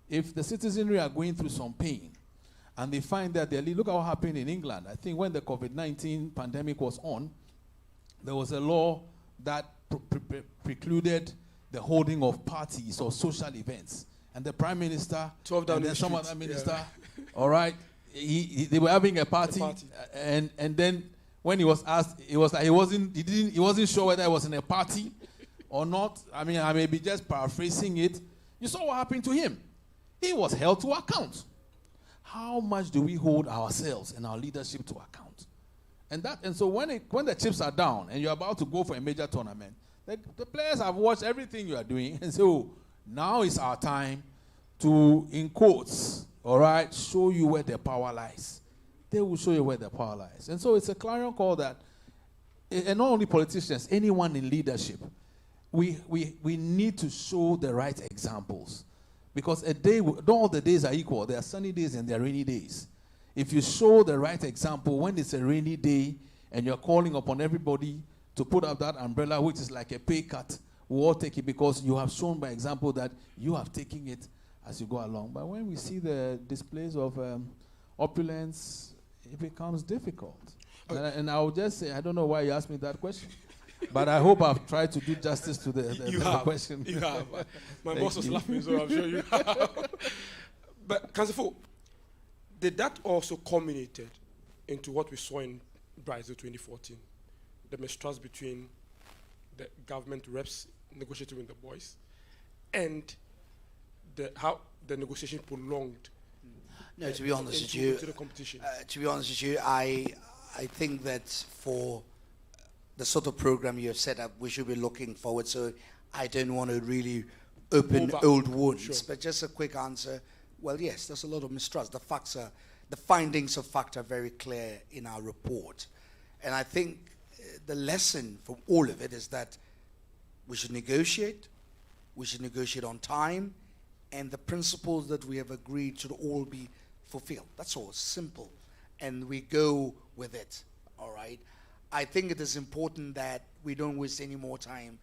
If the citizenry are going through some pain, and they find that look at what happened in England. I think when the COVID-19 pandemic was on, there was a law that precluded the holding of parties or social events. And the Prime Minister, and then some other minister, all right, they were having a party. And then when he was asked, he was like he wasn't sure whether he was in a party or not. I mean, I may be just paraphrasing it. You saw what happened to him. He was held to account. How much do we hold ourselves and our leadership to account? And so when the chips are down and you're about to go for a major tournament, the players have watched everything you are doing and say, oh, now is our time to, in quotes, all right, show you where the power lies. They will show you where the power lies. And so it's a clarion call that, and not only politicians, anyone in leadership, we need to show the right examples. Because not all the days are equal. There are sunny days and there are rainy days. If you show the right example when it's a rainy day and you're calling upon everybody to put up that umbrella, which is like a pay cut, we'll all take it because you have shown by example that you have taken it as you go along. But when we see the displays of opulence, it becomes difficult. And I will just say, I don't know why you asked me that question. But I hope I've tried to do justice to the question. You have. My boss was laughing, so I'm sure you have. But, Council, did that also culminated into what we saw in Brazil 2014? The mistrust between the government reps negotiating with the boys and how the negotiation prolonged. No, to be honest with you, I think that for the sort of program you have set up, we should be looking forward. So I don't want to really open old wounds. Sure. But just a quick answer. Well, yes, there's a lot of mistrust. The findings of fact are very clear in our report. And I think the lesson from all of it is that we should negotiate on time, and the principles that we have agreed should all be fulfilled. That's all, simple. And we go with it, all right? I think it is important that we don't waste any more time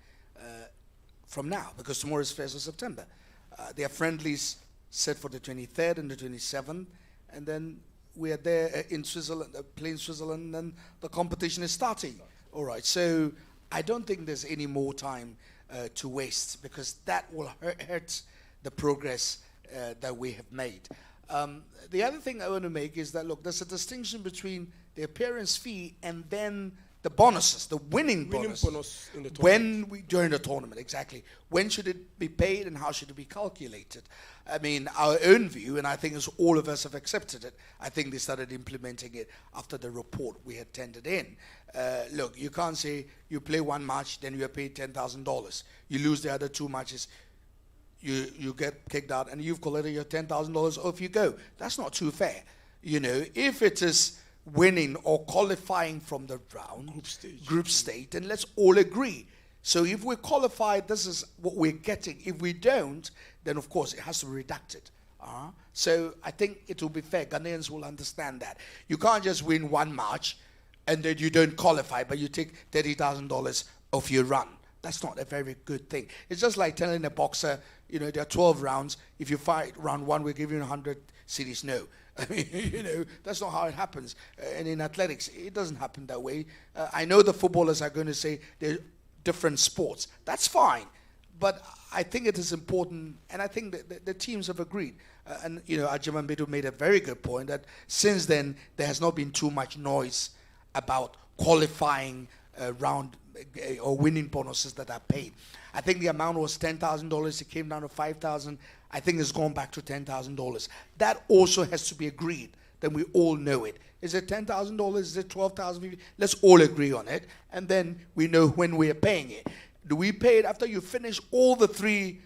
from now, because tomorrow is 1st of September. There are friendlies set for the 23rd and the 27th, and then we are there in Switzerland, playing Switzerland, and the competition is starting. All right, so I don't think there's any more time to waste, because that will hurt the progress that we have made. The other thing I want to make is that, look, there's a distinction between the appearance fee and then the bonuses, the winning bonus in the tournament. During the tournament, exactly. When should it be paid and how should it be calculated? I mean, our own view, and I think as all of us have accepted it, I think they started implementing it after the report we had tendered in. Look, you can't say you play one match, then you are paid $10,000. You lose the other two matches, you get kicked out, and you've collected your $10,000, off you go. That's not too fair. You know, if it is winning or qualifying from the round, group stage, then let's all agree. So if we qualify, this is what we're getting. If we don't, then of course it has to be redacted. So I think it will be fair. Ghanaians will understand that. You can't just win one match and then you don't qualify, but you take $30,000 off your run. That's not a very good thing. It's just like telling a boxer, you know, there are 12 rounds. If you fight round one, we'll give you 100 cedis. No. I mean, you know, that's not how it happens. And in athletics, it doesn't happen that way. I know the footballers are going to say they're different sports. That's fine. But I think it is important, and I think that the teams have agreed. And, you know, Ajiman Bedu made a very good point that since then, there has not been too much noise about qualifying round or winning bonuses that are paid. I think the amount was $10,000. It came down to $5,000. I think it's gone back to $10,000. That also has to be agreed. Then we all know it. Is it $10,000? Is it $12,000? Let's all agree on it, and then we know when we are paying it. Do we pay it after you finish all the three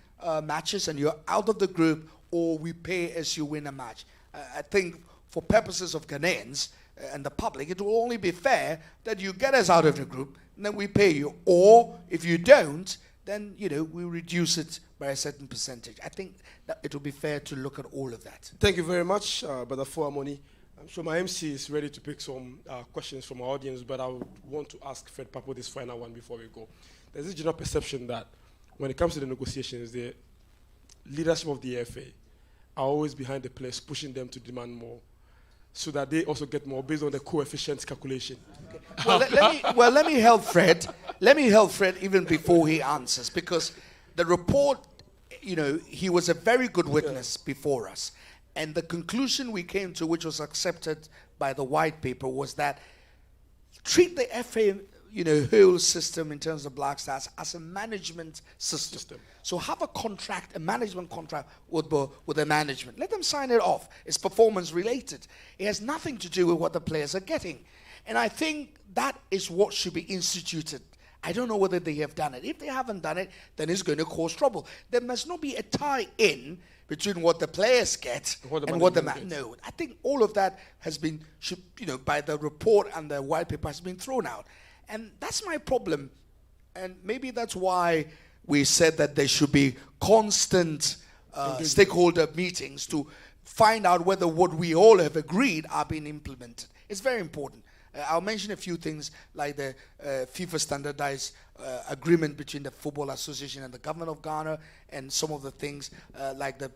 matches and you're out of the group, or we pay as you win a match? I think for purposes of Ghanaians and the public, it will only be fair that you get us out of the group, and then we pay you. Or if you don't, then, you know, we reduce it by a certain percentage. I think that it will be fair to look at all of that. Thank you very much, Brother Fuamoni. I'm sure my MC is ready to pick some questions from our audience, but I would want to ask Fred Papo this final one before we go. There's this general perception that when it comes to the negotiations, the leadership of the AFA are always behind the players, pushing them to demand more, so that they also get more based on the coefficients calculation. Okay. Well, let me help Fred. Let me help Fred even before he answers, because the report, you know, he was a very good witness before us. And the conclusion we came to, which was accepted by the white paper, was that treat the FA, whole system in terms of Black Stars as a management system. So have a contract, a management contract with the management. Let them sign it off. It's performance related. It has nothing to do with what the players are getting. And I think that is what should be instituted. I don't know whether they have done it. If they haven't done it, then it's going to cause trouble. There must not be a tie-in between what the players get and what the man. No, I think all of that has been, by the report and the white paper has been thrown out. And that's my problem. And maybe that's why we said that there should be constant stakeholder meetings to find out whether what we all have agreed are being implemented. It's very important. I'll mention a few things like the FIFA standardized agreement between the Football Association and the government of Ghana, and some of the things like the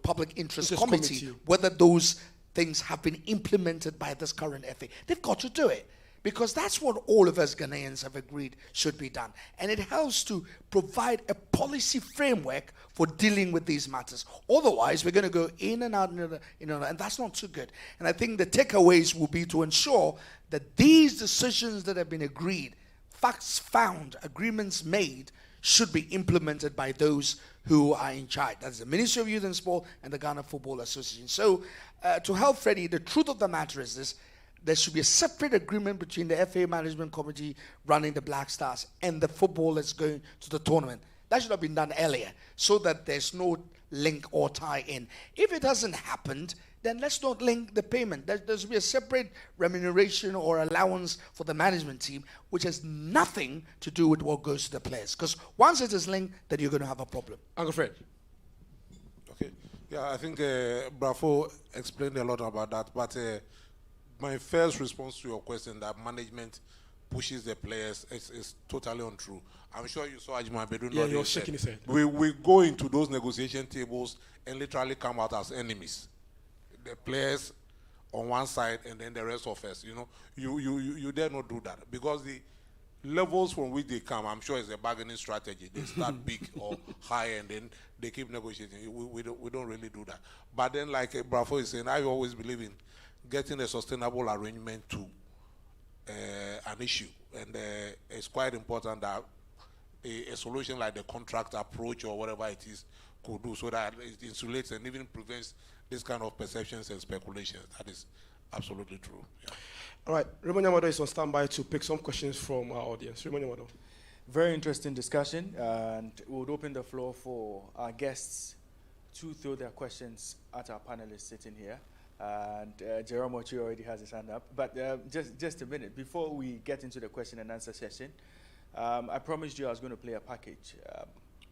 Public Interest Committee, whether those things have been implemented by this current FA. They've got to do it, because that's what all of us Ghanaians have agreed should be done. And it helps to provide a policy framework for dealing with these matters. Otherwise, we're going to go in and out, and that's not too good. And I think the takeaways will be to ensure that these decisions that have been agreed, facts found, agreements made, should be implemented by those who are in charge. That's the Ministry of Youth and Sport and the Ghana Football Association. So, to help Freddie, the truth of the matter is this: there should be a separate agreement between the FA Management Committee running the Black Stars and the footballers going to the tournament. That should have been done earlier, so that there's no link or tie-in. If it hasn't happened, then let's not link the payment. There should be a separate remuneration or allowance for the management team, which has nothing to do with what goes to the players. Because once it is linked, then you're going to have a problem. Uncle Fred. Okay. Yeah, I think Bravo explained a lot about that, but my first response to your question that management pushes the players is totally untrue. I'm sure you saw Ajima Bedun. Yeah, you're shaking his head. We go into those negotiation tables and literally come out as enemies. The players on one side and then the rest of us. You dare not do that, because the levels from which they come, I'm sure it's a bargaining strategy. They start big or high and then they keep negotiating. We don't really do that. But then, like Bravo is saying, I always believe in getting a sustainable arrangement to an issue, and it's quite important that a solution like the contract approach or whatever it is could do, so that it insulates and even prevents this kind of perceptions and speculations. That is absolutely true. Yeah. All right, Raymond Yamado is on standby to pick some questions from our audience. Raymond Yamado. Very interesting discussion, and we would open the floor for our guests to throw their questions at our panelists sitting here. And Jerome Ochi already has his hand up. But just a minute, before we get into the question and answer session, I promised you I was going to play a package.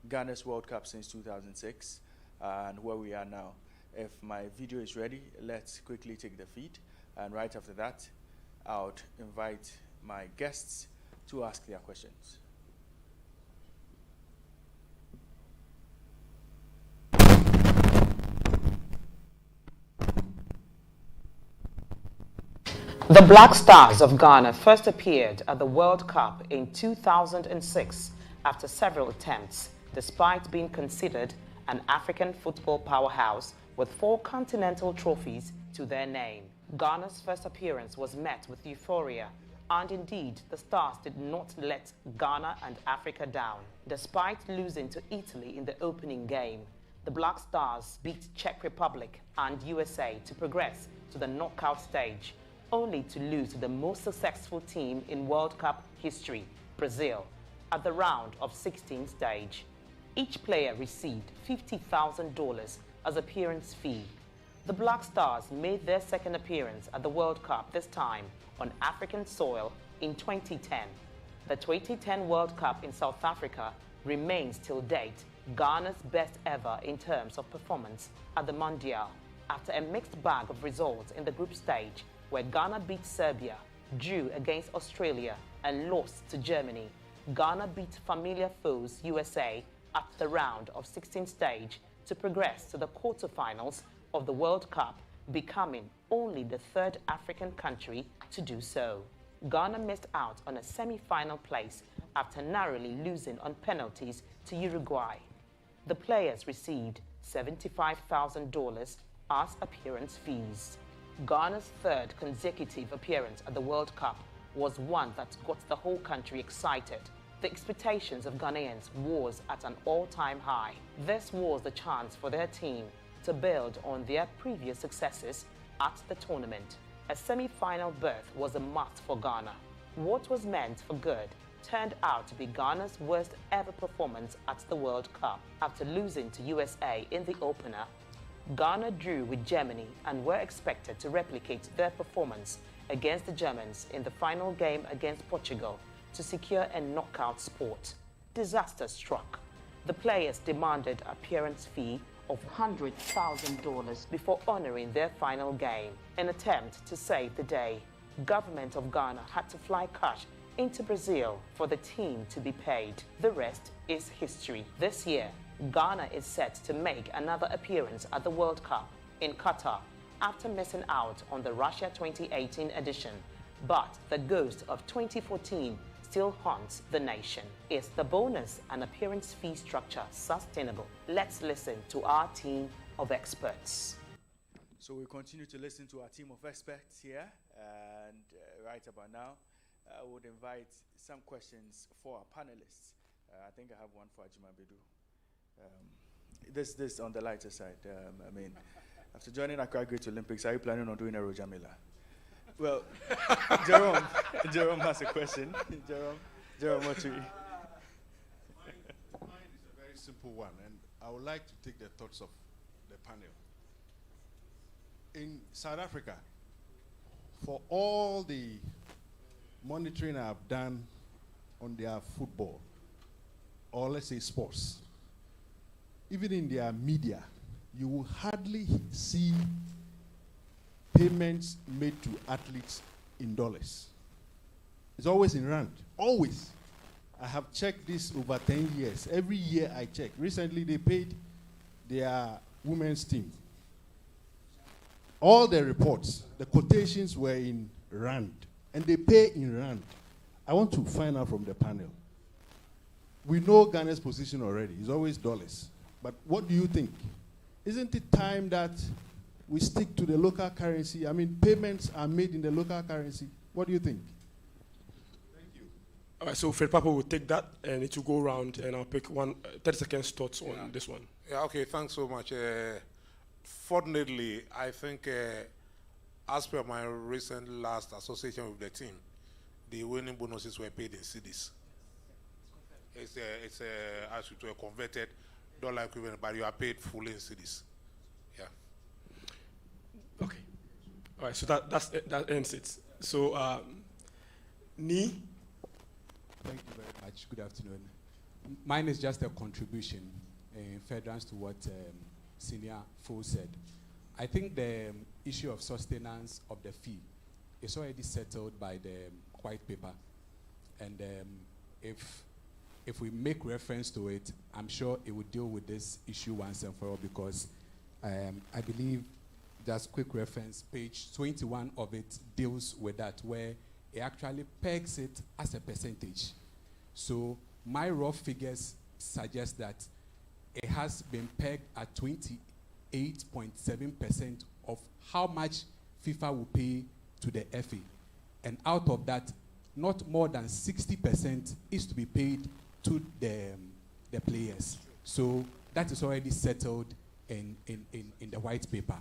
Ghana's World Cup since 2006 and where we are now. If my video is ready, let's quickly take the feed. And right after that, I would invite my guests to ask their questions. The Black Stars of Ghana first appeared at the World Cup in 2006 after several attempts, despite being considered an African football powerhouse with 4 continental trophies to their name. Ghana's first appearance was met with euphoria, and indeed, the Stars did not let Ghana and Africa down. Despite losing to Italy in the opening game, the Black Stars beat Czech Republic and USA to progress to the knockout stage, only to lose to the most successful team in World Cup history, Brazil, at the round of 16 stage. Each player received $50,000 as appearance fee. The Black Stars made their second appearance at the World Cup, this time on African soil in 2010. The 2010 World Cup in South Africa remains till date Ghana's best ever in terms of performance at the Mondial, after a mixed bag of results in the group stage, where Ghana beat Serbia, drew against Australia, and lost to Germany. Ghana beat familiar foes USA at the round of 16 stage to progress to the quarterfinals of the World Cup, becoming only the 3rd African country to do so. Ghana missed out on a semi-final place after narrowly losing on penalties to Uruguay. The players received $75,000 as appearance fees. Ghana's 3rd consecutive appearance at the World Cup was one that got the whole country excited. The expectations of Ghanaians was at an all-time high. This was the chance for their team to build on their previous successes at the tournament. A semi-final berth was a must for Ghana. What was meant for good turned out to be Ghana's worst ever performance at the World Cup. After losing to USA in the opener, Ghana drew with Germany and were expected to replicate their performance against the Germans in the final game against Portugal to secure a knockout spot. Disaster struck. The players demanded appearance fee of $100,000 before honoring their final game. In an attempt to save the day, government of Ghana had to fly cash into Brazil for the team to be paid. The rest is history. This year, Ghana is set to make another appearance at the World Cup in Qatar after missing out on the Russia 2018 edition. But the ghost of 2014 still haunts the nation. Is the bonus and appearance fee structure sustainable? Let's listen to our team of experts. So we continue to listen to our team of experts here, and right about now, I would invite some questions for our panelists. I think I have one for Ajima Bedu. This on the lighter side. After joining Accra Great Olympics, are you planning on doing a Rojamila? Well, Jerome has a question. Jerome, what do you? Mine is a very simple one, and I would like to take the thoughts of the panel. In South Africa, for all the monitoring I've done on their football, or let's say sports, even in their media, you will hardly see payments made to athletes in dollars. It's always in rand, always. I have checked this over 10 years. Every year I check. Recently they paid their women's team. All the reports, the quotations were in rand, and they pay in rand. I want to find out from the panel. We know Ghana's position already. It's always dollars. But what do you think? Isn't it time that we stick to the local currency? I mean, payments are made in the local currency. What do you think? Thank you. All right, so Fred Papa will take that, and it will go around, and I'll pick 30 seconds thoughts on this one. Yeah, okay, thanks so much. Fortunately, I think as per my recent last association with the team, the winning bonuses were paid in cedis. It's as to a converted dollar equivalent, but you are paid fully in cedis. Yeah. Okay. All right, so that ends it. So, Ni? Thank you very much. Good afternoon. Mine is just a contribution in furtherance to what Senior Fo said. I think the issue of sustenance of the fee is already settled by the white paper. And if we make reference to it, I'm sure it will deal with this issue once and for all, because I believe, just quick reference, page 21 of it deals with that, where it actually pegs it as a percentage. So my raw figures suggest that it has been pegged at 28.7% of how much FIFA will pay to the FA. And out of that, not more than 60% is to be paid to the players. So that is already settled in the white paper.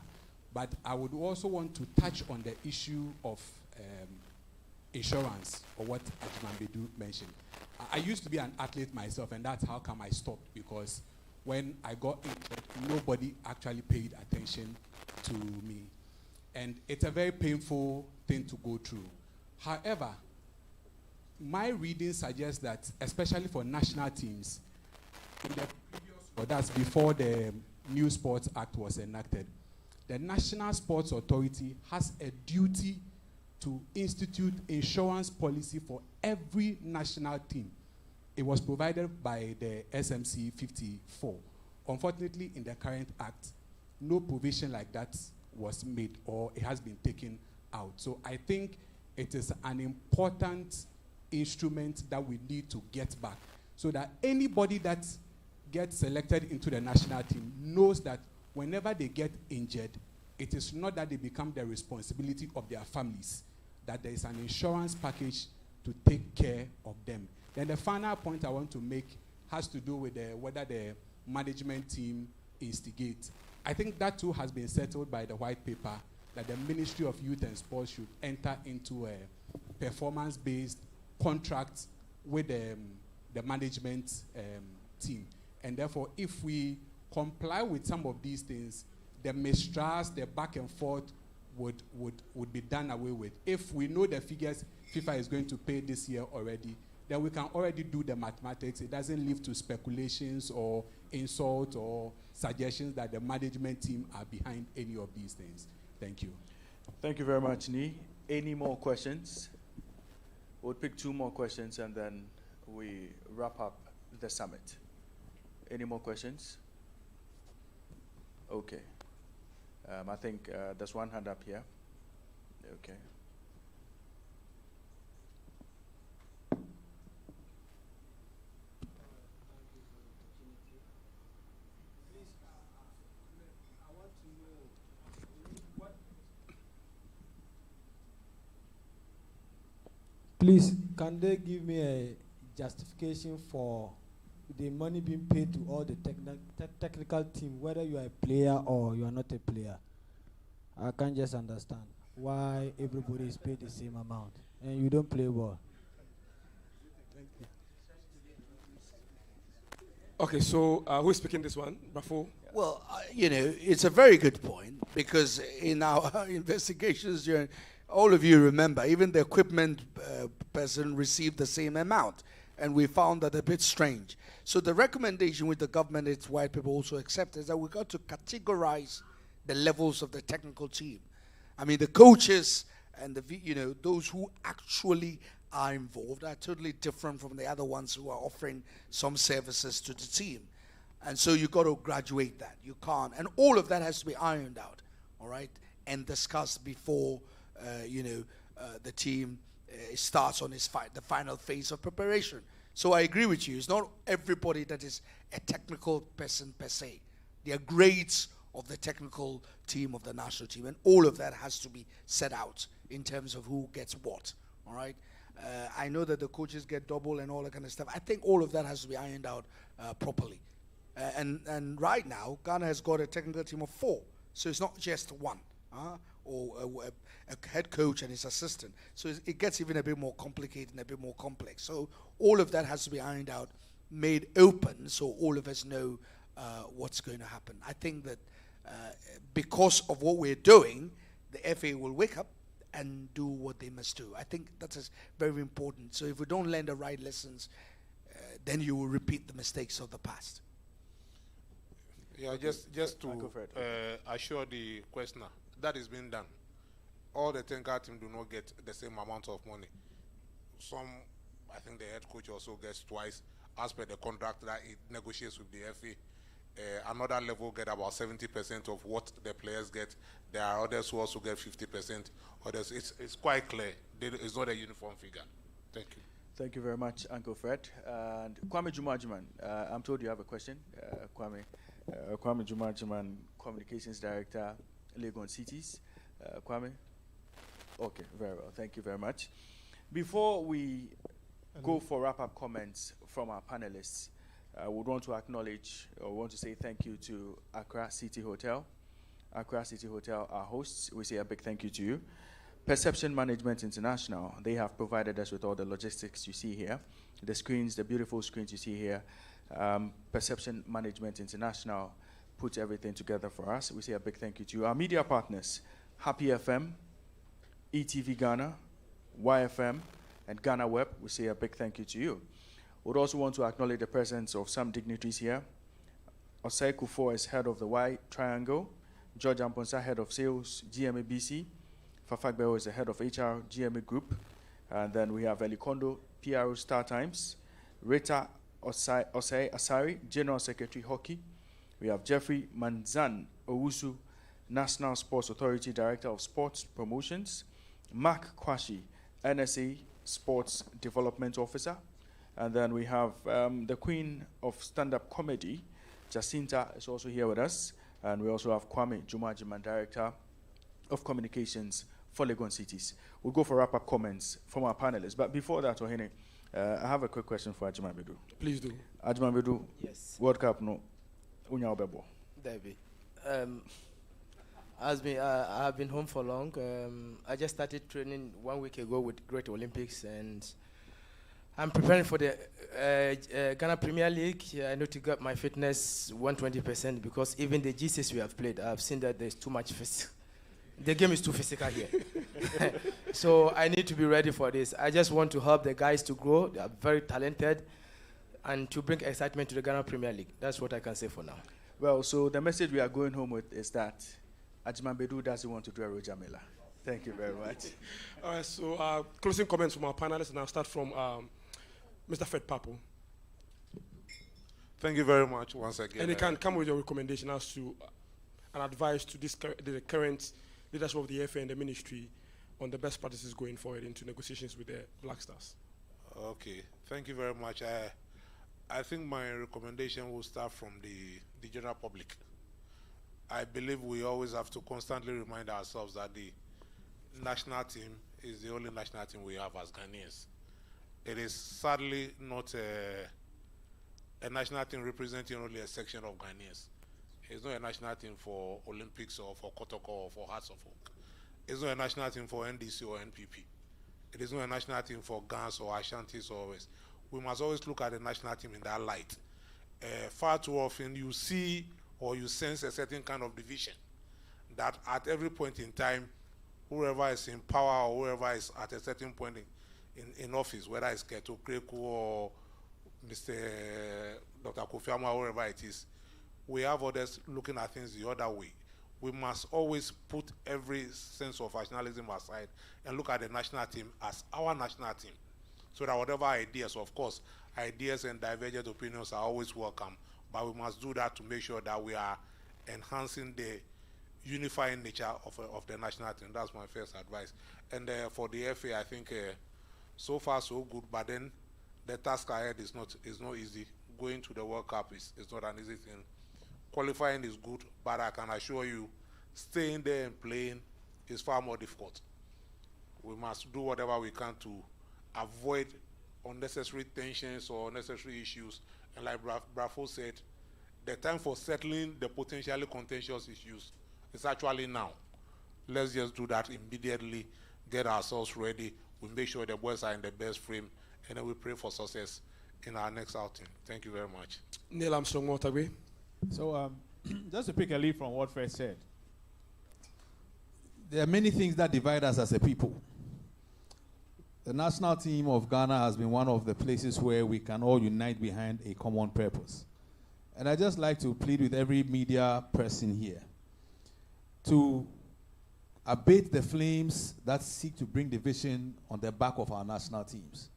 But I would also want to touch on the issue of insurance, or what Ajman Bedu mentioned. I used to be an athlete myself, and that's how come I stopped, because when I got injured, nobody actually paid attention to me. And it's a very painful thing to go through. However, my reading suggests that, especially for national teams, in the previous, or that's before the New Sports Act was enacted, the National Sports Authority has a duty to institute insurance policy for every national team. It was provided by the SMC 54. Unfortunately, in the current act, no provision like that was made, or it has been taken out. So I think it is an important instrument that we need to get back, so that anybody that gets selected into the national team knows that whenever they get injured, it is not that they become the responsibility of their families. that there is an insurance package to take care of them. Then the final point I want to make has to do with whether the management team instigates. I think that too has been settled by the white paper, that the Ministry of Youth and Sports should enter into a performance-based contract with the management team. And therefore, if we comply with some of these things, the mistrust, the back and forth would be done away with. If we know the figures FIFA is going to pay this year already, then we can already do the mathematics. It doesn't lead to speculations or insult or suggestions that the management team are behind any of these things. Thank you. Thank you very much, Ni. Any more questions? We'll pick 2 more questions and then we wrap up the summit. Any more questions? Okay. I think there's one hand up here. Okay. Please, can they give me a justification for the money being paid to all the technical team, whether you are a player or you are not a player? I can't just understand why everybody is paid the same amount and you don't play ball. Okay, so who is speaking this one? Bafo? Well, it's a very good point, because in our investigations, all of you remember, even the equipment person received the same amount, and we found that a bit strange. So the recommendation with the government, its white people also accept, is that we got to categorize the levels of the technical team. I mean, the coaches and those who actually are involved are totally different from the other ones who are offering some services to the team. And so you got to graduate that. You can't. And all of that has to be ironed out, all right, and discussed before, the team starts on the final phase of preparation. So I agree with you. It's not everybody that is a technical person per se. There are grades of the technical team of the national team, and all of that has to be set out in terms of who gets what, all right? I know that the coaches get double and all that kind of stuff. I think all of that has to be ironed out properly. And right now, Ghana has got a technical team of 4. So it's not just one, or a head coach and his assistant. So it gets even a bit more complicated and a bit more complex. So all of that has to be ironed out, made open, so all of us know what's going to happen. I think that because of what we're doing, the FA will wake up and do what they must do. I think that is very important. So if we don't learn the right lessons, then you will repeat the mistakes of the past. Yeah, just to assure the questioner, that is being done. All the technical team do not get the same amount of money. Some, I think the head coach also gets twice, as per the contract that it negotiates with the FA. Another level get about 70% of what the players get. There are others who also get 50%. Others, it's quite clear. It's not a uniform figure. Thank you. Thank you very much, Uncle Fred. And Kwame Jumajuman, I'm told you have a question. Kwame Jumajuman, Communications Director, Legon Cities. Kwame? Okay, very well. Thank you very much. Before we go for wrap-up comments from our panelists, I would want to acknowledge, or want to say thank you to Accra City Hotel. Accra City Hotel, our hosts, we say a big thank you to you. Perception Management International, they have provided us with all the logistics you see here. The screens, the beautiful screens you see here. Perception Management International put everything together for us. We say a big thank you to you. Our media partners, Happy FM, ETV Ghana, YFM, and Ghana Web, we say a big thank you to you. We'd also want to acknowledge the presence of some dignitaries here. Osei Kufo is head of the Y Triangle. George Amponsa, head of sales, GMA BC. Fafagbeo is the head of HR, GMA Group. And then we have Elikondo, PRO Star Times. Rita Osei Asari, General Secretary Hockey. We have Jeffrey Manzan Owusu, National Sports Authority Director of Sports Promotions. Mark Kwashi, NSA Sports Development Officer. And then we have the Queen of Stand-Up Comedy, Jacinta, is also here with us. And we also have Kwame Jumajiman, Director of Communications for Legon cities. We'll go for wrap-up comments from our panelists. But before that, Ohene, I have a quick question for Ajima Bedu. Please do. Ajima Bedu, Yes. World Cup, no. Unya Obebo. David. I have been home for long. I just started training 1 week ago with Great Olympics, and I'm preparing for the Ghana Premier League. I need to get my fitness 120% because even the GCs we have played, I've seen that there's too much physical. The game is too physical here. So I need to be ready for this. I just want to help the guys to grow. They are very talented and to bring excitement to the Ghana Premier League. That's what I can say for now. Well, so the message we are going home with is that Ajima Bedu doesn't want to do a Roger Miller. Thank you very much. All right, so closing comments from our panelists, and I'll start from Mr. Fred Papo. Thank you very much once again. And you can come with your recommendation as to an advice to this the current leadership of the FA and the ministry on the best practices going forward into negotiations with the Black Stars. Okay, thank you very much. I think my recommendation will start from the general public. I believe we always have to constantly remind ourselves that the national team is the only national team we have as Ghanaians. It is sadly not a national team representing only a section of Ghanaians. It's not a national team for Olympics or for Kotoko or for Hearts of Oak. It's not a national team for NDC or NPP. It is not a national team for Gans or Ashantis or West. We must always look at the national team in that light. Far too often you see or you sense a certain kind of division that at every point in time, whoever is in power or whoever is at a certain point in office, whether it's Keto Kreku or Mr. Dr. Kofi Annan, or whoever it is, we have others looking at things the other way. We must always put every sense of nationalism aside and look at the national team as our national team. So that whatever ideas, of course, ideas and divergent opinions are always welcome, but we must do that to make sure that we are enhancing the unifying nature of the national team. That's my first advice. And for the FA, I think so far so good, but then the task ahead is not easy. Going to the World Cup is not an easy thing. Qualifying is good, but I can assure you, staying there and playing is far more difficult. We must do whatever we can to avoid unnecessary tensions or unnecessary issues. And like Brafo said, the time for settling the potentially contentious issues is actually now. Let's just do that immediately, get ourselves ready. We make sure the boys are in the best frame, and then we pray for success in our next outing. Thank you very much. Neil Armstrong, Waterway. So just to pick a lead from what Fred said, there are many things that divide us as a people. The national team of Ghana has been one of the places where we can all unite behind a common purpose. And I just like to plead with every media person here to abate the flames that seek to bring division on the back of our national teams.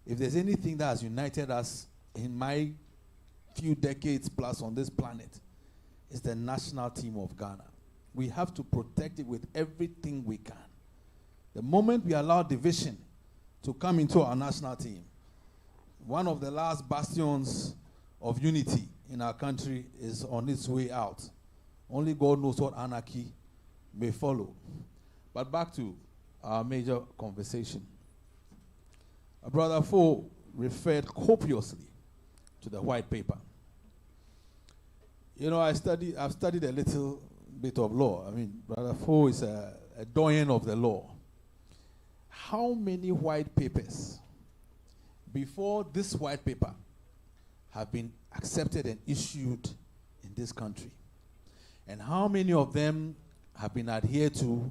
If there's anything that has united us in my few decades plus on this planet, it's the national team of Ghana. We have to protect it with everything we can. The moment we allow division to come into our national team, one of the last bastions of unity in our country is on its way out. Only God knows what anarchy may follow. But back to our major conversation. Brother Fo referred copiously to the white paper. You know, I've studied a little bit of law. I mean, Brother Fo is a doyen of the law. How many white papers before this white paper have been accepted and issued in this country? And how many of them have been adhered to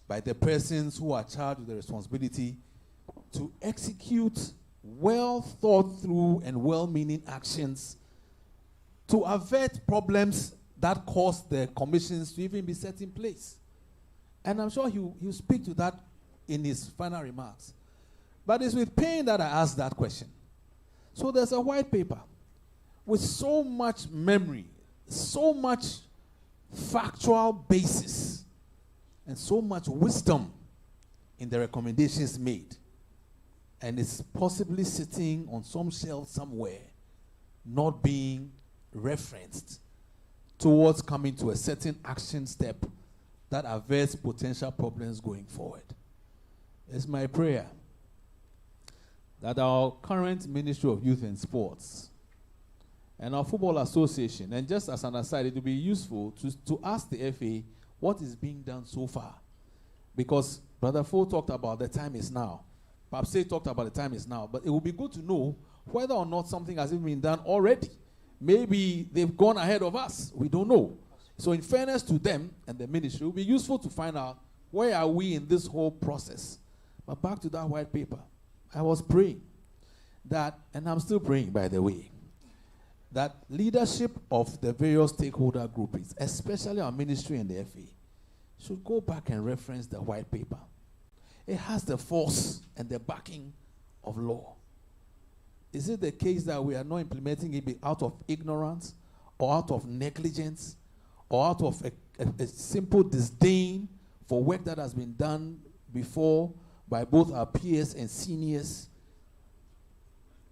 by the persons who are charged with the responsibility to execute well thought through and well-meaning actions to avert problems that cause the commissions to even be set in place? And I'm sure he'll speak to that in his final remarks. But it's with pain that I ask that question. So there's a white paper with so much memory, so much factual basis, and so much wisdom in the recommendations made. And it's possibly sitting on some shelf somewhere, not being referenced towards coming to a certain action step that averts potential problems going forward. It's my prayer that our current Ministry of Youth and Sports and our Football Association, and just as an aside, it will be useful to ask the FA what is being done so far. Because Brother Fo talked about the time is now. Papse talked about the time is now. But it would be good to know whether or not something has even been done already. Maybe they've gone ahead of us. We don't know. So in fairness to them and the ministry, it will be useful to find out where are we in this whole process. But back to that white paper. I was praying that, and I'm still praying, by the way, that leadership of the various stakeholder groupings, especially our ministry and the FA, should go back and reference the white paper. It has the force and the backing of law. Is it the case that we are not implementing it out of ignorance or out of negligence or out of a simple disdain for work that has been done before by both our peers and seniors?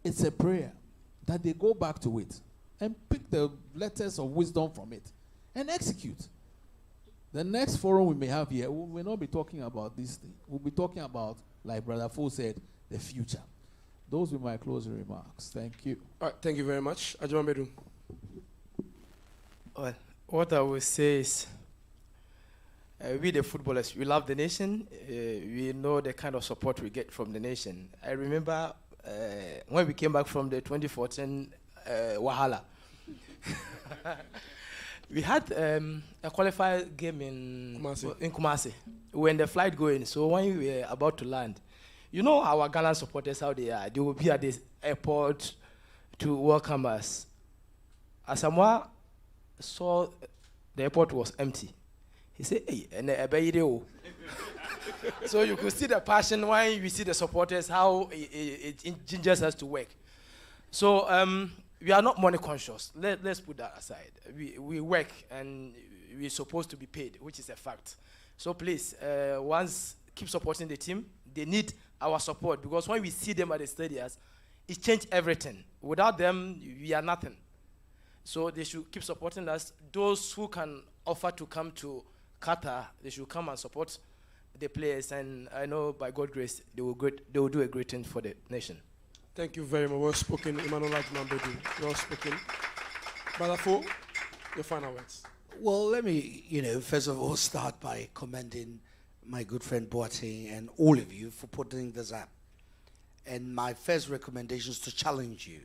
It's a prayer that they go back to it and pick the letters of wisdom from it and execute. The next forum we may have here, we will not be talking about this thing. We'll be talking about, like Brother Fo said, the future. Those were my closing remarks. Thank you. All right, thank you very much. Ajumamedu. Well, what I will say is, we the footballers, we love the nation. We know the kind of support we get from the nation. I remember when we came back from the 2014 Wahala. We had a qualified game in Kumasi. We were in the flight going, so when we were about to land, you know our Ghana supporters, how they are. They will be at the airport to welcome us. Asamoah saw the airport was empty. He said, hey, and so you could see the passion when we see the supporters, how it gingers us to work. So we are not money conscious. Let's put that aside. We work and we're supposed to be paid, which is a fact. So please, once keep supporting the team. They need our support because when we see them at the stadiums, it changed everything. Without them, we are nothing. So they should keep supporting us. Those who can offer to come to Qatar, they should come and support the players. And I know by God's grace, they will do a great thing for the nation. Thank you very much. Well spoken, Emmanuel Ajumamedu. Well spoken. Brother Fo, your final words. Well, let me, first of all, start by commending my good friend Boateng and all of you for putting this up. And my first recommendation is to challenge you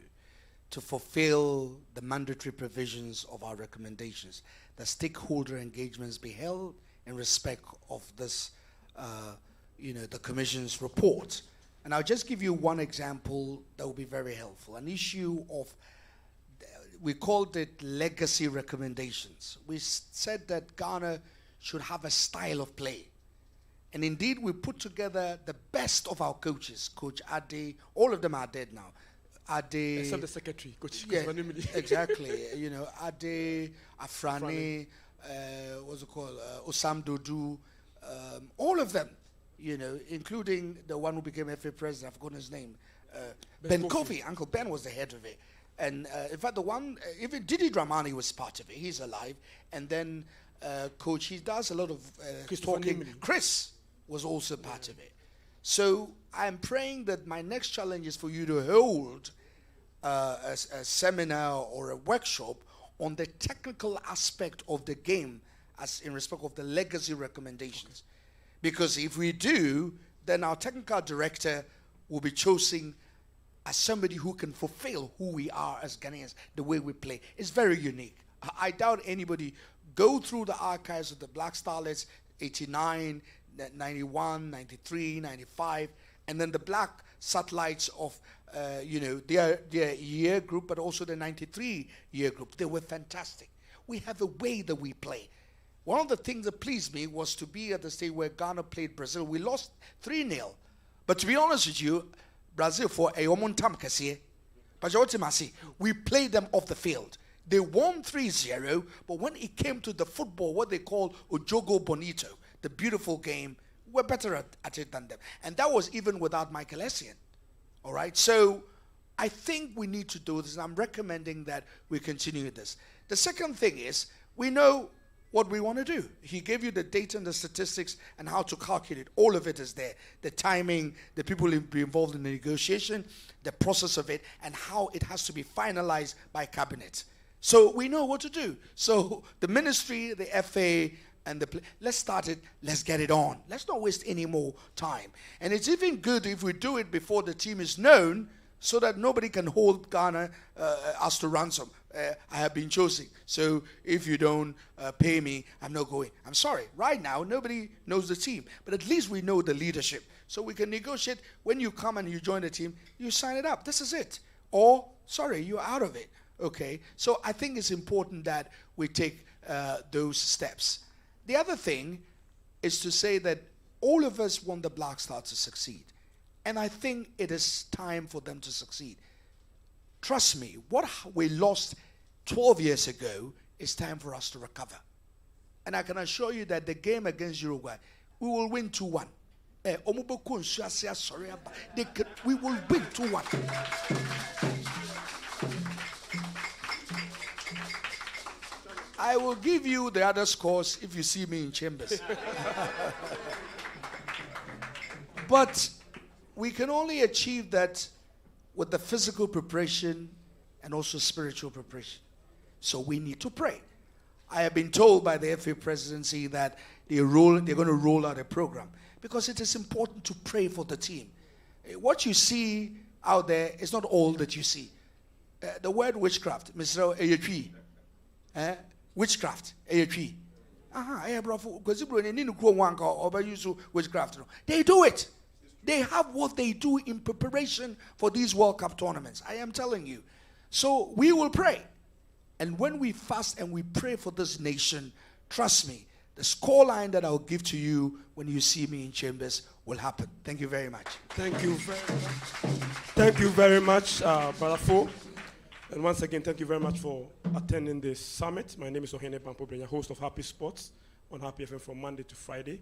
to fulfill the mandatory provisions of our recommendations. The stakeholder engagements be held in respect of this, the Commission's report. And I'll just give you one example that will be very helpful. An issue of, we called it legacy recommendations. We said that Ghana should have a style of play. And indeed, we put together the best of our coaches. Coach Ade, all of them are dead now. Ade, except the secretary, Coach. Yeah, exactly. Ade, Afrani, what's it called? Osam Dodu, all of them. Including the one who became FA president. I've forgotten his name. Ben Kofi. Uncle Ben was the head of it. And in fact, the one, even Didi Dramani was part of it. He's alive. And then Coach, he does a lot of talking. Chris was also part of it. So I'm praying that my next challenge is for you to hold a seminar or a workshop on the technical aspect of the game as in respect of the legacy recommendations. Because if we do, then our technical director will be chosen as somebody who can fulfill who we are as Ghanaians, the way we play. It's very unique. I doubt anybody go through the archives of the Black Starlets, 89, 91, 93, 95, and then the Black Satellites of, their year group, but also the 93 year group. They were fantastic. We have a way that we play. One of the things that pleased me was to be at the stage where Ghana played Brazil. We lost 3-0. But to be honest with you, Brazil for a omontam kasiye. We played them off the field. They won 3-0, but when it came to the football, what they call Ojogo Bonito, the beautiful game, we're better at it than them. And that was even without Michael Essien. All right? So I think we need to do this, and I'm recommending that we continue this. The second thing is, we know what we want to do. He gave you the data and the statistics and how to calculate. All of it is there. The timing, the people who be involved in the negotiation, the process of it, and how it has to be finalized by cabinet. So we know what to do. So the ministry, the FA, and let's start it. Let's get it on. Let's not waste any more time. And it's even good if we do it before the team is known, so that nobody can hold Ghana us to ransom. I have been chosen. So if you don't pay me, I'm not going. I'm sorry. Right now, nobody knows the team. But at least we know the leadership. So we can negotiate. When you come and you join the team, you sign it up. This is it. Or, sorry, you're out of it. Okay? So I think it's important that we take those steps. The other thing is to say that all of us want the Black Stars to succeed. And I think it is time for them to succeed. Trust me, what we lost 12 years ago is time for us to recover. And I can assure you that the game against Uruguay, we will win 2-1. We will win 2-1. I will give you the other scores if you see me in chambers. But we can only achieve that with the physical preparation and also spiritual preparation. So we need to pray. I have been told by the FA presidency that they're going to roll out a program because it is important to pray for the team. What you see out there is not all that you see. The word witchcraft, Mr. Ayatwi, witchcraft, Ayatwi. They do it. They have what they do in preparation for these World Cup tournaments. I am telling you. So we will pray. And when we fast and we pray for this nation, trust me, the scoreline that I'll give to you when you see me in chambers will happen. Thank you very much. Thank you very much. Thank you very much, Brother Fo. And once again, thank you very much for attending this summit. My name is Ohene Bampobrenya, host of Happy Sports on Happy FM from Monday to Friday.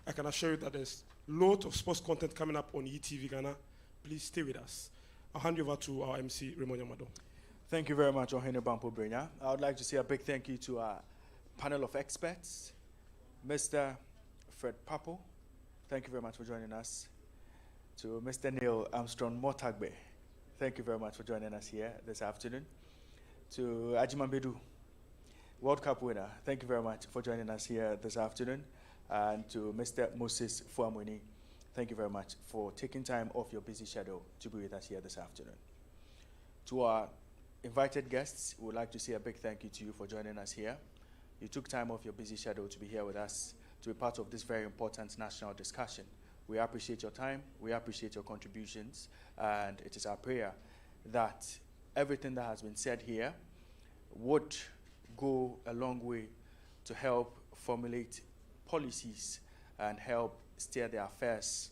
I can assure you that there's loads of sports content coming up on ETV Ghana. Please stay with us. I'll hand you over to our MC, Raymond Yamado. Thank you very much, Ohene Bampobrenya. I would like to say a big thank you to our panel of experts, Mr. Fred Papo. Thank you very much for joining us. To Mr. Neil Armstrong Motagbe. Thank you very much for joining us here this afternoon. To Ajiman Bedu, World Cup winner. Thank you very much for joining us here this afternoon. And to Mr. Moses Fuamuni, thank you very much for taking time off your busy schedule to be with us here this afternoon. To our invited guests, we would like to say a big thank you to you for joining us here. You took time off your busy schedule to be here with us, to be part of this very important national discussion. We appreciate your time, we appreciate your contributions, and it is our prayer that everything that has been said here would go a long way to help formulate policies and help steer the affairs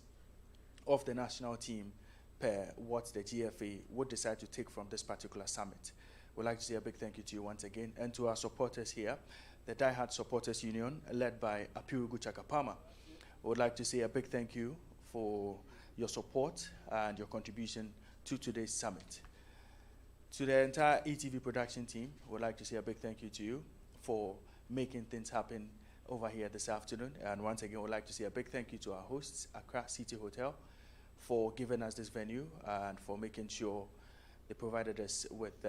of the national team per what the GFA would decide to take from this particular summit. We'd like to say a big thank you to you once again, and to our supporters here, the Die Hard Supporters Union, led by Apirugu Chakapama. We would like to say a big thank you for your support and your contribution to today's summit. To the entire ETV production team, we would like to say a big thank you to you for making things happen over here this afternoon. And once again, we'd like to say a big thank you to our hosts, Accra City Hotel, for giving us this venue and for making sure they provided us with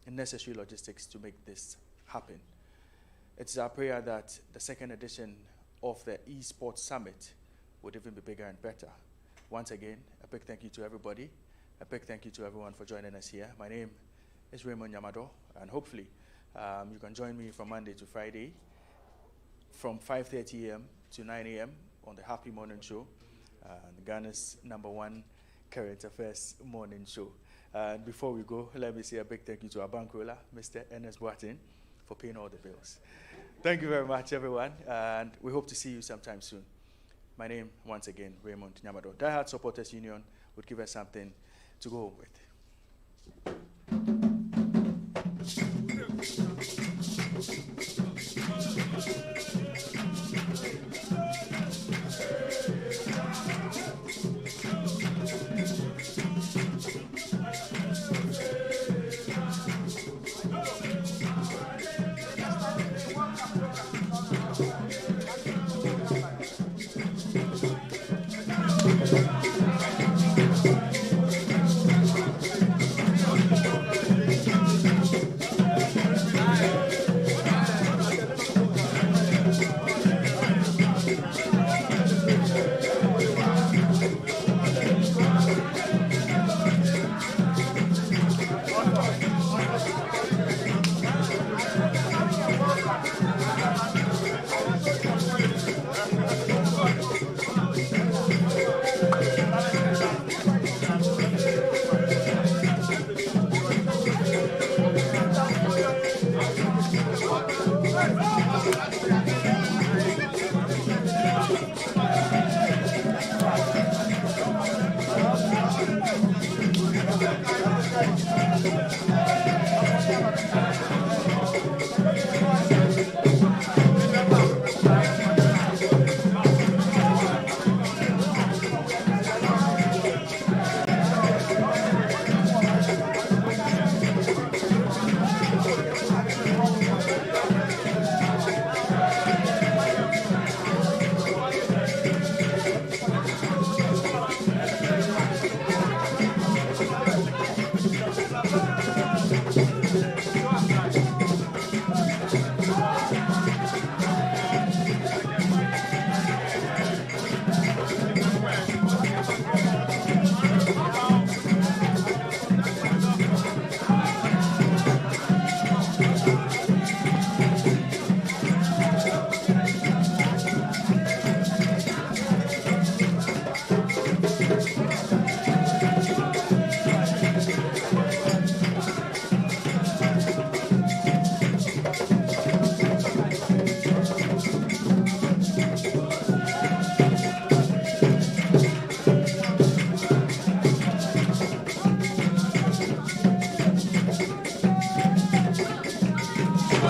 necessary logistics to make this happen. It's our prayer that the second edition of the eSports Summit would even be bigger and better. Once again, a big thank you to everybody. A big thank you to everyone for joining us here. My name is Raymond Yamado, and hopefully you can join me from Monday to Friday from 5:30 a.m. to 9 a.m. on the Happy Morning Show, Ghana's #1 current affairs morning show. And before we go, let me say a big thank you to our bankroller, Mr. Ernest Boatin, for paying all the bills. Thank you very much, everyone, and we hope to see you sometime soon. My name, once again, Raymond Nyamado. Die Hard Supporters Union would give us something to go home with.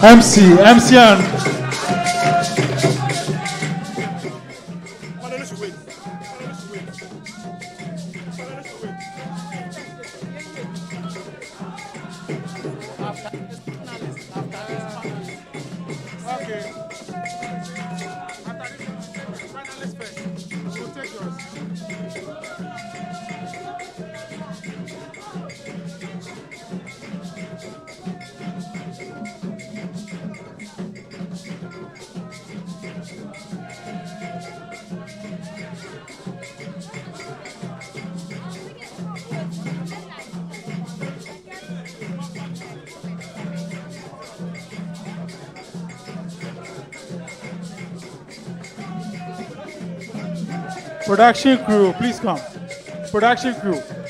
MC and production crew, please come. Production crew.